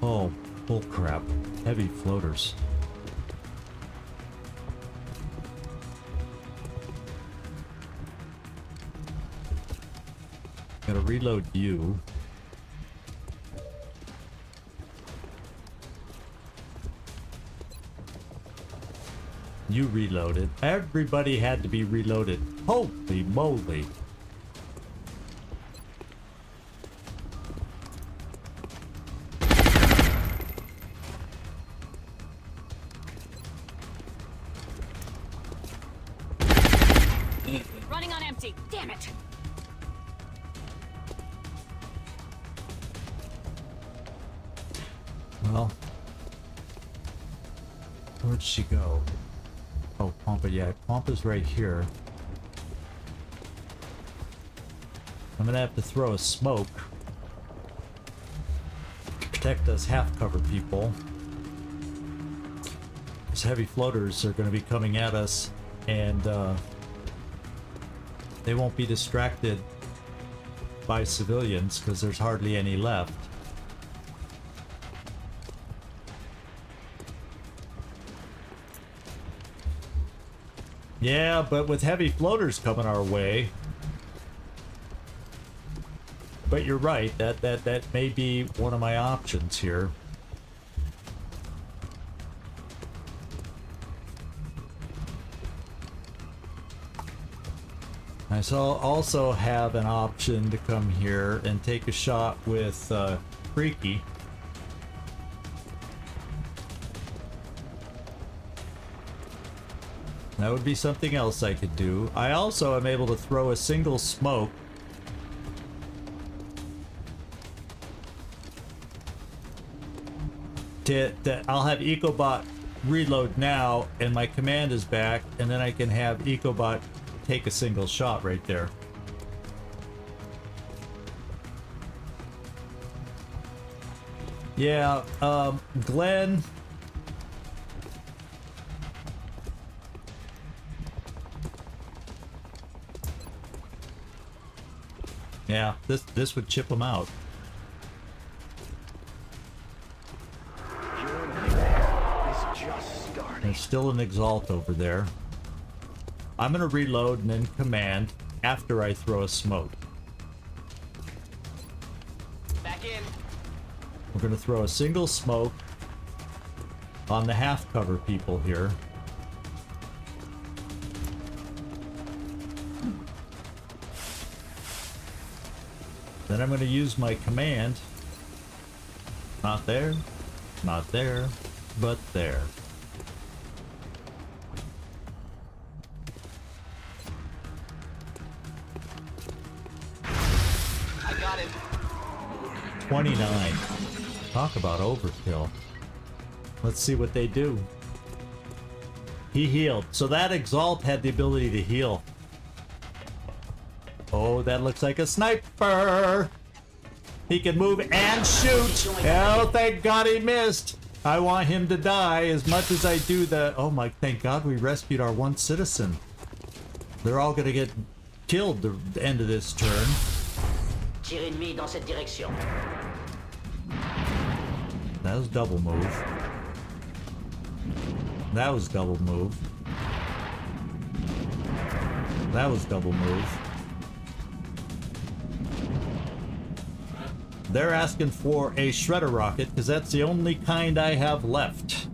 Oh, bullcrap. Heavy floaters. Gotta reload you. You reloaded. Everybody had to be reloaded. Holy moly.
Running on empty. Damn it.
Well, where'd she go? Oh, Pompa, yeah, Pompa's right here. I'm gonna have to throw a smoke to protect us half-cover people. These heavy floaters are gonna be coming at us and they won't be distracted by civilians because there's hardly any left. Yeah, but with heavy floaters coming our way. But you're right, that may be one of my options here. I also have an option to come here and take a shot with Freaky. That would be something else I could do. I also am able to throw a single smoke. I'll have EcoBot reload now, and my command is back, and then I can have EcoBot take a single shot right there. Yeah, Glenn. Yeah, this would chip them out. There's still an Exalt over there. I'm gonna reload and then command after I throw a smoke.
Back in.
We're gonna throw a single smoke on the half cover people here. Then I'm gonna use my command. Not there, not there, but there.
I got it.
29. Talk about overkill. Let's see what they do. He healed. So that Exalt had the ability to heal. Oh, that looks like a sniper. He can move and shoot. Oh, thank God he missed. I want him to die as much as I do the... Oh my, thank God we rescued our one citizen. They're all gonna get killed the end of this turn.
Tir ennemi dans cette direction.
That was double move. That was double move. That was double move. They're asking for a shredder rocket because that's the only kind I have left.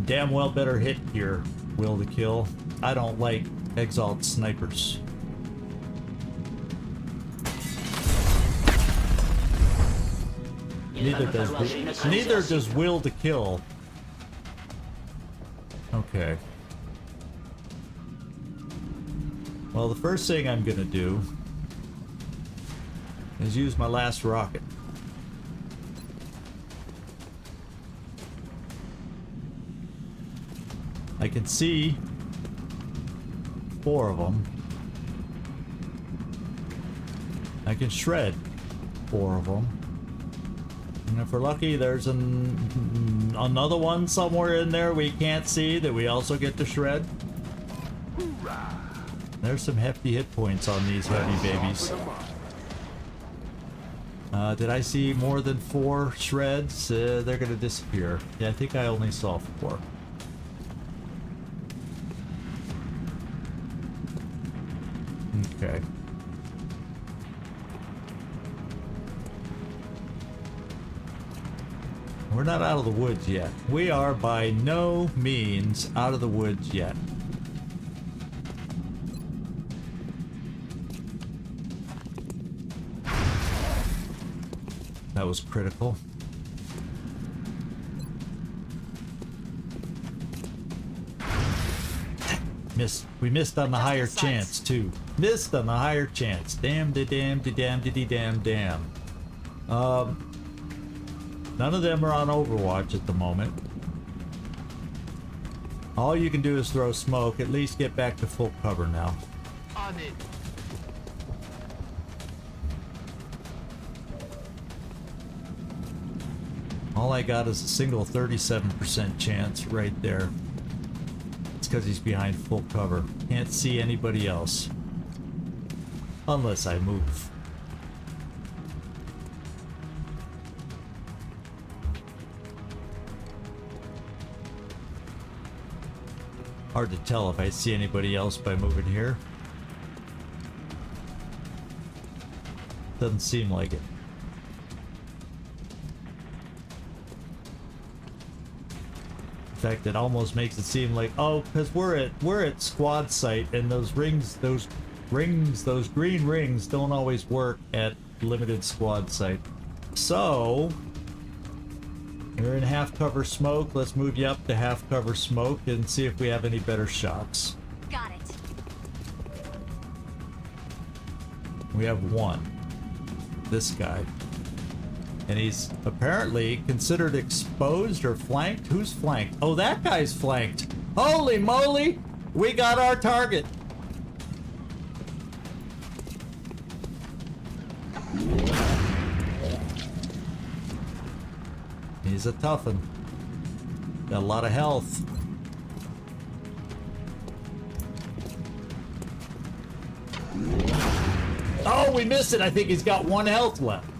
Damn well better hit here, Will to Kill. I don't like Exalt snipers. Neither does Will to Kill. Okay. Well, the first thing I'm gonna do is use my last rocket. I can see 4 of them. I can shred 4 of them. And if we're lucky, there's another one somewhere in there we can't see that we also get to shred. There's some hefty hit points on these heavy babies. Did I see more than 4 shreds? They're gonna disappear. Yeah, I think I only saw 4. Okay. We're not out of the woods yet. We are by no means out of the woods yet. That was critical. Missed. We missed on the higher chance too. Missed on the higher chance. Damn de damn de damn de damn damn. None of them are on Overwatch at the moment. All you can do is throw smoke. At least get back to full cover now.
On it.
All I got is a single 37% chance right there. It's because he's behind full cover. Can't see anybody else. Unless I move. Hard to tell if I see anybody else by moving here. Doesn't seem like it. In fact, it almost makes it seem like, oh, because we're at squad site, and those green rings don't always work at limited squad site. So you're in half cover smoke. Let's move you up to half cover smoke and see if we have any better shots.
Got it.
We have one. This guy. And he's apparently considered exposed or flanked. Who's flanked? Oh, that guy's flanked. Holy moly! We got our target. He's a toughin'. Got a lot of health. Oh, we missed it. I think he's got 1 health left.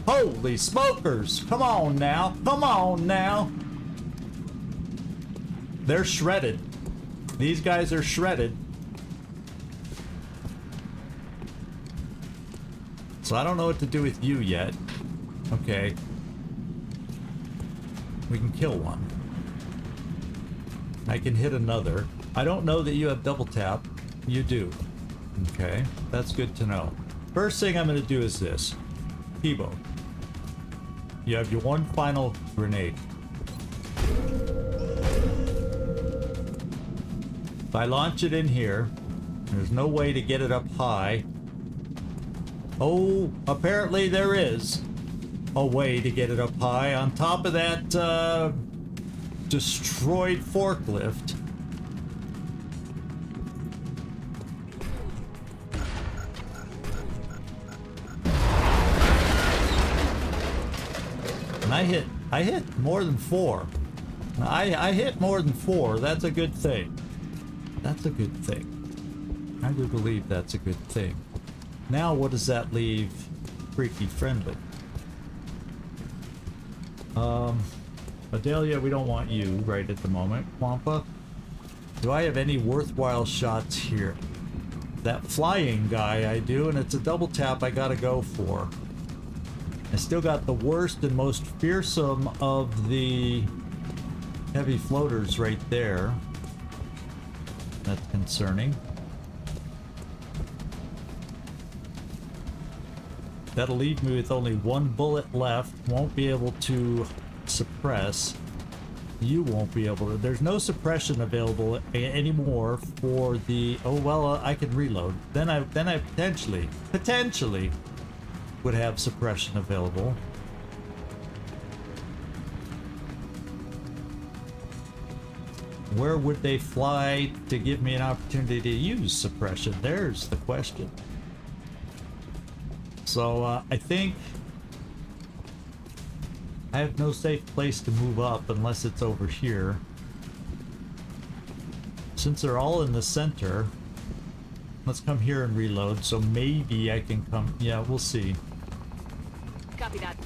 Holy smokers. Come on now. Come on now. They're shredded. These guys are shredded. So I don't know what to do with you yet. Okay. We can kill one. I can hit another. I don't know that you have double tap. You do. Okay, that's good to know. First thing I'm going to do is this. Peebo. You have your one final grenade. If I launch it in here, there's no way to get it up high. Oh, apparently there is a way to get it up high on top of that destroyed forklift. And I hit more than 4. I hit more than 4. That's a good thing. That's a good thing. I do believe that's a good thing. Now what does that leave Freaky Friendly? Adelia, we don't want you right at the moment. Wampa, do I have any worthwhile shots here? That flying guy I do, and it's a double tap I gotta go for. I still got the worst and most fearsome of the heavy floaters right there. That's concerning. That'll leave me with only 1 bullet left. Won't be able to suppress. You won't be able to. There's no suppression available anymore for the. Oh well, I can reload. Then I potentially would have suppression available. Where would they fly to give me an opportunity to use suppression? There's the question. So I think I have no safe place to move up unless it's over here. Since they're all in the center, let's come here and reload. So maybe I can come. Yeah, we'll see.
Copy that.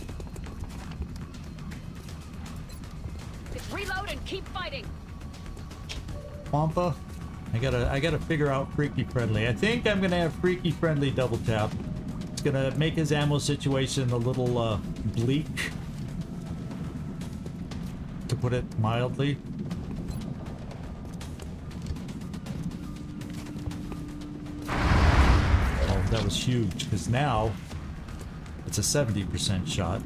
Let's reload and keep fighting.
Wampa, I gotta figure out Freaky Friendly. I think I'm gonna have Freaky Friendly double tap. It's gonna make his ammo situation a little bleak, to put it mildly. Oh, that was huge, because now it's a 70% shot.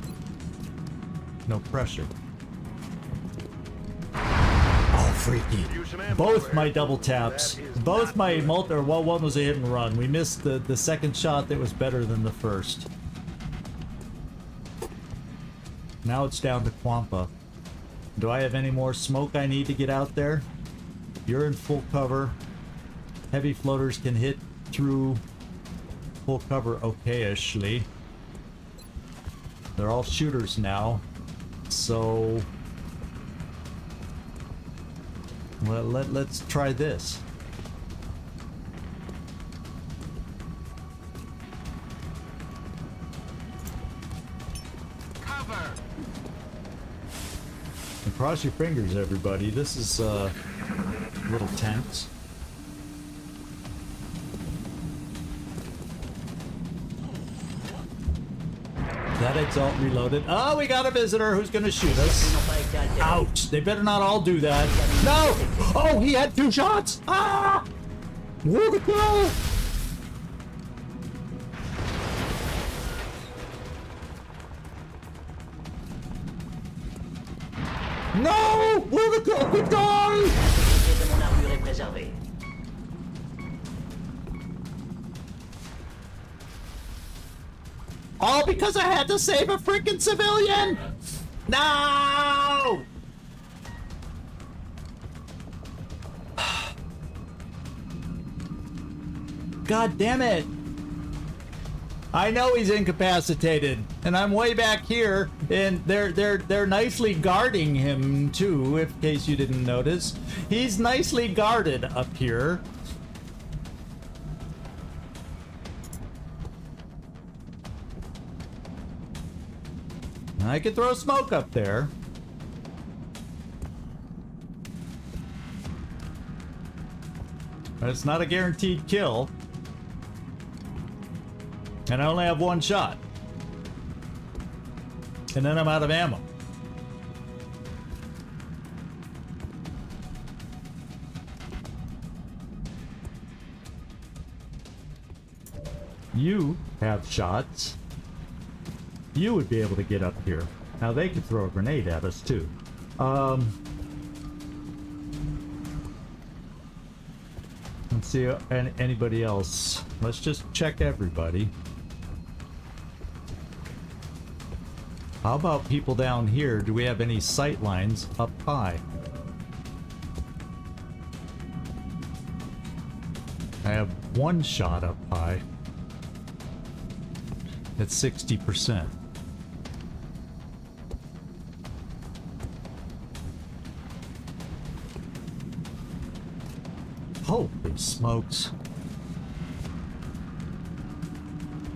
No pressure. Oh, freaky. Both my double taps, both my multi, or well, one was a hit and run. We missed the second shot that was better than the first. Now it's down to Quampa. Do I have any more smoke I need to get out there? You're in full cover. Heavy floaters can hit through full cover okay-ishly. They're all shooters now. So, well, let's try this.
Cover.
And cross your fingers, everybody. This is a little tense. That exalt reloaded. Oh, we got a visitor who's gonna shoot us. Ouch! They better not all do that. No! Oh, he had 2 shots! Ah! Where the kill? No! Where the kill? He died!
L'intégrité de mon armure est préservée.
All because I had to save a freaking civilian! No! God damn it! I know he's incapacitated, and I'm way back here, and they're nicely guarding him too, in case you didn't notice. He's nicely guarded up here. I could throw smoke up there. But it's not a guaranteed kill. And I only have 1 shot. And then I'm out of ammo. You have shots. You would be able to get up here. Now they could throw a grenade at us too. Let's see anybody else. Let's just check everybody. How about people down here? Do we have any sight lines up high? I have 1 shot up high. That's 60%. Holy smokes.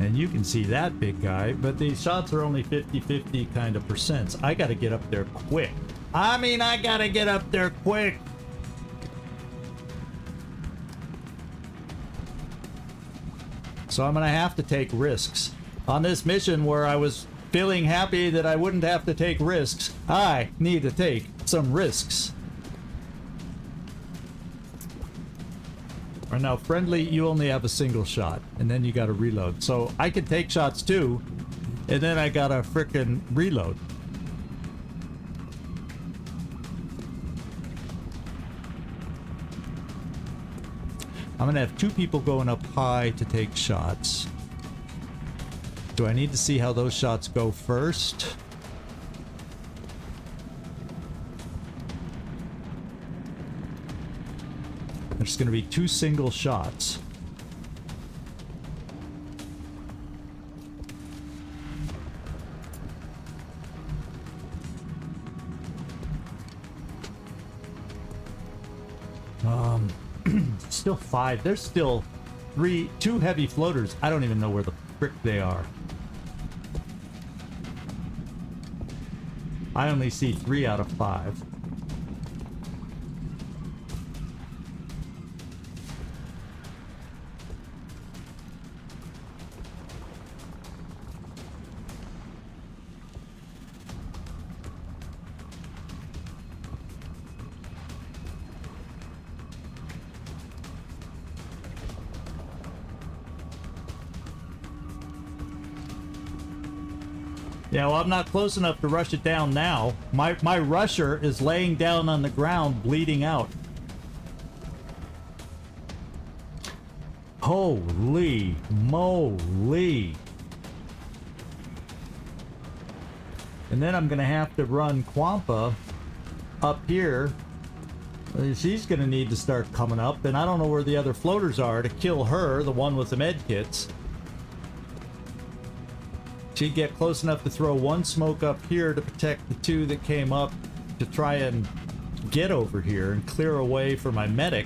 And you can see that big guy, but these shots are only 50-50 kind of percents. I gotta get up there quick. I mean, I gotta get up there quick. So I'm gonna have to take risks. On this mission where I was feeling happy that I wouldn't have to take risks, I need to take some risks. Alright, now friendly, you only have a single shot, and then you gotta reload. So I can take shots too, and then I gotta frickin' reload. I'm gonna have 2 people going up high to take shots. Do I need to see how those shots go first? There's going to be 2 single shots. Still 5. There's still 2 heavy floaters. I don't even know where the frick they are. I only see 3 out of 5. Yeah, well, I'm not close enough to rush it down now. My rusher is laying down on the ground, bleeding out. Holy moly. And then I'm going to have to run Quampa up here. She's going to need to start coming up, and I don't know where the other floaters are to kill her, the one with the med kits. She'd get close enough to throw one smoke up here to protect the two that came up to try and get over here and clear a way for my medic.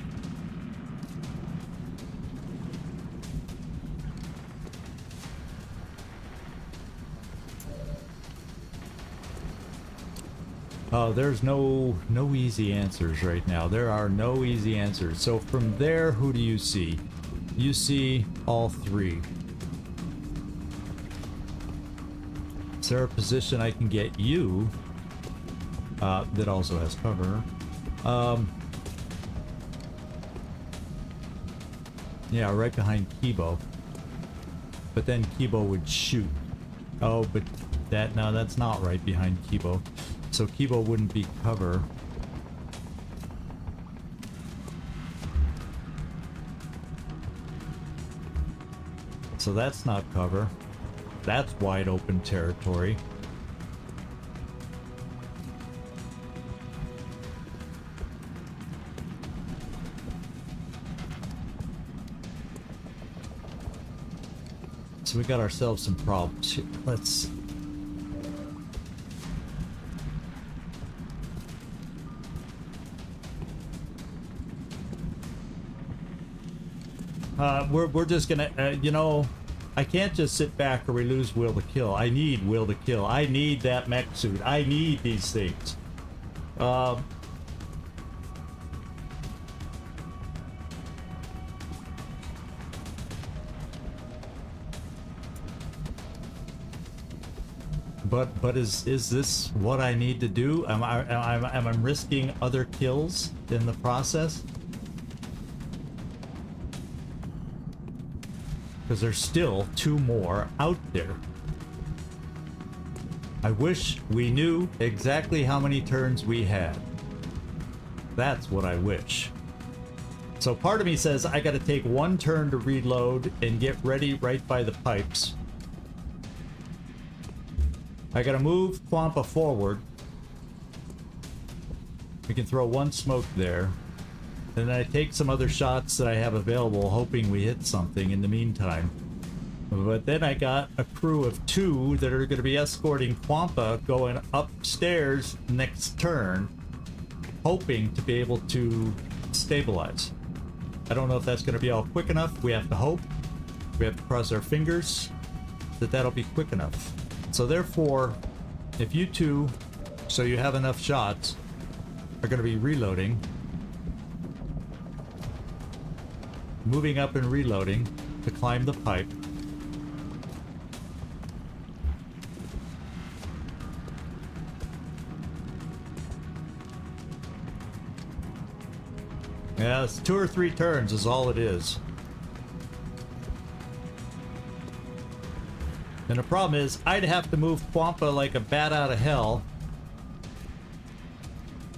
Oh, there's no easy answers right now. There are no easy answers. So from there, who do you see? You see all three. Is there a position I can get you that also has cover? Yeah, right behind Kibo. But then Kibo would shoot. Oh, but no, that's not right behind Kibo. So Kibo wouldn't be cover. So that's not cover. That's wide open territory. So we got ourselves some problems here. Let's... we're just gonna, you know, I can't just sit back or we lose will to kill. I need will to kill. I need that mech suit. I need these things. But is this what I need to do? Am I risking other kills in the process? Because there's still two more out there. I wish we knew exactly how many turns we had. That's what I wish. So part of me says I gotta take one turn to reload and get ready right by the pipes. I gotta move Kwampa forward. We can throw one smoke there. And then I take some other shots that I have available, hoping we hit something in the meantime. But then I got a crew of two that are going to be escorting Kwampa going upstairs next turn, hoping to be able to stabilize. I don't know if that's going to be all quick enough. We have to hope. We have to cross our fingers that that'll be quick enough. So therefore, if you two, so you have enough shots, are going to be reloading, moving up and reloading to climb the pipe. Yeah, it's 2 or 3 turns is all it is. And the problem is, I'd have to move Kwampa like a bat out of hell.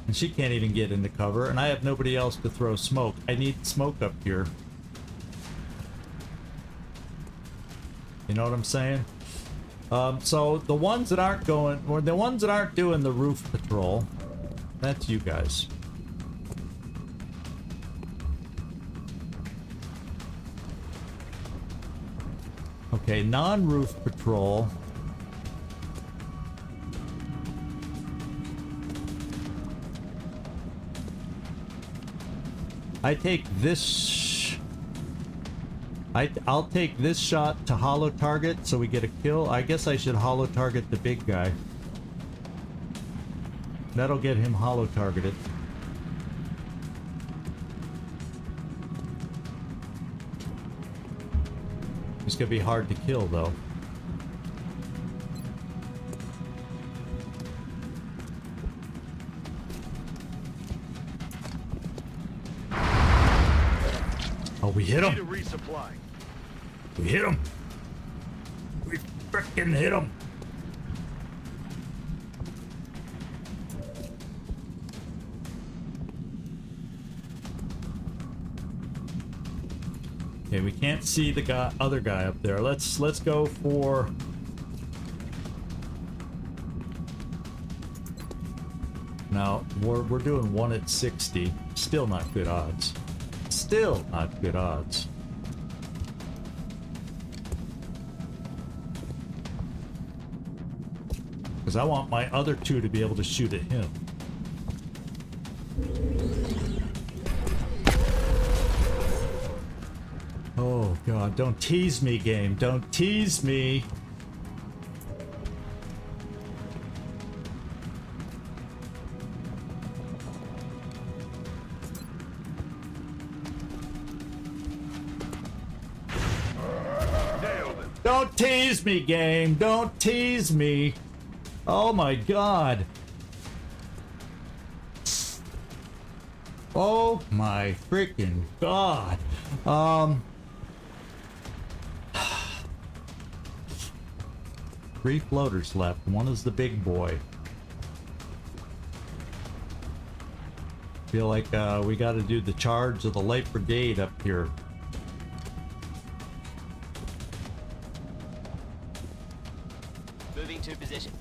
And she can't even get into cover, and I have nobody else to throw smoke. I need smoke up here. You know what I'm saying? So the ones that aren't going, or the ones that aren't doing the roof patrol, that's you guys. Okay, non-roof patrol. I take this. I'll take this shot to hollow target so we get a kill. I guess I should hollow target the big guy. That'll get him hollow targeted. It's gonna be hard to kill though. Oh, we hit him. We hit him. We frickin' hit him. Okay, we can't see the other guy up there. Let's go for. Now we're doing 1 at 60. Still not good odds. Still not good odds. Because I want my other two to be able to shoot at him. Oh god, don't tease me, game. Don't tease me. Don't tease me, game. Don't tease me. Oh my god. Oh my freaking god. 3 floaters left. One is the big boy. Feel like we got to do the charge of the light brigade up here.
Moving to position.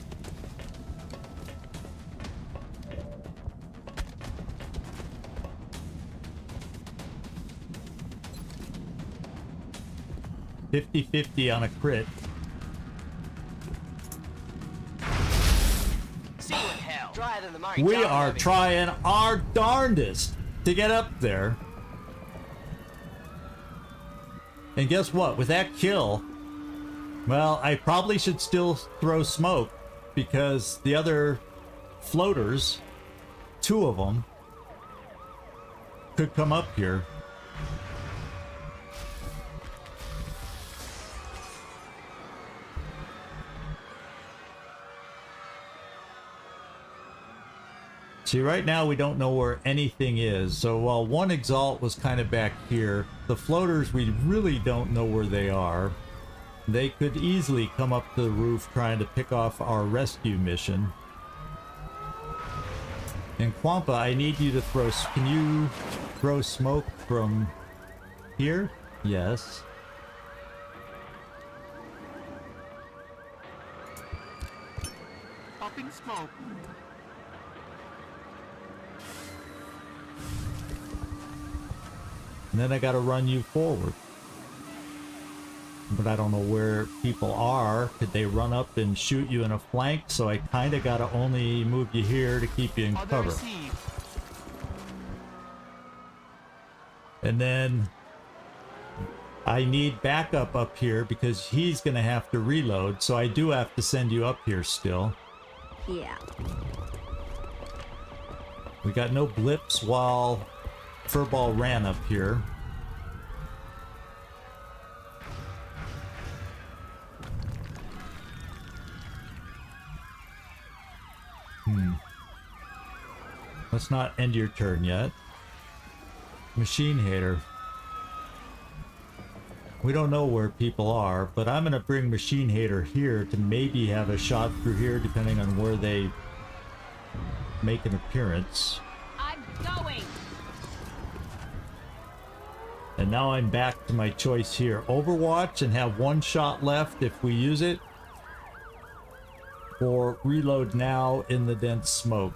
$50-50 on a crit.
See you in hell. Drier than the Murray
We
John
are
movie.
trying our darndest to get up there. And guess what? With that kill, well, I probably should still throw smoke because the other floaters, 2 of them, could come up here. See, right now we don't know where anything is. So while one exalt was kind of back here, the floaters, we really don't know where they are. They could easily come up to the roof trying to pick off our rescue mission. And Quampa, I need you to throw... Can you throw smoke from here? Yes.
Popping smoke.
And then I gotta run you forward. But I don't know where people are. Could they run up and shoot you in a flank? So I kinda gotta only move you here to keep you in
Other
cover.
received.
And then I need backup up here because he's gonna have to reload. So I do have to send you up here still.
Yeah.
We got no blips while Furball ran up here. Let's not end your turn yet. Machine Hater. We don't know where people are, but I'm gonna bring Machine Hater here to maybe have a shot through here depending on where they make an appearance.
I'm going.
And now I'm back to my choice here. Overwatch and have 1 shot left if we use it. Or reload now in the dense smoke.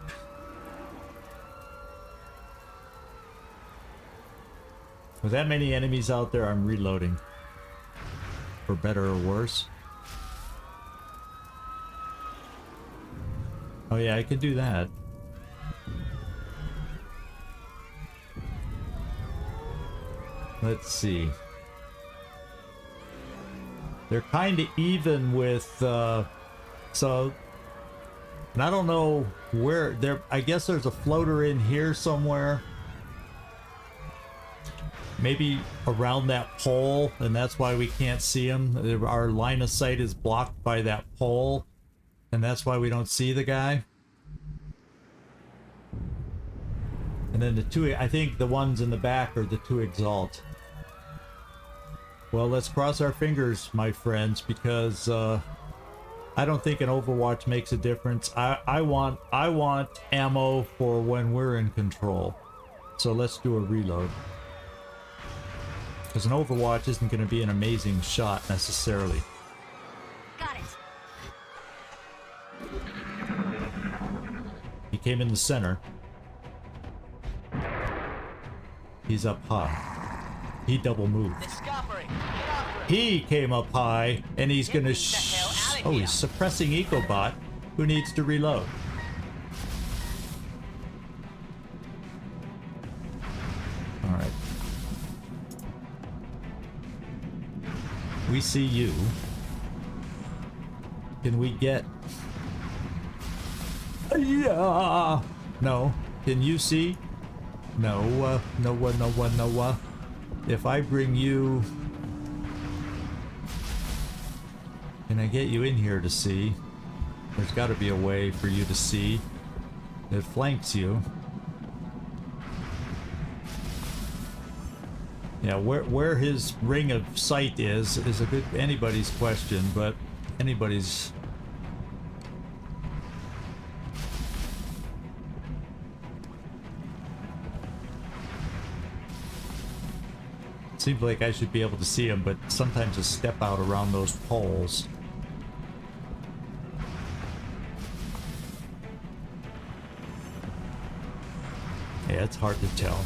With that many enemies out there, I'm reloading. For better or worse. Oh yeah, I could do that. Let's see. They're kind of even with, so, and I don't know where, there, I guess there's a floater in here somewhere. Maybe around that pole, and that's why we can't see him. Our line of sight is blocked by that pole, and that's why we don't see the guy. And then the 2, I think the ones in the back are the 2 exalt. Well, let's cross our fingers, my friends, because I don't think an Overwatch makes a difference. I want ammo for when we're in control. So let's do a reload. Because an Overwatch isn't going to be an amazing shot necessarily.
Got it.
He came in the center. He's up high. He double moved. He came up high, and he's gonna oh, he's suppressing EcoBot. Who needs to reload? All right. We see you. Can we get... Yeah. No. Can you see? No. No. If I bring you... Can I get you in here to see? There's got to be a way for you to see. It flanks you. Yeah, where his ring of sight is a good anybody's question, but anybody's. Seems like I should be able to see him, but sometimes I step out around those poles. Yeah, it's hard to tell.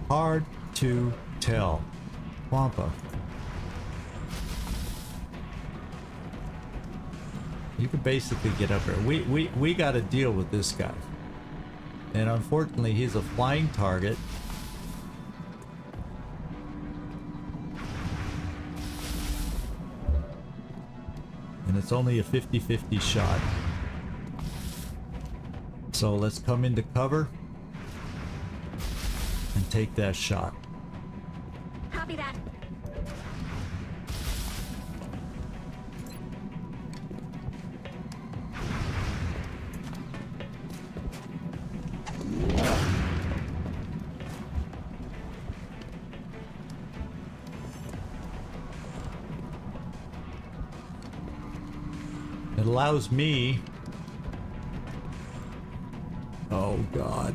Hard to tell. Wampa. You can basically get up here. We got to deal with this guy. And unfortunately, he's a flying target. And it's only a 50-50 shot. So let's come into cover and take that shot.
Copy that.
It allows me... Oh God.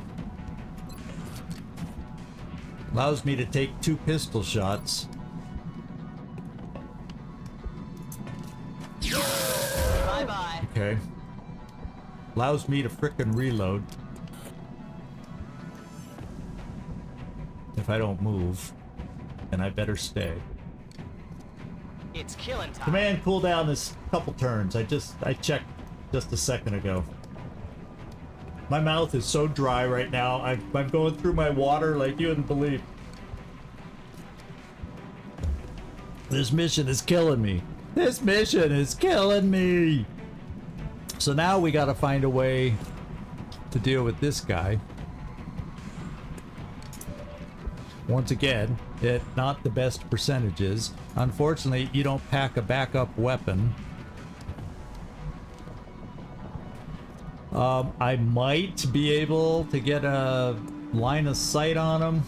Allows me to take 2 pistol shots.
Bye-bye.
Okay. Allows me to frickin' reload. If I don't move. And I better stay.
It's killing time.
Command cooldown is a couple turns. I checked just a second ago. My mouth is so dry right now. I'm going through my water like you wouldn't believe. This mission is killing me. This mission is killing me. So now we got to find a way to deal with this guy. Once again, not the best percentages. Unfortunately, you don't pack a backup weapon. I might be able to get a line of sight on him.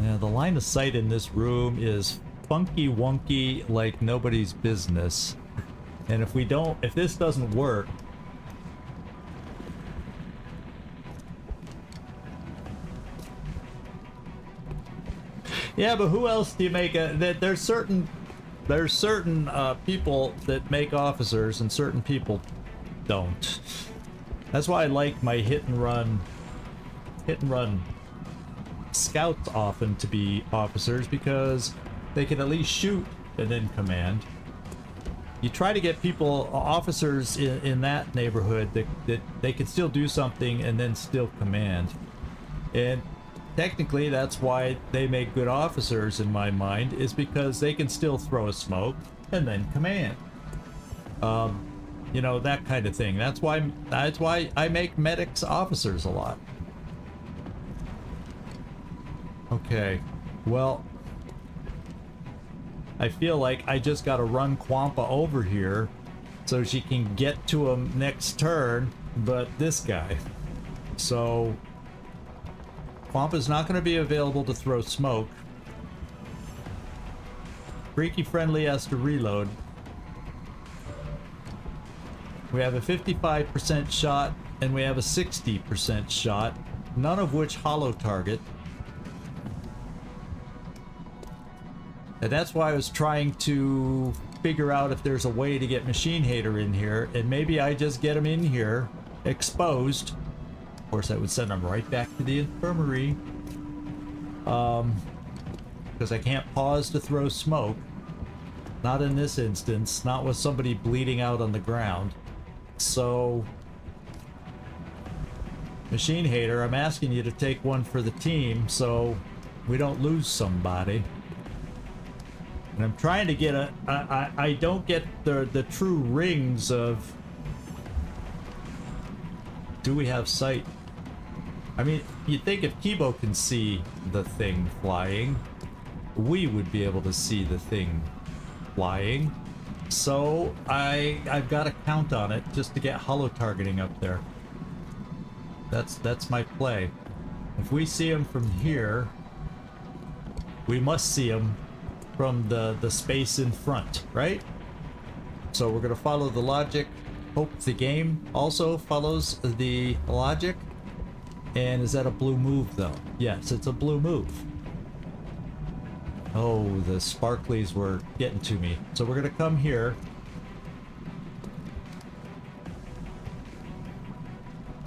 Yeah, the line of sight in this room is funky wonky like nobody's business. And if this doesn't work, yeah, but who else do you make there's certain people that make officers and certain people don't. That's why I like my hit and run scouts often to be officers, because they can at least shoot and then command. You try to get people, officers in that neighborhood that they can still do something and then still command. And technically, that's why they make good officers in my mind, is because they can still throw a smoke and then command. You know, that kind of thing. That's why I make medics officers a lot. Okay, well, I feel like I just gotta run Quampa over here so she can get to him next turn, but this guy. So Quampa's not going to be available to throw smoke. Freaky Friendly has to reload. We have a 55% shot and we have a 60% shot, none of which hollow target. And that's why I was trying to figure out if there's a way to get Machine Hater in here, and maybe I just get him in here exposed. Of course, I would send him right back to the infirmary. Because I can't pause to throw smoke. Not in this instance. Not with somebody bleeding out on the ground. So, Machine Hater, I'm asking you to take one for the team so we don't lose somebody. And I'm trying to get a... I don't get the true rings of... Do we have sight? I mean, you'd think if Kibo can see the thing flying, we would be able to see the thing flying. So I've got to count on it just to get holo targeting up there. That's my play. If we see him from here, we must see him from the space in front, right? So we're gonna follow the logic. Hope the game also follows the logic. And is that a blue move though? Yes, it's a blue move. Oh, the sparklies were getting to me. So we're gonna come here.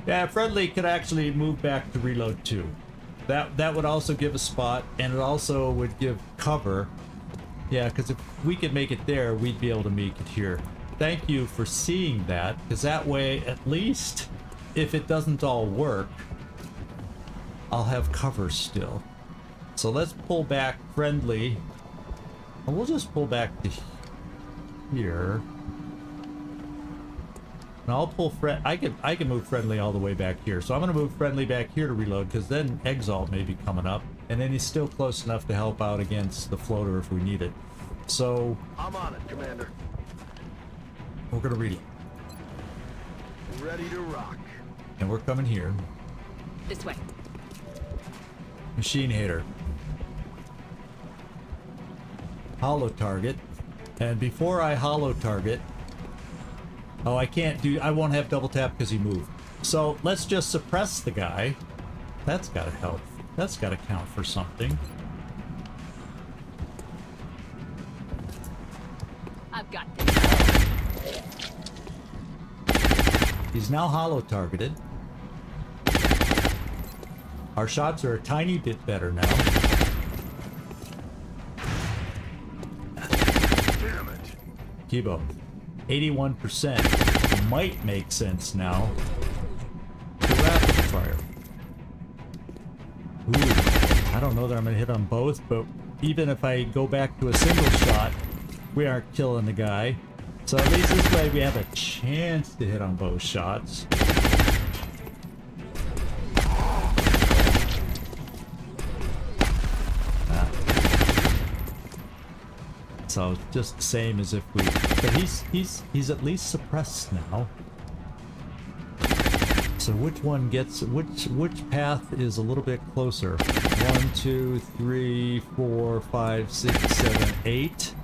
Yeah, friendly could actually move back to reload too. That would also give a spot, and it also would give cover. Yeah, because if we could make it there, we'd be able to make it here. Thank you for seeing that, because that way, at least, if it doesn't all work, I'll have cover still. So let's pull back friendly. And we'll just pull back to here. And I'll pull I can move friendly all the way back here. So I'm gonna move friendly back here to reload, because then Exalt may be coming up. And then he's still close enough to help out against the floater if we need it. So
I'm on it, Commander.
we're gonna reload.
Ready to rock.
And we're coming here.
This way.
Machine Hater. Holo target. And before I holo target... Oh, I won't have double tap because he moved. So let's just suppress the guy. That's gotta help. That's gotta count for something.
I've got this.
He's now holo targeted. Our shots are a tiny bit better now.
Damn it.
Kibo. 81% might make sense now. The rapid fire. Ooh, I don't know that I'm gonna hit on both, but even if I go back to a single shot, we aren't killing the guy. So at least this way we have a chance to hit on both shots. So just the same as if we, but he's at least suppressed now. So which one gets which path is a little bit closer? 1, 2, 3, 4, 5, 6, 7, 8.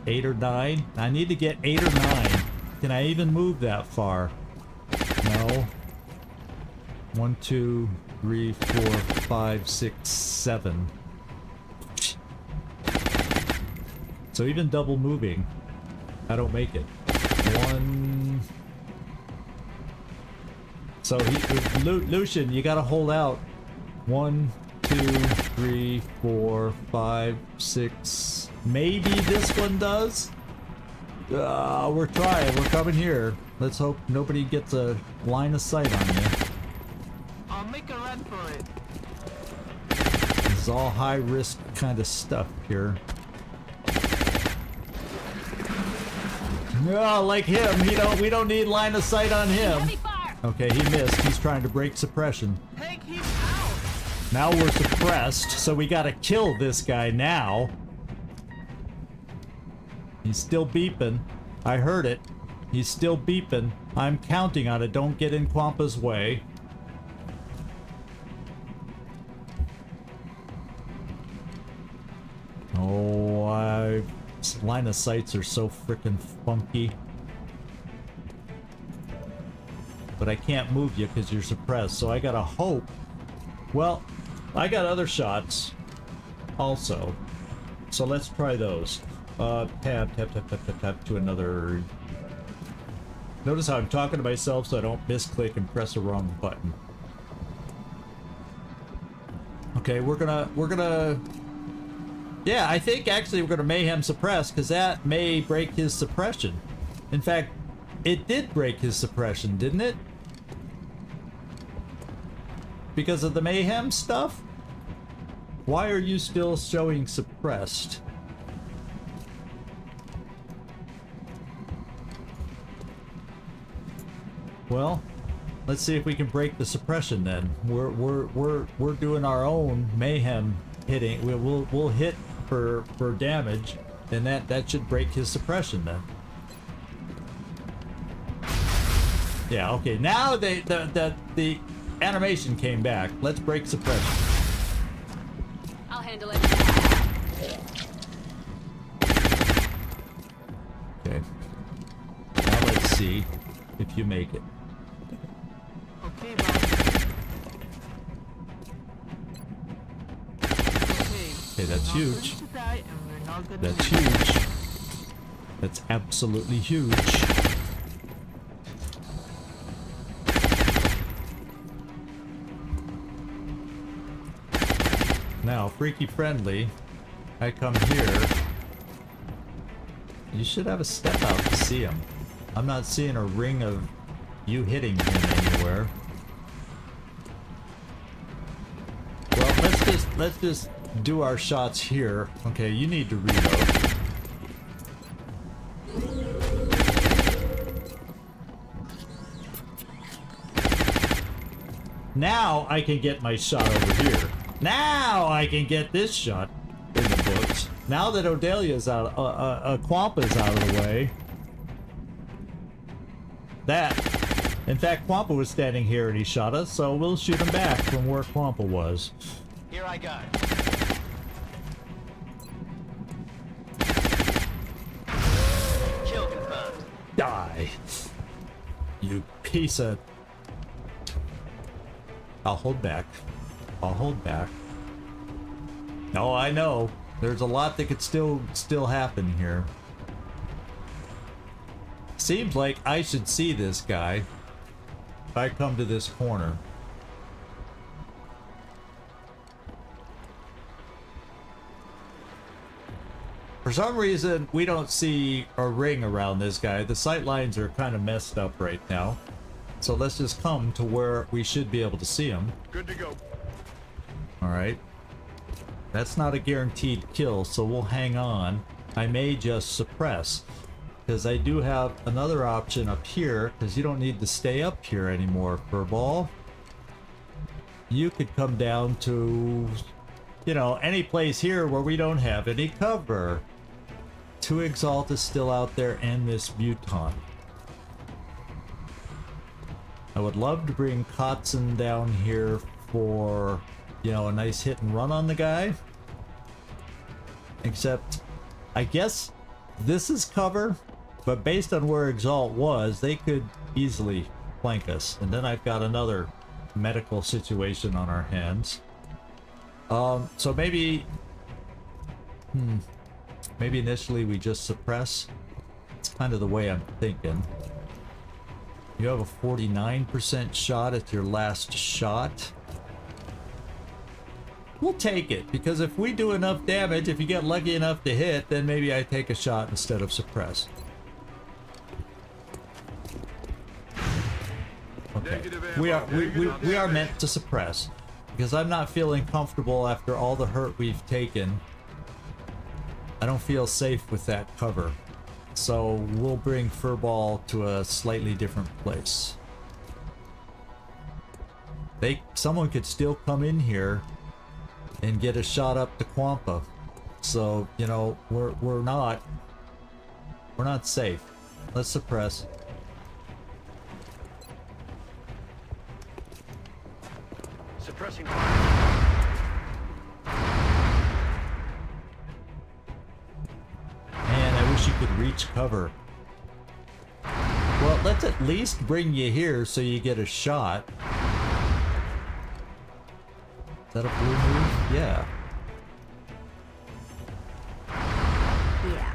8 or 9. I need to get 8 or 9. Can I even move that far? No. 1, 2, 3, 4, 5, 6, 7. So even double moving, I don't make it. 1. So Lucian, you gotta hold out. 1, 2, 3, 4, 5, 6. Maybe this one does? We're trying. We're coming here. Let's hope nobody gets a line of sight on you.
I'll make a run for it.
This is all high risk kind of stuff here. No, like him. We don't need line of sight on him.
Heavy fire.
Okay, he missed. He's trying to break suppression.
Take him out.
Now we're suppressed, so we gotta kill this guy now. He's still beeping. I heard it. He's still beeping. I'm counting on it. Don't get in Kwampa's way. Oh, line of sights are so freaking funky. But I can't move you because you're suppressed, so I gotta hope. Well, I got other shots also. So let's try those. Tab to another. Notice how I'm talking to myself so I don't misclick and press the wrong button. Okay, we're gonna Yeah, I think actually we're going to mayhem suppress because that may break his suppression. In fact, it did break his suppression, didn't it? Because of the mayhem stuff? Why are you still showing suppressed? Well, let's see if we can break the suppression then. We're doing our own mayhem hitting. We'll hit for damage, and that should break his suppression then. Yeah, okay. Now the animation came back. Let's break suppression.
I'll handle it.
Okay. Now let's see if you make it.
Okay, bye.
Okay, that's
we're not
huge.
going to die, and we're not going
That's
to live.
huge. That's absolutely huge. Now, freaky friendly, I come here. You should have a step out to see him. I'm not seeing a ring of you hitting him anywhere. Well, let's just do our shots here. Okay, you need to reload. Now I can get my shot over here. Now I can get this shot in the books. Now that Odelia's out, Quampa's out of the way. In fact, Quampa was standing here and he shot us, so we'll shoot him back from where Quampa was.
Here I go. Kill confirmed.
Die. You piece of... I'll hold back. I'll hold back. No, I know. There's a lot that could still happen here. Seems like I should see this guy if I come to this corner. For some reason, we don't see a ring around this guy. The sight lines are kind of messed up right now. So let's just come to where we should be able to see him.
Good to go.
Alright. That's not a guaranteed kill, so we'll hang on. I may just suppress. Because I do have another option up here, because you don't need to stay up here anymore, Furball. You could come down to, you know, any place here where we don't have any cover. 2 Exalt is still out there, and this Muton. I would love to bring Kotzen down here for, you know, a nice hit and run on the guy. Except, I guess this is cover, but based on where Exalt was, they could easily flank us. And then I've got another medical situation on our hands. So maybe... maybe initially we just suppress. It's kind of the way I'm thinking. You have a 49% shot at your last shot. We'll take it, because if we do enough damage, if you get lucky enough to hit, then maybe I take a shot instead of suppress. Okay. We are meant to suppress, because I'm not feeling comfortable after all the hurt we've taken. I don't feel safe with that cover. So we'll bring Furball to a slightly different place. Someone could still come in here and get a shot up to Quampa. So, you know, we're not safe. Let's suppress.
Suppressing.
Man, I wish you could reach cover. Well, let's at least bring you here so you get a shot. Is that a blue move? Yeah.
Yeah.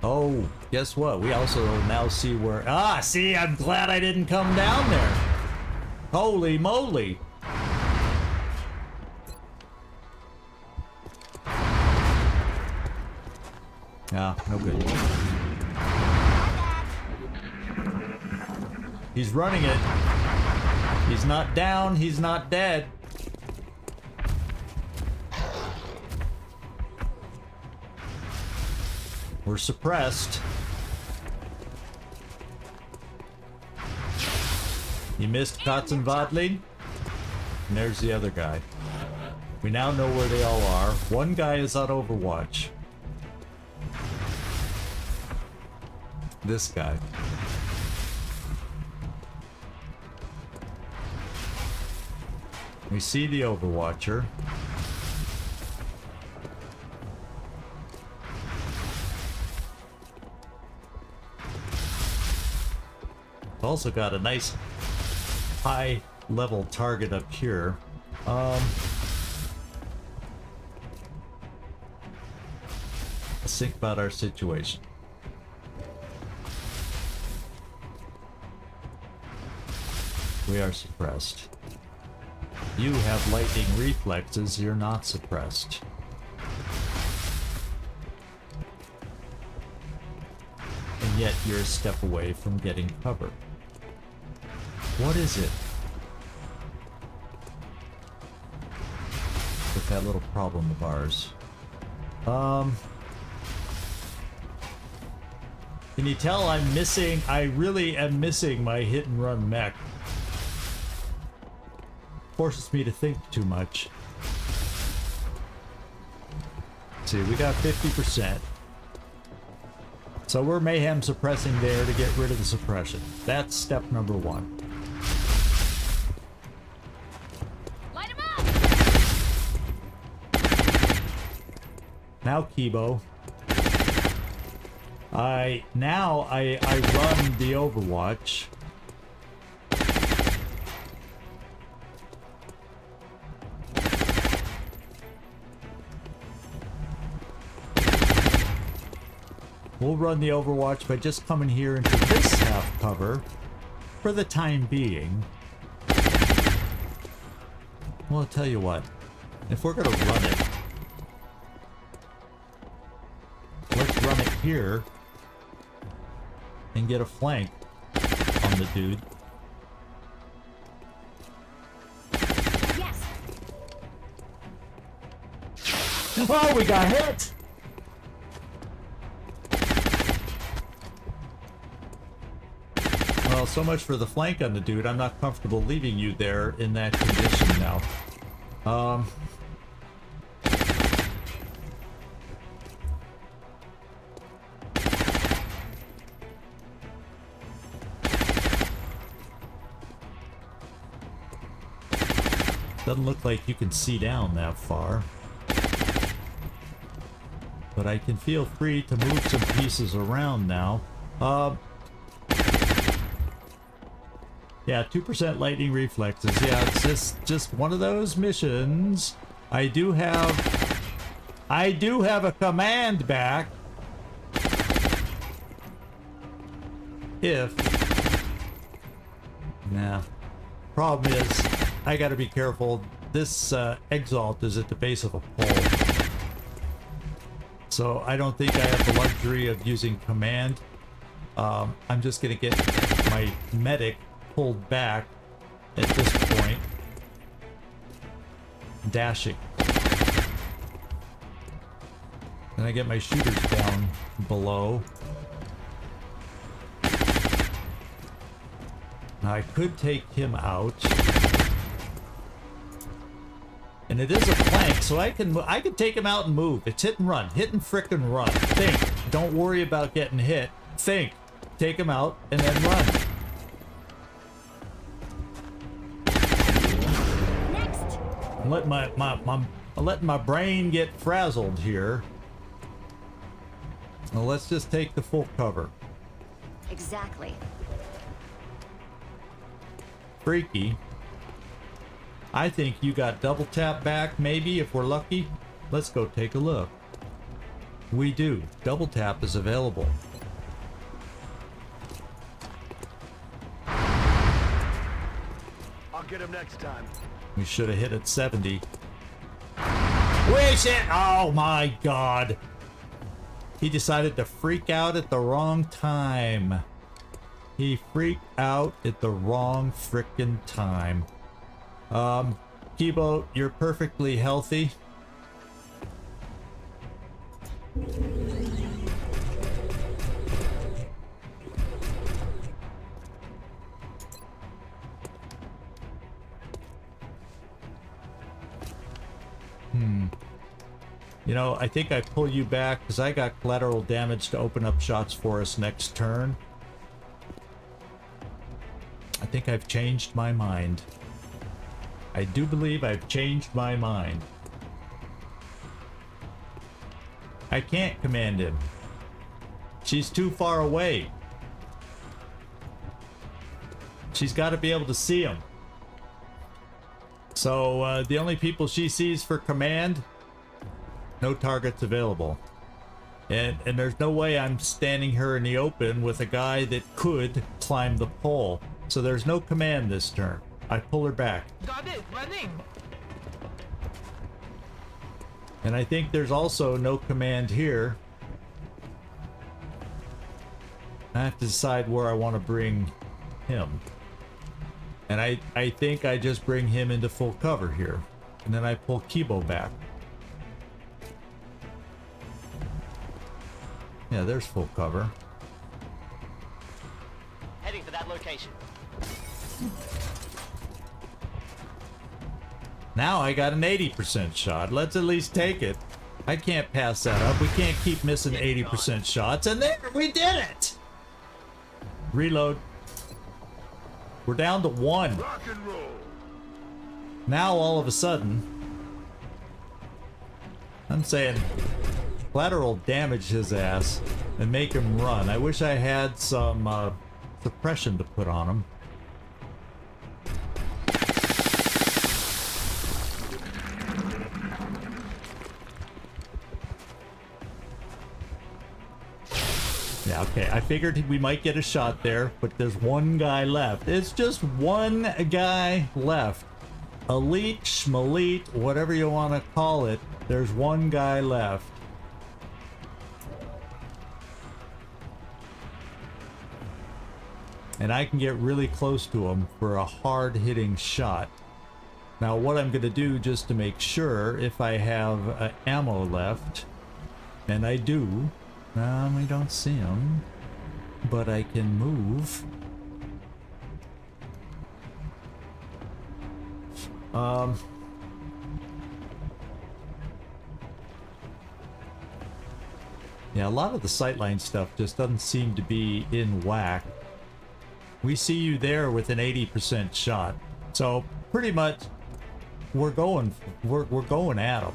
Oh, guess what? We also now see where... Ah, see, I'm glad I didn't come down there. Holy moly. Yeah, no good. He's running it. He's not down. He's not dead. We're suppressed. He missed Katzenwadling. And there's the other guy. We now know where they all are. One guy is on Overwatch. This guy. We see the Overwatcher. Also got a nice high level target up here. Let's think about our situation. We are suppressed. You have lightning reflexes, you're not suppressed. And yet you're a step away from getting covered. What is it with that little problem of ours? Can you tell I'm missing? I really am missing my hit and run mech. Forces me to think too much. Let's see, we got 50%. So we're mayhem suppressing there to get rid of the suppression. That's step number one.
Light him up!
Now Kibo. I run the Overwatch. We'll run the Overwatch by just coming here into this half cover for the time being. Well, I'll tell you what. If we're gonna run it, let's run it here and get a flank on the dude.
Yes.
Oh, we got hit! Well, so much for the flank on the dude. I'm not comfortable leaving you there in that condition now. Doesn't look like you can see down that far. But I can feel free to move some pieces around now. Yeah, 2% lightning reflexes. Yeah, it's just one of those missions. I do have a command back. If nah. Problem is, I gotta be careful. This exalt is at the base of a pole. So I don't think I have the luxury of using command. I'm just gonna get my medic pulled back at this point. Dashing. Then I get my shooters down below. Now I could take him out. And it is a flank, so I can take him out and move. It's hit and run. Hit and frickin' run. Think. Don't worry about getting hit. Think. Take him out and then run.
Next.
I'm letting my brain get frazzled here. Well, let's just take the full cover.
Exactly.
Freaky. I think you got double tap back, maybe, if we're lucky. Let's go take a look. We do. Double tap is available.
I'll get him next time.
We should have hit at 70. Wish it! Oh my god! He decided to freak out at the wrong time. He freaked out at the wrong frickin' time. Kibo, you're perfectly healthy. You know, I think I pull you back because I got collateral damage to open up shots for us next turn. I think I've changed my mind. I do believe I've changed my mind. I can't command him. She's too far away. She's got to be able to see him. So the only people she sees for command, no targets available. And there's no way I'm standing her in the open with a guy that could climb the pole. So there's no command this turn. I pull her back.
Got it, running.
And I think there's also no command here. I have to decide where I want to bring him. And I think I just bring him into full cover here. And then I pull Kibo back. Yeah, there's full cover.
Heading for that location.
Now I got an 80% shot. Let's at least take it. I can't pass that up. We can't keep missing 80% shots. And there, we did it! Reload. We're down to 1.
Rock and roll.
Now all of a sudden, I'm saying collateral damage his ass and make him run. I wish I had some suppression to put on him. Yeah, okay, I figured we might get a shot there, but there's one guy left. It's just one guy left. Elite, schmalite, whatever you want to call it, there's one guy left. And I can get really close to him for a hard-hitting shot. Now, what I'm going to do, just to make sure, if I have ammo left, and I do, we don't see him, but I can move. Yeah, a lot of the sightline stuff just doesn't seem to be in whack. We see you there with an 80% shot. So pretty much we're going at them.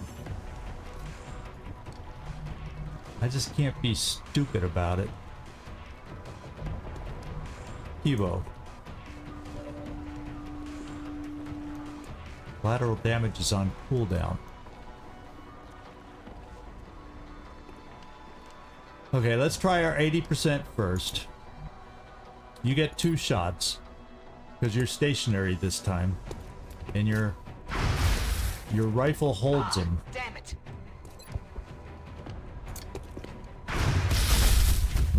I just can't be stupid about it. Kibo. Lateral damage is on cooldown. Okay, let's try our 80% first. You get 2 shots because you're stationary this time, and your rifle holds him.
Damn it.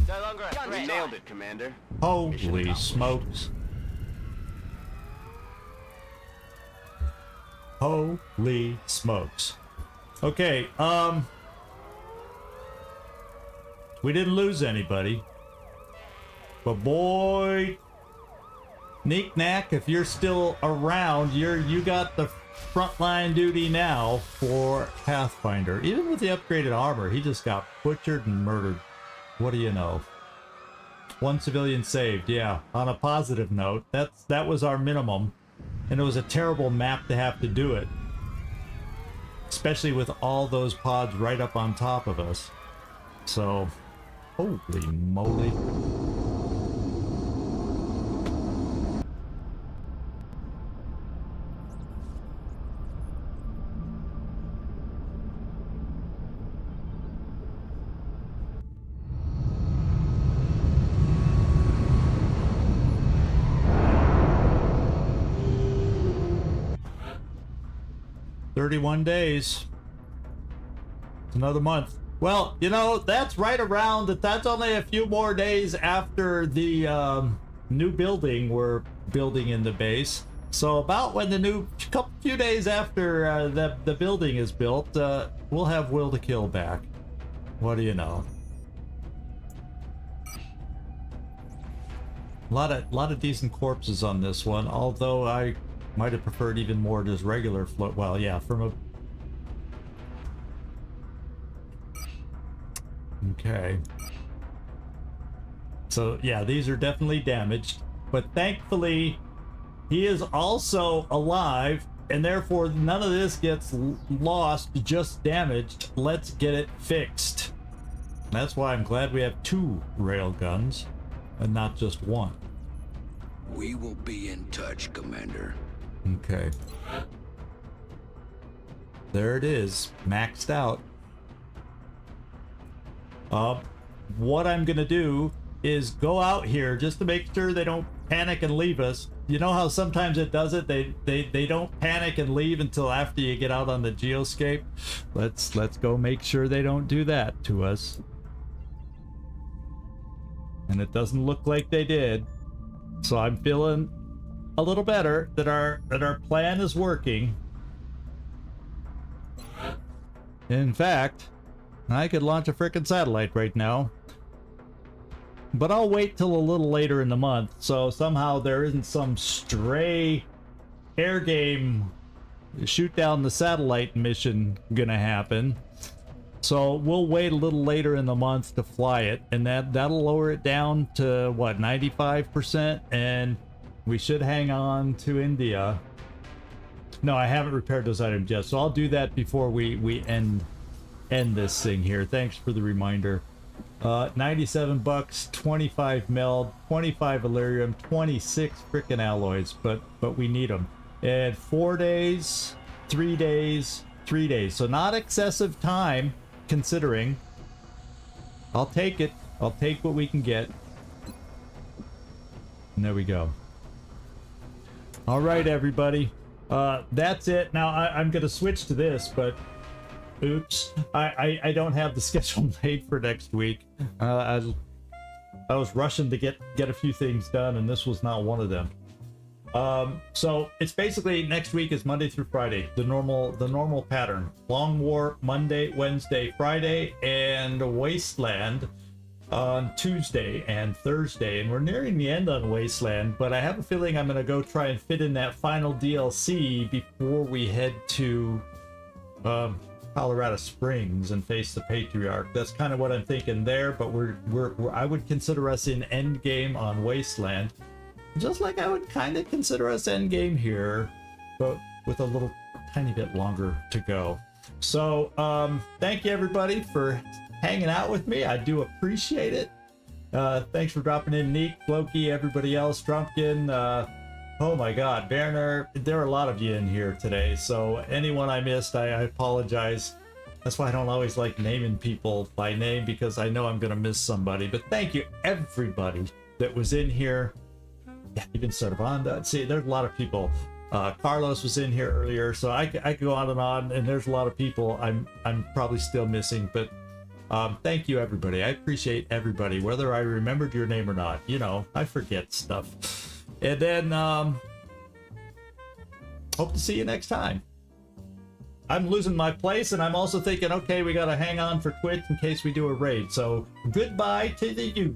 No longer a threat.
Nailed it, Commander.
Holy smokes! Holy smokes! Okay, we didn't lose anybody. But boy, Neek Knack, if you're still around, you got the frontline duty now for Pathfinder. Even with the upgraded armor, he just got butchered and murdered. What do you know? 1 civilian saved, yeah. On a positive note, that was our minimum, and it was a terrible map to have to do it, especially with all those pods right up on top of us. So, holy moly. "31 days. It's another month. Well, you know, that's right around, that's only a few more days after the new building we're building in the base. So about when the few days after the building is built, we'll have Will to Kill back. What do you know? A lot of decent corpses on this one, although I might have preferred even more just regular float. Well, yeah, from a... Okay. So, yeah, these are definitely damaged, but thankfully, he is also alive, and therefore none of this gets lost, just damaged. Let's get it fixed. That's why I'm glad we have 2 railguns and not just 1.
We will be in touch, Commander.
Okay. There it is, maxed out. What I'm gonna do is go out here just to make sure they don't panic and leave us. You know how sometimes it does it? They don't panic and leave until after you get out on the geoscape. Let's go make sure they don't do that to us. And it doesn't look like they did. So I'm feeling a little better that our plan is working. In fact, I could launch a frickin' satellite right now. But I'll wait till a little later in the month, so somehow there isn't some stray air game shoot down the satellite mission gonna happen. So we'll wait a little later in the month to fly it, and that'll lower it down to what, 95%, and we should hang on to India. No, I haven't repaired those items yet, so I'll do that before we end this thing here. Thanks for the reminder. 97 bucks, 25 meld, 25 Illyrium, 26 frickin' alloys, but we need them. And 4 days, 3 days, 3 days. So not excessive time, considering. I'll take it. I'll take what we can get. And there we go. All right, everybody. That's it. Now I'm gonna switch to this, but oops, I don't have the schedule made for next week. I was rushing to get a few things done, and this was not one of them. So it's basically next week is Monday through Friday, the normal pattern. Long War Monday, Wednesday, Friday, and Wasteland on Tuesday and Thursday. And we're nearing the end on Wasteland, but I have a feeling I'm gonna go try and fit in that final DLC before we head to Colorado Springs and face the Patriarch. That's kind of what I'm thinking there, but I would consider us in endgame on Wasteland, just like I would kind of consider us endgame here, but with a little tiny bit longer to go. So thank you everybody for hanging out with me. I do appreciate it. Thanks for dropping in, Neek, Floki, everybody else, Drumpkin, oh my god, Werner, there are a lot of you in here today, so anyone I missed, I apologize. That's why I don't always like naming people by name, because I know I'm gonna miss somebody. But thank you everybody that was in here. Yeah, even Servanda. See, there's a lot of people. Carlos was in here earlier, so I could go on, and there's a lot of people I'm probably still missing, but thank you everybody. I appreciate everybody, whether I remembered your name or not. You know, I forget stuff. And then, hope to see you next time. I'm losing my place, and I'm also thinking, okay, we gotta hang on for Twitch in case we do a raid. So, goodbye to the you.